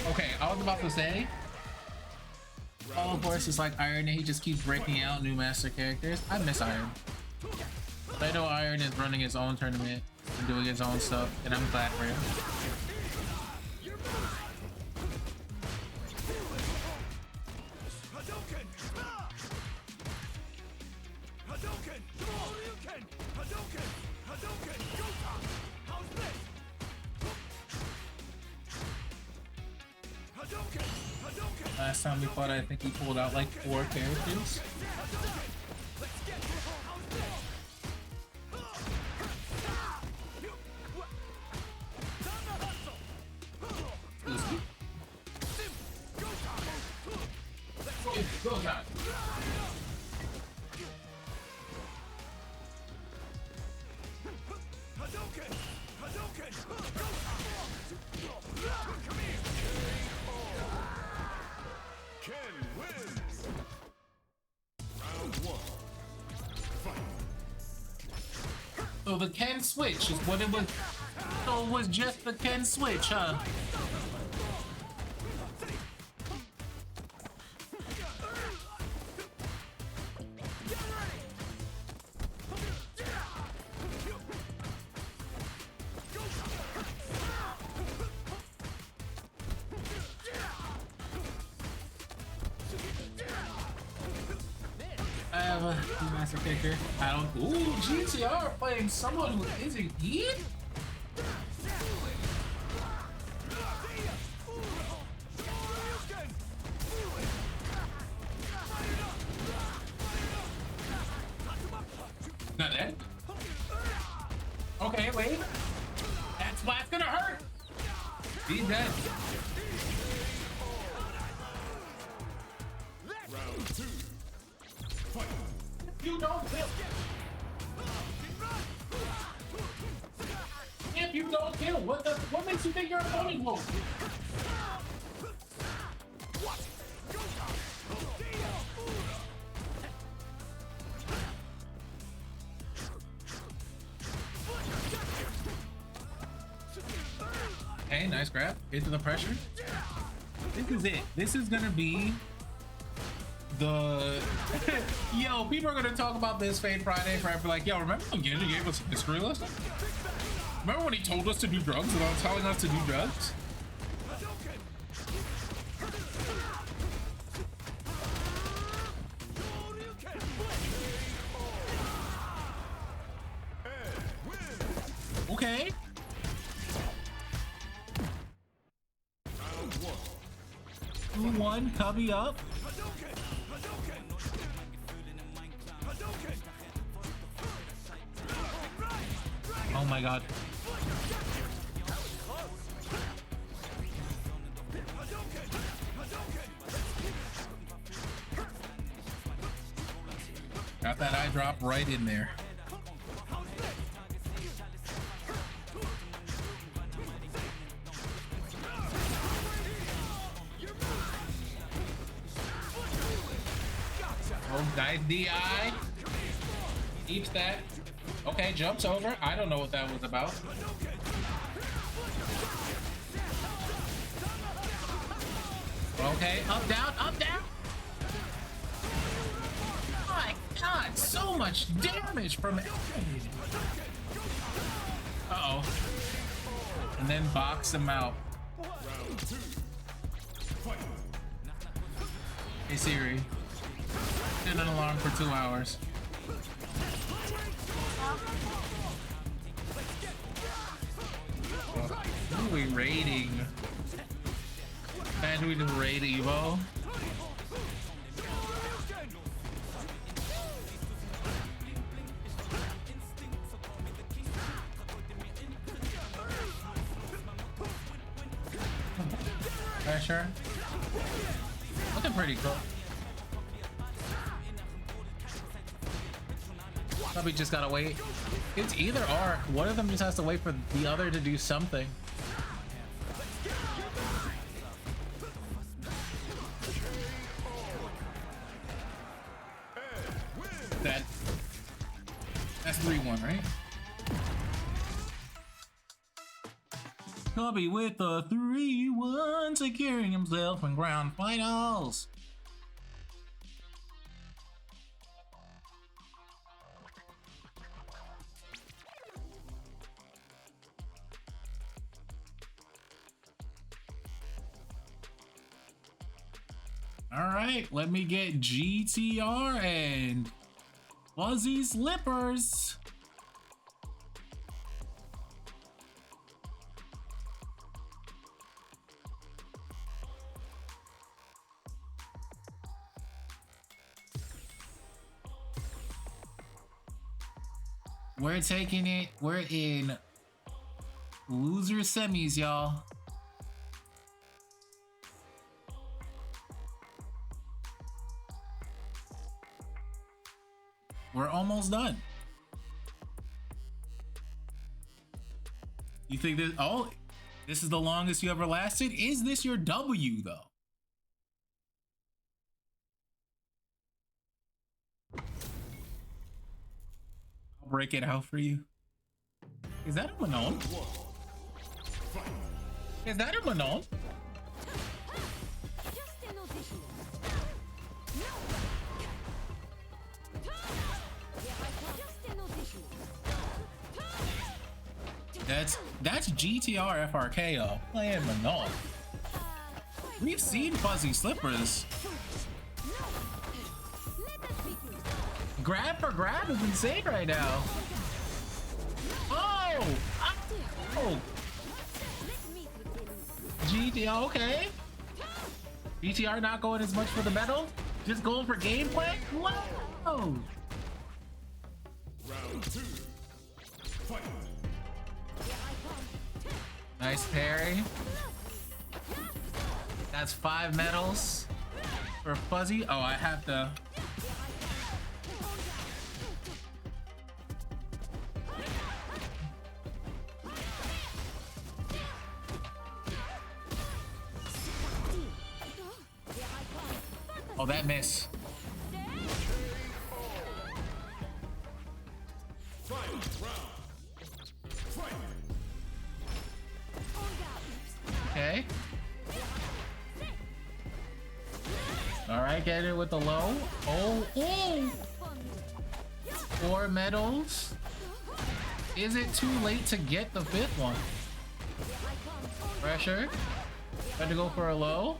Okay, I was about to say, all of course is like Iron and he just keeps breaking out new master characters. I miss Iron. But I know Iron is running his own tournament and doing his own stuff, and I'm glad for him. Last time we fought, I think he pulled out like 4 characters. So the Ken switch is what it was. So it was just the Ken switch, huh? I have a master kicker. I don't. Ooh, GTR playing someone who isn't Ian? Not that. Okay, wait. That's why it's gonna hurt. He's dead. Round 2. Fight. You don't kill. If you don't kill, what makes you think your opponent won't? Hey, nice grab. Into the pressure. This is it. This is gonna be the yo, people are gonna talk about this Fade Friday forever. Like, yo, remember when GenjiG gave us a history lesson? Remember when he told us to do drugs without telling us to do drugs? Okay. Round 2-1, cubby up. Oh my god. Got that eye drop right in there. Oh, nice DI. Keeps that. Okay, jumps over. I don't know what that was about. Okay, up, down, up, down. My god, so much damage from it. Uh-oh. And then box him out. Round 2. Fight. Hey Siri. Set an alarm for 2 hours. Who are we raiding? Man, we just raid Evo. Pressure. Looking pretty cool. Probably just gotta wait. It's either or. One of them just has to wait for the other to do something. That's 3-1, right? Cubby with a 3-1, securing himself in grand finals. All right, let me get GTR and Fuzzy Slippers. We're taking it. We're in loser semis, y'all. We're almost done. You think that, oh, this is the longest you ever lasted? Is this your W, though? I'll break it out for you. Is that a Manon? Is that a Manon? That's GTR FRKO playing Manon. We've seen Fuzzy Slippers. Grab for grab is insane right now. Oh! Oh! GTR, okay. GTR not going as much for the medal, just going for gameplay? Whoa! Round 2. Fight. Nice parry. That's 5 medals for Fuzzy. Oh, I have to. Oh, that miss. Okay. All right, get it with the low. Oh, oh. 4 medals. Is it too late to get the 5th one? Pressure. Got to go for a low.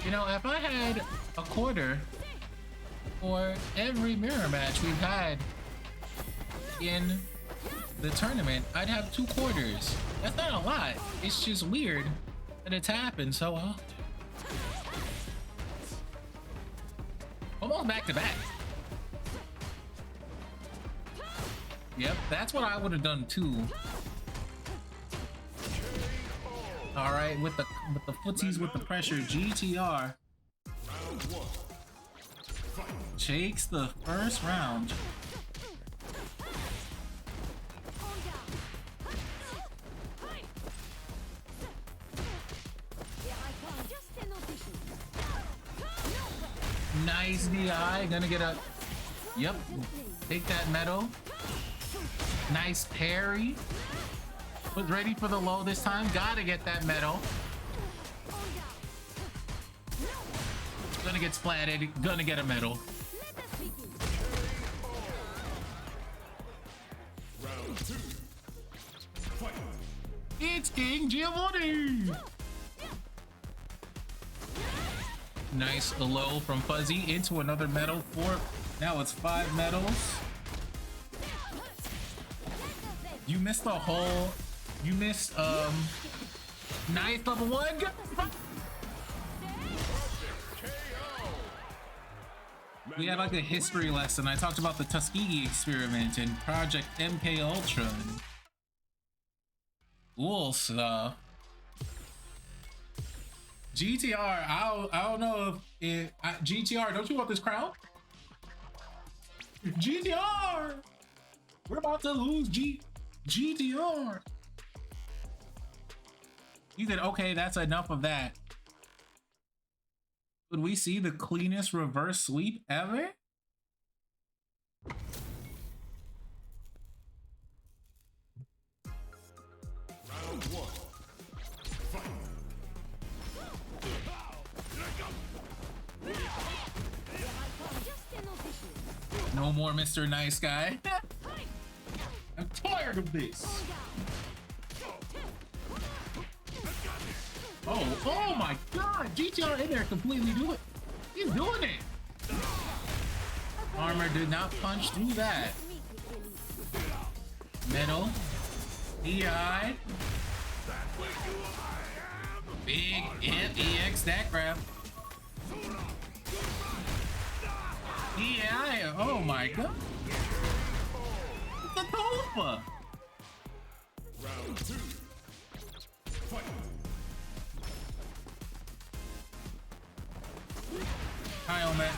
You know, if I had a quarter for every mirror match we've had in the tournament, I'd have 2 quarters. That's not a lot. It's just weird that it's happened so often. Almost back to back. Yep, that's what I would have done too. All right, with the footsies with the pressure, GTR takes the first round. Nice DI, gonna get a, yep, take that medal. Nice parry. Was ready for the low this time, gotta get that medal. Gonna get splatted, gonna get a medal. Round 2. Fight. It's GenjiG! Nice low from Fuzzy into another medal. 4. Now it's 5 medals. You missed the whole. You missed knife level 1. We had like a history lesson. I talked about the Tuskegee experiment and Project MK Ultra. And cool stuff. GTR, I don't know if GTR, don't you want this crown? GTR! We're about to lose GTR. You said, okay, that's enough of that. Would we see the cleanest reverse sweep ever? Round 1. Fight. No more Mr. Nice Guy. I'm tired of this. Oh my god! GTR in there completely do it. He's doing it. Armor did not punch through that. Middle. EI. Big EX stack grab. EI. Oh my god. The Tofa. Round 2. Fight. Kyle, man.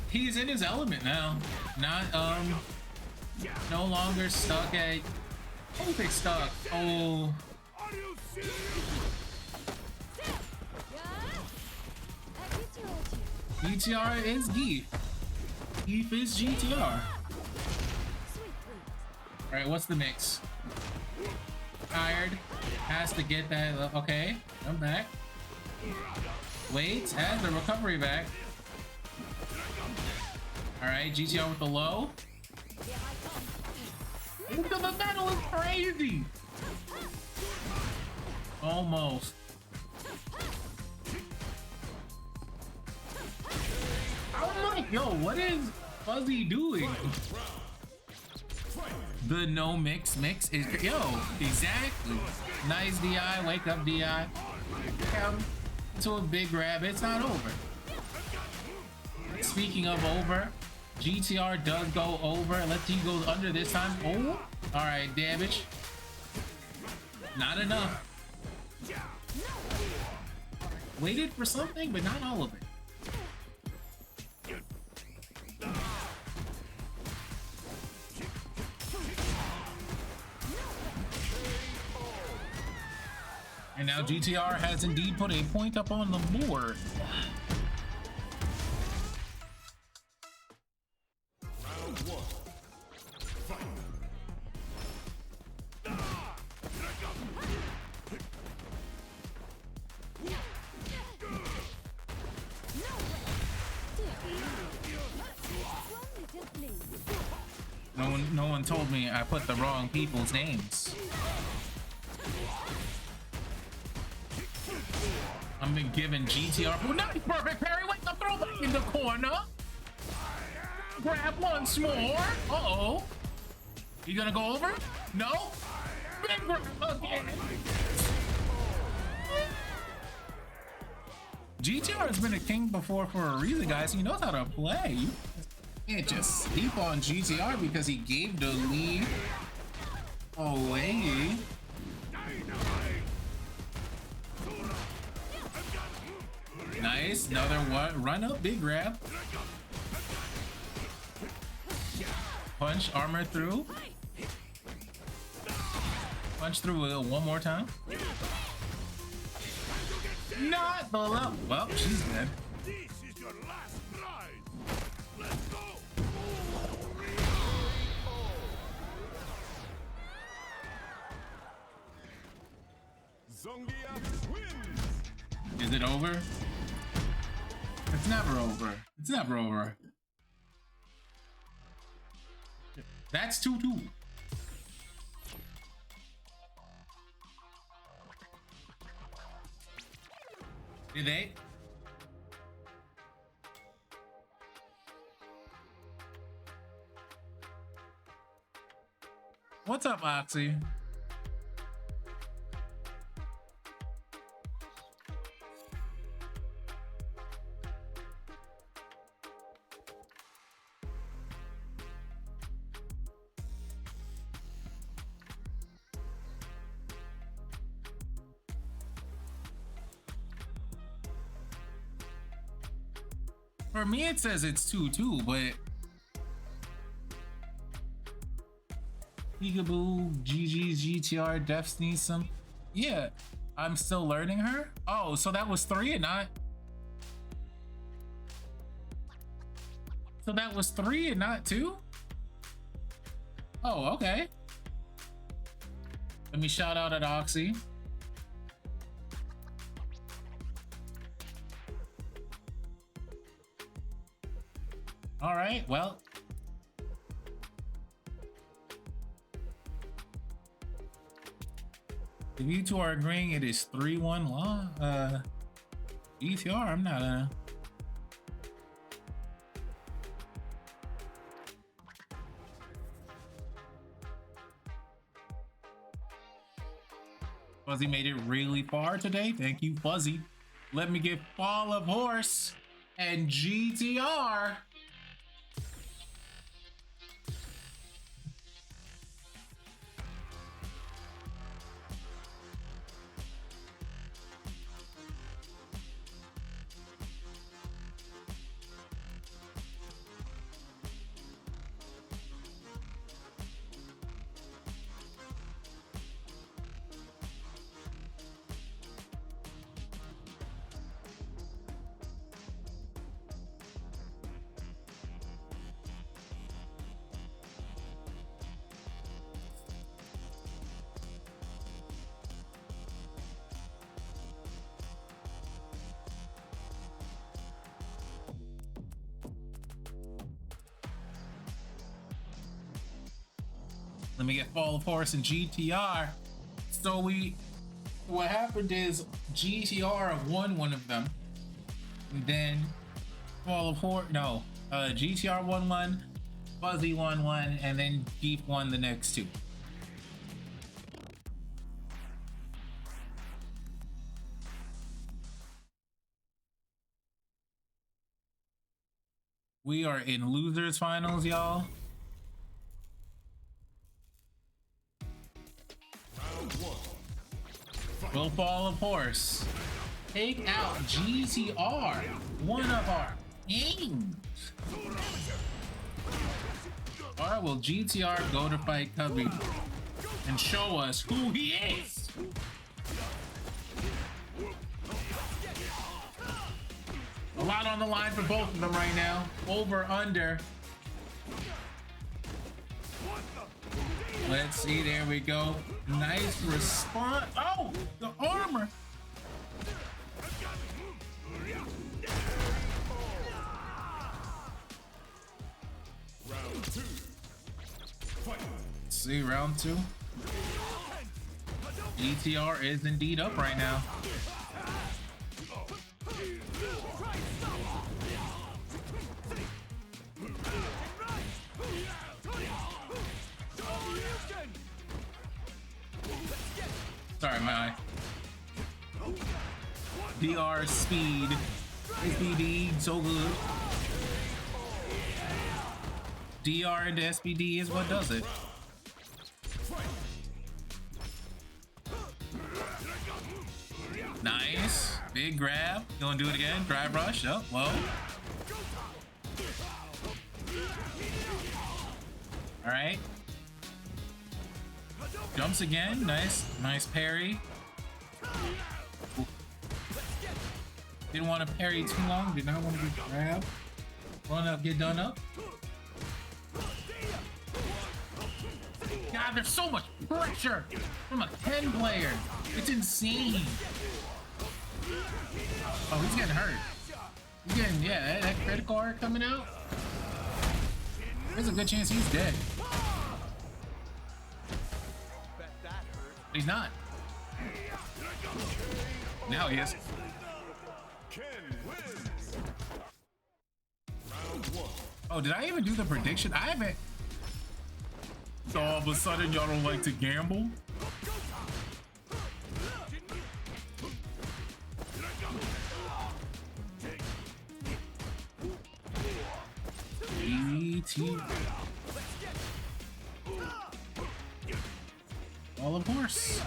He's in his element now. Not no longer stuck at Olympic stuck. Oh. GTR is Geef. Geef is GTR. Alright, what's the mix? Tired. Has to get that. Okay, I'm back. Wait, has the recovery back. Alright, GTR with the low. Look at the metal is crazy. Almost. I'm like, yo, what is Fuzzy doing? The no mix is, yo, exactly. Nice DI, wake up DI. Come to a big grab, it's not over. Speaking of over, GTR does go over. Let's see, goes under this time. Oh, all right, damage. Not enough. Waited for something, but not all of it. And now GTR has indeed put a point up on the board. Round 1. Fight. No one told me I put the wrong people's names. I'm been given GTR. Oh, nice, perfect parry. Wait, the throw back in the corner. Grab once more. Uh-oh. You gonna go over? No? Big grab again. GTR has been a king before for a reason, guys. He knows how to play. You can't just sleep on GTR because he gave the lead away. Nice, another one. Run up, big grab. Punch, armor through. Punch through one more time. Not the level. Well, she's dead. This is your last ride. Let's go. Zongia wins. Is it over? It's never over. It's never over. That's 2-2. Did they? What's up, Oxy? For me, it says it's 2-2, but Peekaboo, GG's, GTR, Defs needs some. Yeah, I'm still learning her. Oh, so that was 3 and not. So that was 3 and not 2? Oh, okay. Let me shout out at Oxy. All right, well. If you two are agreeing it is 3-1 law, GTR, I'm not Fuzzy made it really far today. Thank you, Fuzzy. Let me get Fall of Horse and GTR. Let me get Fall of Horse and GTR. So what happened is GTR won one of them. And then Fall of Horse, no, GTR won one, Fuzzy won one, and then Deep won the next two. We are in losers finals, y'all. Will Fall of Horse take out GTR, one of our kings? Or will GTR go to fight Cubby and show us who he is? A lot on the line for both of them right now. Over, under. Let's see, there we go. Nice response. Oh, the armor. Round 2. see, round 2. ETR is indeed up right now. Sorry, my eye. DR speed. SBD, so good. DR into SBD is what does it. Nice. Big grab. Gonna do it again. Drive rush. Oh, whoa. Alright. Jumps again. Nice. Nice parry. Ooh. Didn't want to parry too long. Did not want to get grabbed. Run up, get done up. God, there's so much pressure from a 10 player. It's insane. Oh, he's getting hurt. He's getting, yeah, that critical art coming out. There's a good chance he's dead. He's not. Now he is. Oh, did I even do the prediction? I haven't. So all of a sudden y'all don't like to gamble? E.T. Well, of course.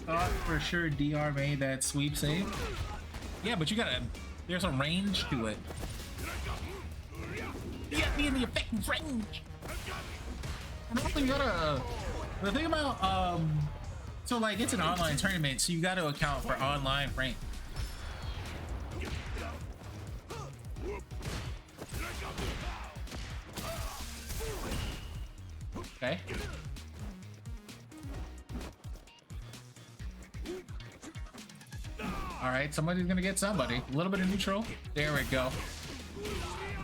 Thought for sure DR made that sweep save. Yeah, but you gotta, there's a range to it. You gotta be in the effective range. And also you gotta, the thing about, so like it's an online tournament, so you gotta account for online rank. Okay. Alright, somebody's gonna get somebody. A little bit of neutral. There we go.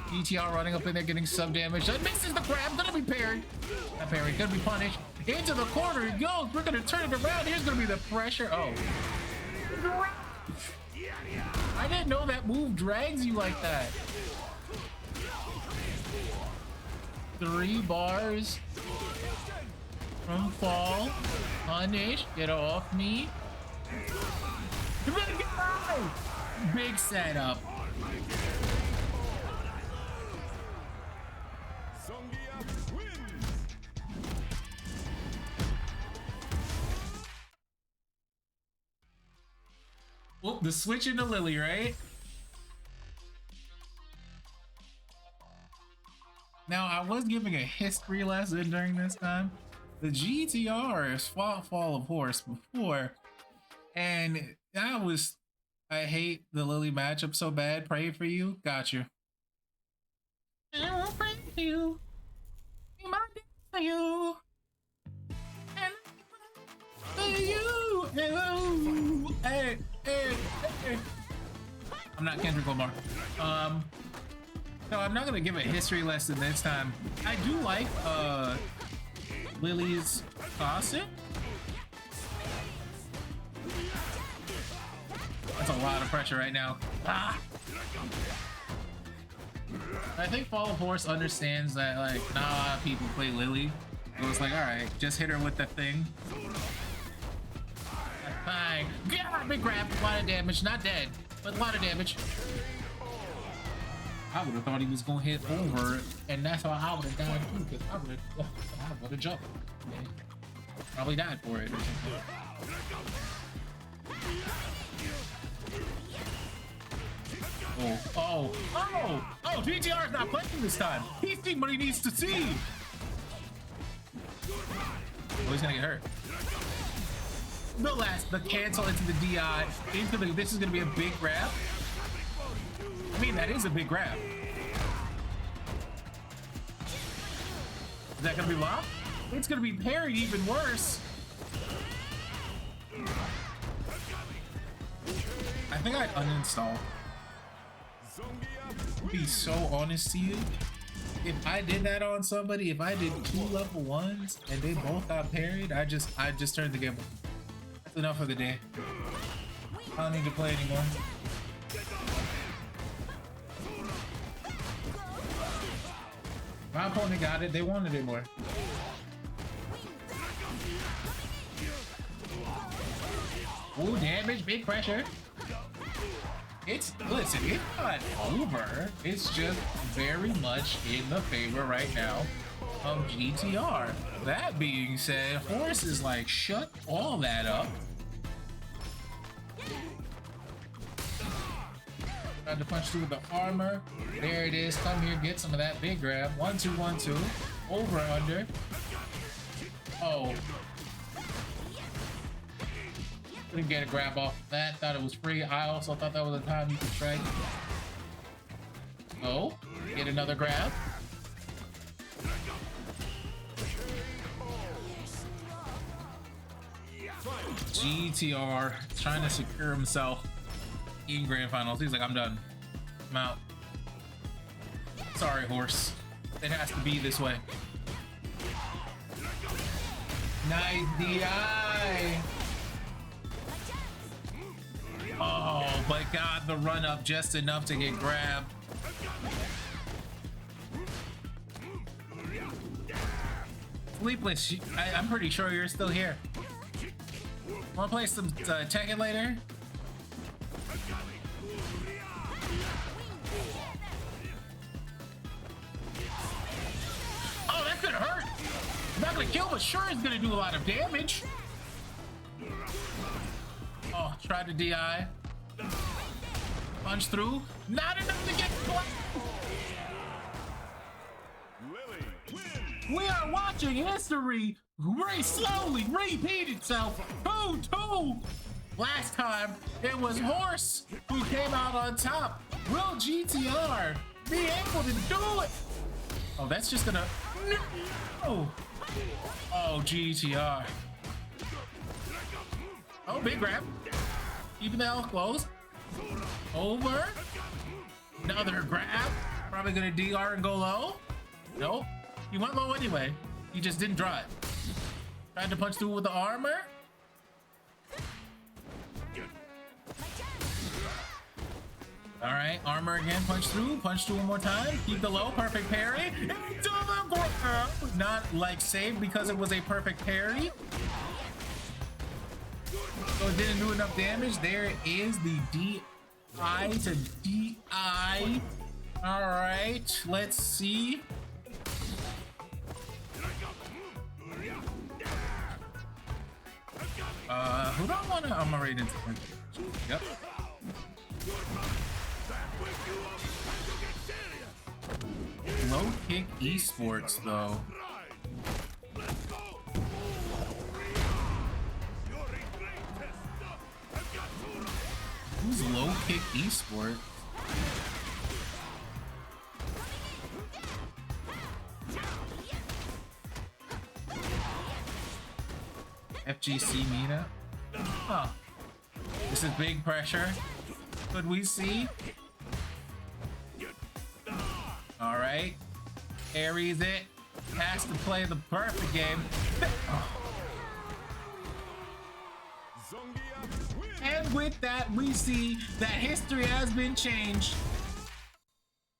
ETR running up in there getting some damage. That misses the grab. Gonna be parried. Not parried. Gonna be punished. Into the corner he goes. We're gonna turn it around. Here's gonna be the pressure. Oh. I didn't know that move drags you like that. 3 bars from fall. Punish. Get off me. You better get out. Big setup. Oh, the switch into Lily, right? Now, I was giving a history lesson during this time. The GTR has fought Fall of Horse before, and I hate the Lily matchup so bad. Pray for you. Got you. I will pray for you. Be my day for you. And for you. Hey, hey, hey. I'm not Kendrick Lamar. No, I'm not gonna give a history lesson this time. I do like Lily's faucet. That's a lot of pressure right now. Ah! I think Fall of Horse understands that, like, not a lot of people play Lily. So it's like, alright, just hit her with the thing. Fine. Yeah, big grab, a lot of damage. Not dead, but a lot of damage. I would have thought he was gonna hit over, and that's how I would have died too, because I would have jumped. Okay. Probably died for it or something. Oh, GTR's not playing this time. He's seen what he needs to see. Oh, he's gonna get hurt. The cancel into the DI, this is gonna be a big grab. I mean, that is a big grab. Is that gonna be locked? It's gonna be parried even worse. I think I'd uninstall. To be so honest to you, if I did that on somebody, if I did 2 level 1s and they both got parried, I just turned the game. That's enough for the day. I don't need to play anymore. My opponent got it. They wanted it more. Ooh, damage, big pressure. Listen, it's not over. It's just very much in the favor right now of GTR. That being said, Horse is like, shut all that up. Tried to punch through the armor. There it is. Come here, get some of that big grab. 1-2, 1-2. Over, under. Oh. Couldn't get a grab off that. Thought it was free. I also thought that was a time you could strike. Oh. Get another grab. GTR trying to secure himself in grand finals. He's like, I'm done. I'm out. Sorry, Horse. It has to be this way. Nice DI. Oh, but got the run up just enough to get grabbed. Sleepless, I'm pretty sure you're still here. Wanna play some Tekken later? Oh, that's gonna hurt. Not gonna kill, but sure is gonna do a lot of damage. Oh, tried to DI. Punch through. Not enough to get blocked. We are watching history very slowly repeat itself. 2-2. Last time it was Horse who came out on top. Will GTR be able to do it? Oh, that's just gonna. No. Oh, GTR. Oh, big grab. Keeping the L close. Over. Another grab. Probably gonna DR and go low. Nope. He went low anyway. He just didn't draw it. Tried to punch through with the armor. All right, armor again. Punch through one more time. Keep the low. Perfect parry. Into the ground. Not like saved because it was a perfect parry. So it didn't do enough damage. There is the DI to DI. All right, let's see. Who do I want to? I'm already into. Yep. Low kick esports though. Who's low kick esports? FGC meetup. Huh. This is big pressure. Could we see? All right. Carries it. Has to play the perfect game. And with that, we see that history has been changed.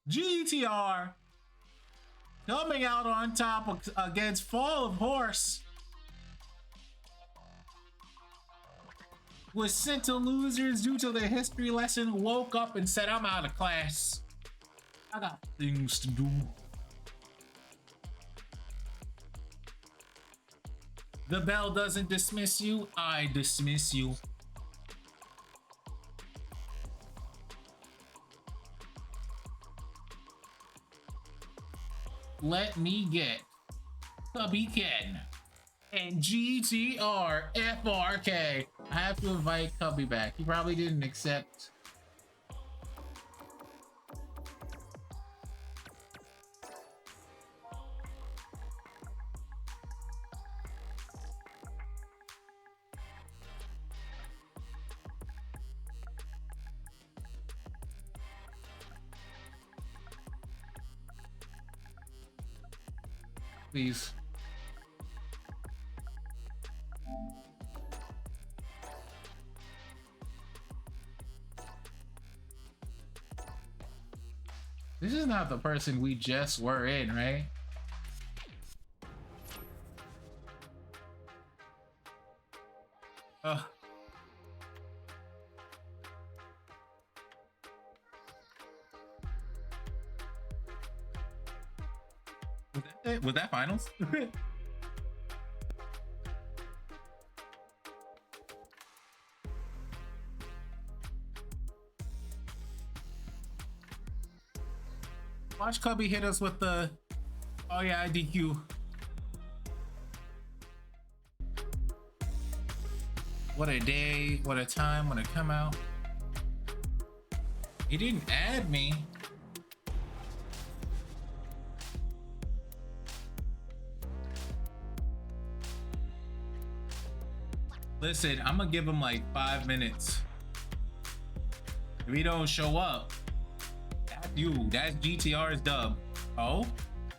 GTR coming out on top against Fall of Horse was sent to losers due to the history lesson, woke up and said, I'm out of class. I got things to do. The bell doesn't dismiss you, I dismiss you. Let me get Cubby Ken and GTR FRK. I have to invite Cubby back. He probably didn't accept. Please. This is not the person we just were in, right? Was that finals? Watch Cubby hit us with the, oh yeah, I DQ. What a day, what a time when it come out. He didn't add me. Listen, I'm gonna give him like 5 minutes. If he don't show up, that's you. That's GTR's dub. Oh,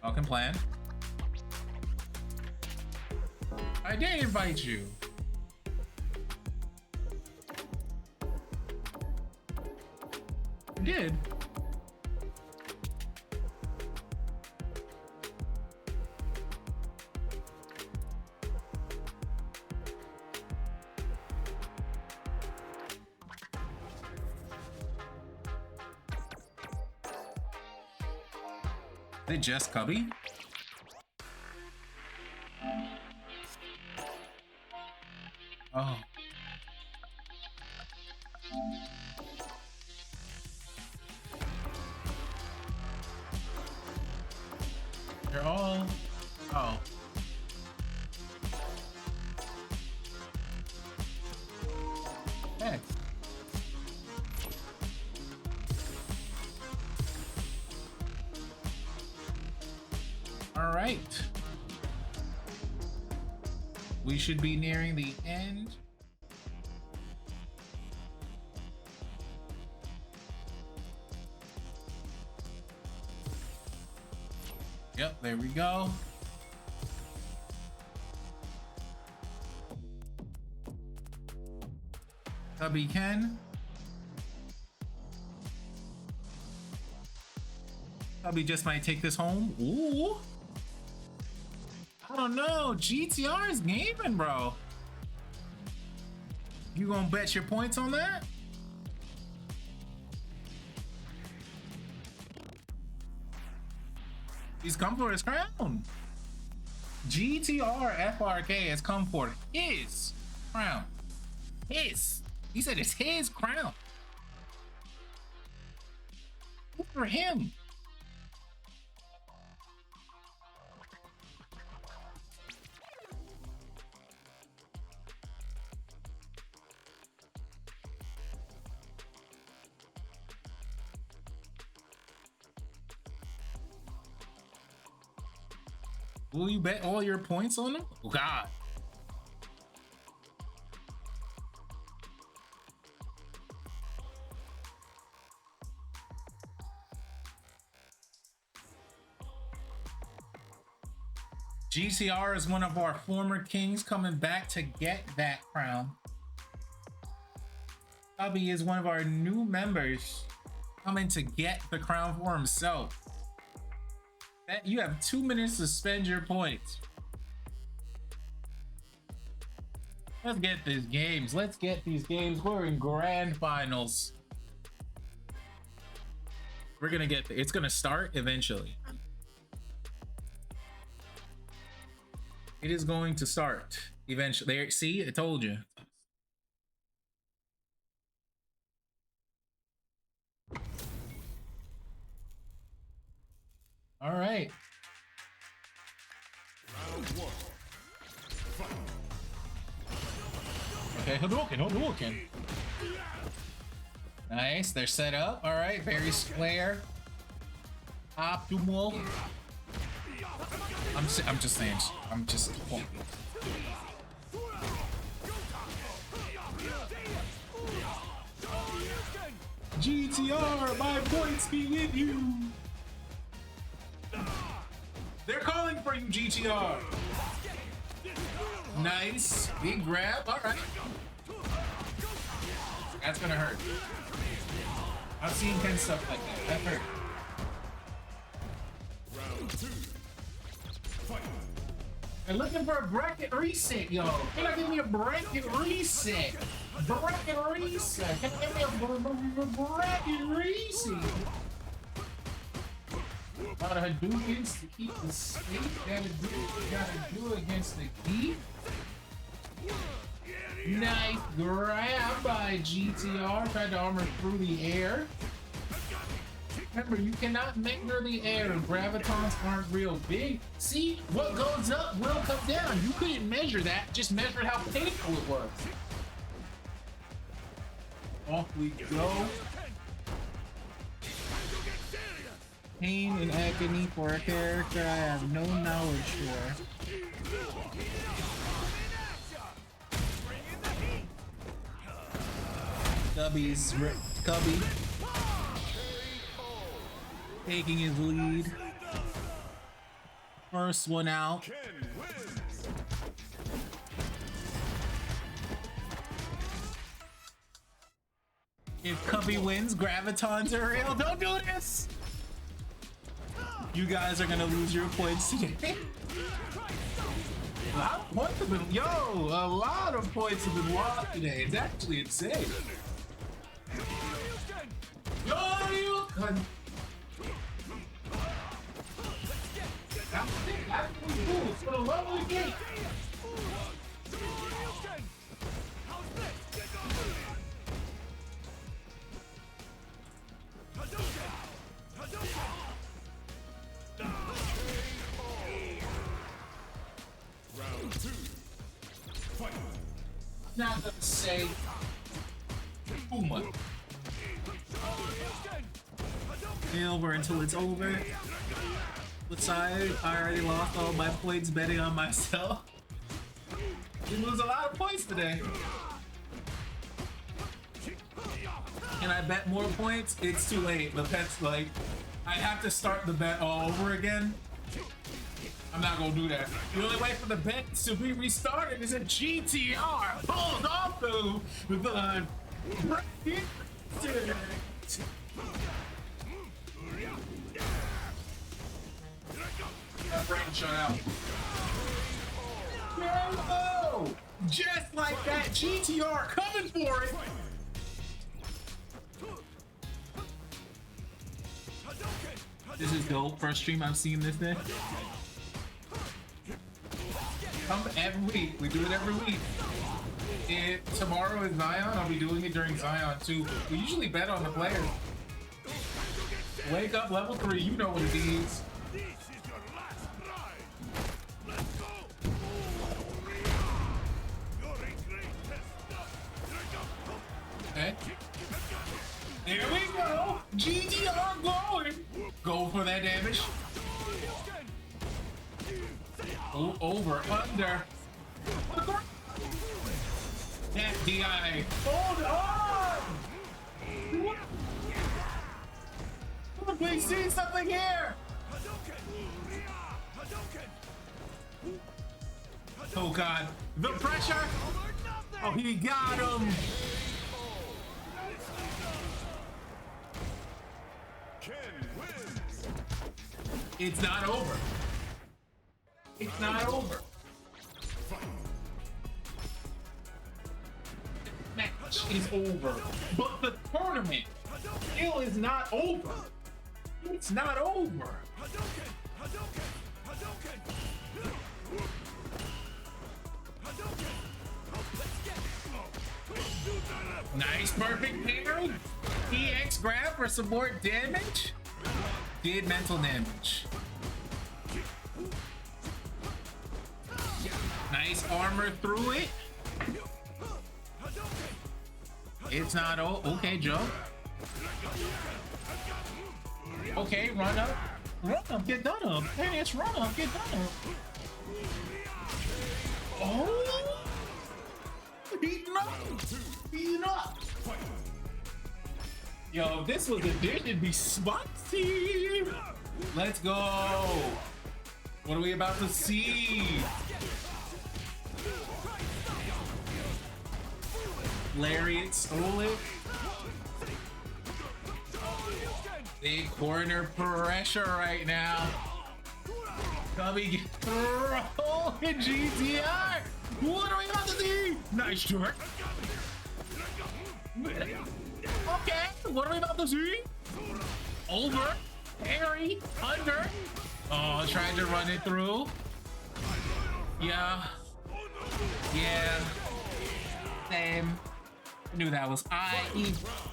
fucking plan. I did invite you. I did. Is it just Cubby? Oh. They're all... Oh. Heck. All right. We should be nearing the end. Yep, there we go. Cubby Ken. Cubby just might take this home. Ooh. I don't know. GTR is gaming, bro. You gonna bet your points on that? He's come for his crown. GTR FRK has come for his crown. His. He said it's his crown. Good for him. Will you bet all your points on him? Oh, God. GCR is one of our former kings coming back to get that crown. Cubby is one of our new members coming to get the crown for himself. You have 2 minutes to spend your points. Let's get these games. Let's get these games. We're in grand finals. We're gonna get it's gonna start eventually. It is going to start eventually. There, see, I told you. All right. Okay, Hadouken. Nice, they're set up. All right, very square. Optimal. I'm just saying. I'm just. Oh. GTR, my points be with you. They're calling for you, GTR. Nice. Big grab. All right. That's gonna hurt. I've seen Ken stuff like that. That hurt. Round 2. Fight. And looking for a bracket reset, yo. Can I give me a bracket reset? Bracket reset. Can I give me a bracket reset? A lot of Hadoukens to keep the state. Gotta do against the geek. Nice grab by GTR. Tried to armor through the air. Remember, you cannot measure the air. Gravitons aren't real big. See, what goes up will come down. You couldn't measure that. Just measure how painful it was. Off we go. Pain and agony for a character I have no knowledge for. Cubby taking his lead. First one out. Ken wins. If Cubby wins, Gravitons are real. Don't do this! You guys are gonna lose your points today. A lot of points have been, a lot of points have been lost today. It's actually insane. Yo, you can. That's really cool. It's for the love of the game. Round 2. Fight. Not gonna say too much. Over until it's over. What side? I already lost all my points betting on myself. You lose a lot of points today. Can I bet more points? It's too late. The pet's like, I have to start the bet all over again. I'm not gonna do that. The only way for the bet to be restarted is a GTR pulled off the bracket. That brain shut out. No! Just like that, GTR coming for it. This is dope. First stream I've seen this day. Come every week. We do it every week. Tomorrow is Zion. I'll be doing it during Zion too. We usually bet on the players. Wake up level 3. You know what it is. This is your last ride. Let's go. You're a great tester. Okay. There we go. GGR going. Go for that damage. Oh, over, under. That DI. Hold on. What? We see something here. Oh God, the pressure. Oh, he got him. Ken wins. It's not over. It's not over. Match is over, but the tournament still is not over. It's not over. Nice, perfect parry. EX grab for support damage. Did mental damage. Nice armor through it. It's not okay, Joe. Okay, run up, get done up. Hey, it's run up, get done up. Oh, beaten up. Yo, if this was a dish, it'd be spicy. Let's go. What are we about to see? Lariat stole it. Big corner pressure right now. Cubby throwing GTR. What are we about to see? Nice short. Okay, what are we about to see? Over, parry, under. Oh, tried to run it through. Yeah. Yeah. Same. Knew that was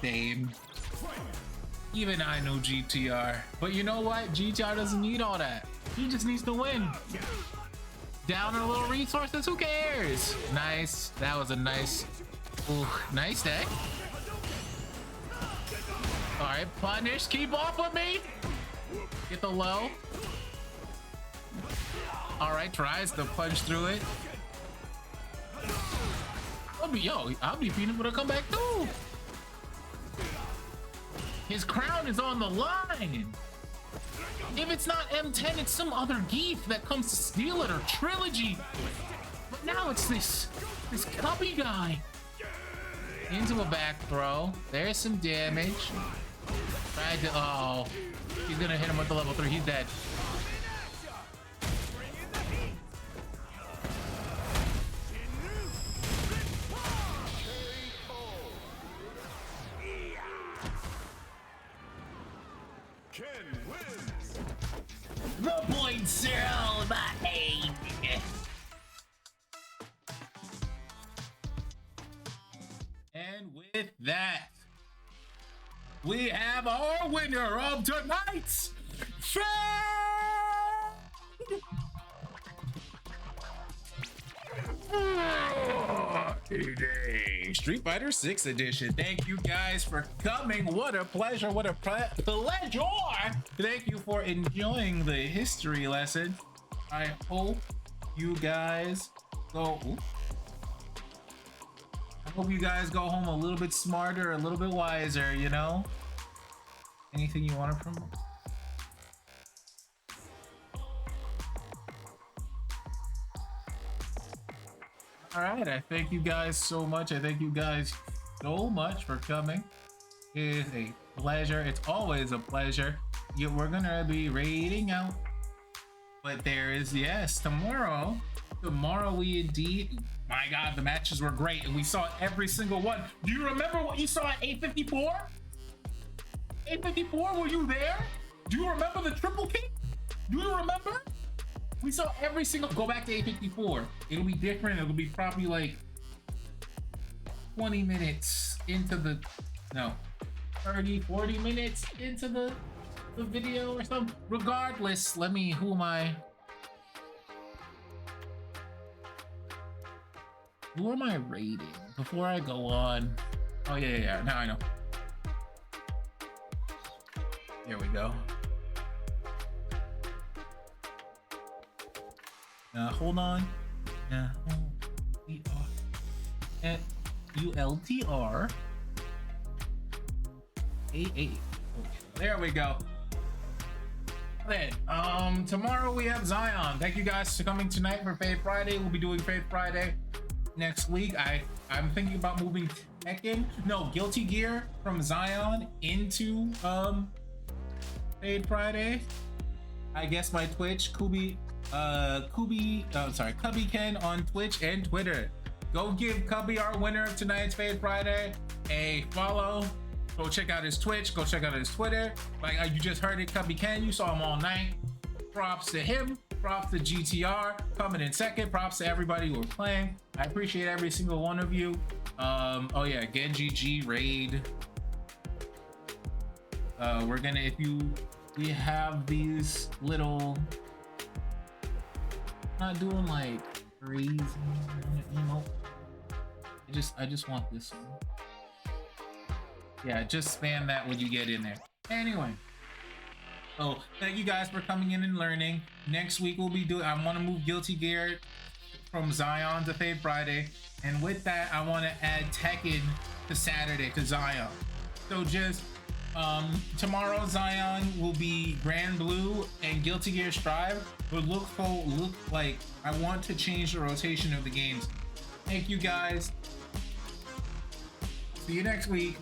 same. Even I know GTR. But you know what? GTR doesn't need all that. He just needs to win. Down a little resources, who cares? Nice. That was a nice, ooh, nice deck. All right, punish. Keep off of me. Get the low. All right, tries to punch through it. I'll be feeding for a comeback too. His crown is on the line. If it's not M10, it's some other geef that comes to steal it, or Trilogy. But now it's this Cubby guy. Into a back throw. There's some damage. Tried to, oh, he's gonna hit him with the level 3. He's dead. The points are all mine. And with that, we have our winner of tonight's Street Fighter 6 edition. Thank you guys for coming. What a pleasure. What a pleasure. Thank you for enjoying the history lesson. I hope you guys go. I hope you guys go home a little bit smarter, a little bit wiser, you know? Anything you want to promote? All right, I thank you guys so much. I thank you guys so much for coming. It is a pleasure. It's always a pleasure. We're gonna be raiding out, but there is, yes, tomorrow we indeed, my God, the matches were great, and we saw every single one. Do you remember what you saw at 854? 854, were you there? Do you remember the triple kick? Do you remember? We saw every single, go back to 854. It'll be different. It'll be probably like 20 minutes into the, no, 30, 40 minutes into the video or something. Regardless, who am I? Who am I rating before I go on? Oh yeah, now I know. There we go. Hold on. ULTR 88. There we go. Then, tomorrow we have Zion. Thank you guys for coming tonight for Fade Friday. We'll be doing Fade Friday next week. I'm thinking about moving Guilty Gear from Zion into Fade Friday. I guess my Twitch, Cubby Ken on Twitch and Twitter. Go give Cubby, our winner of tonight's Fade Friday, a follow. Go check out his Twitch. Go check out his Twitter. Like you just heard it, Cubby Ken. You saw him all night. Props to him. Props to GTR coming in second. Props to everybody who are playing. I appreciate every single one of you. Oh yeah, GenjiG raid. We're gonna, we have these little, not doing like crazy, you know. I just want this one. Yeah, just spam that when you get in there. Anyway. So thank you guys for coming in and learning. Next week we'll be I want to move Guilty Gear from Zion to Fade Friday. And with that, I want to add Tekken to Saturday to Zion. So just Tomorrow Zion will be Grand Blue and Guilty Gear Strive. But look like I want to change the rotation of the games. Thank you guys. See you next week.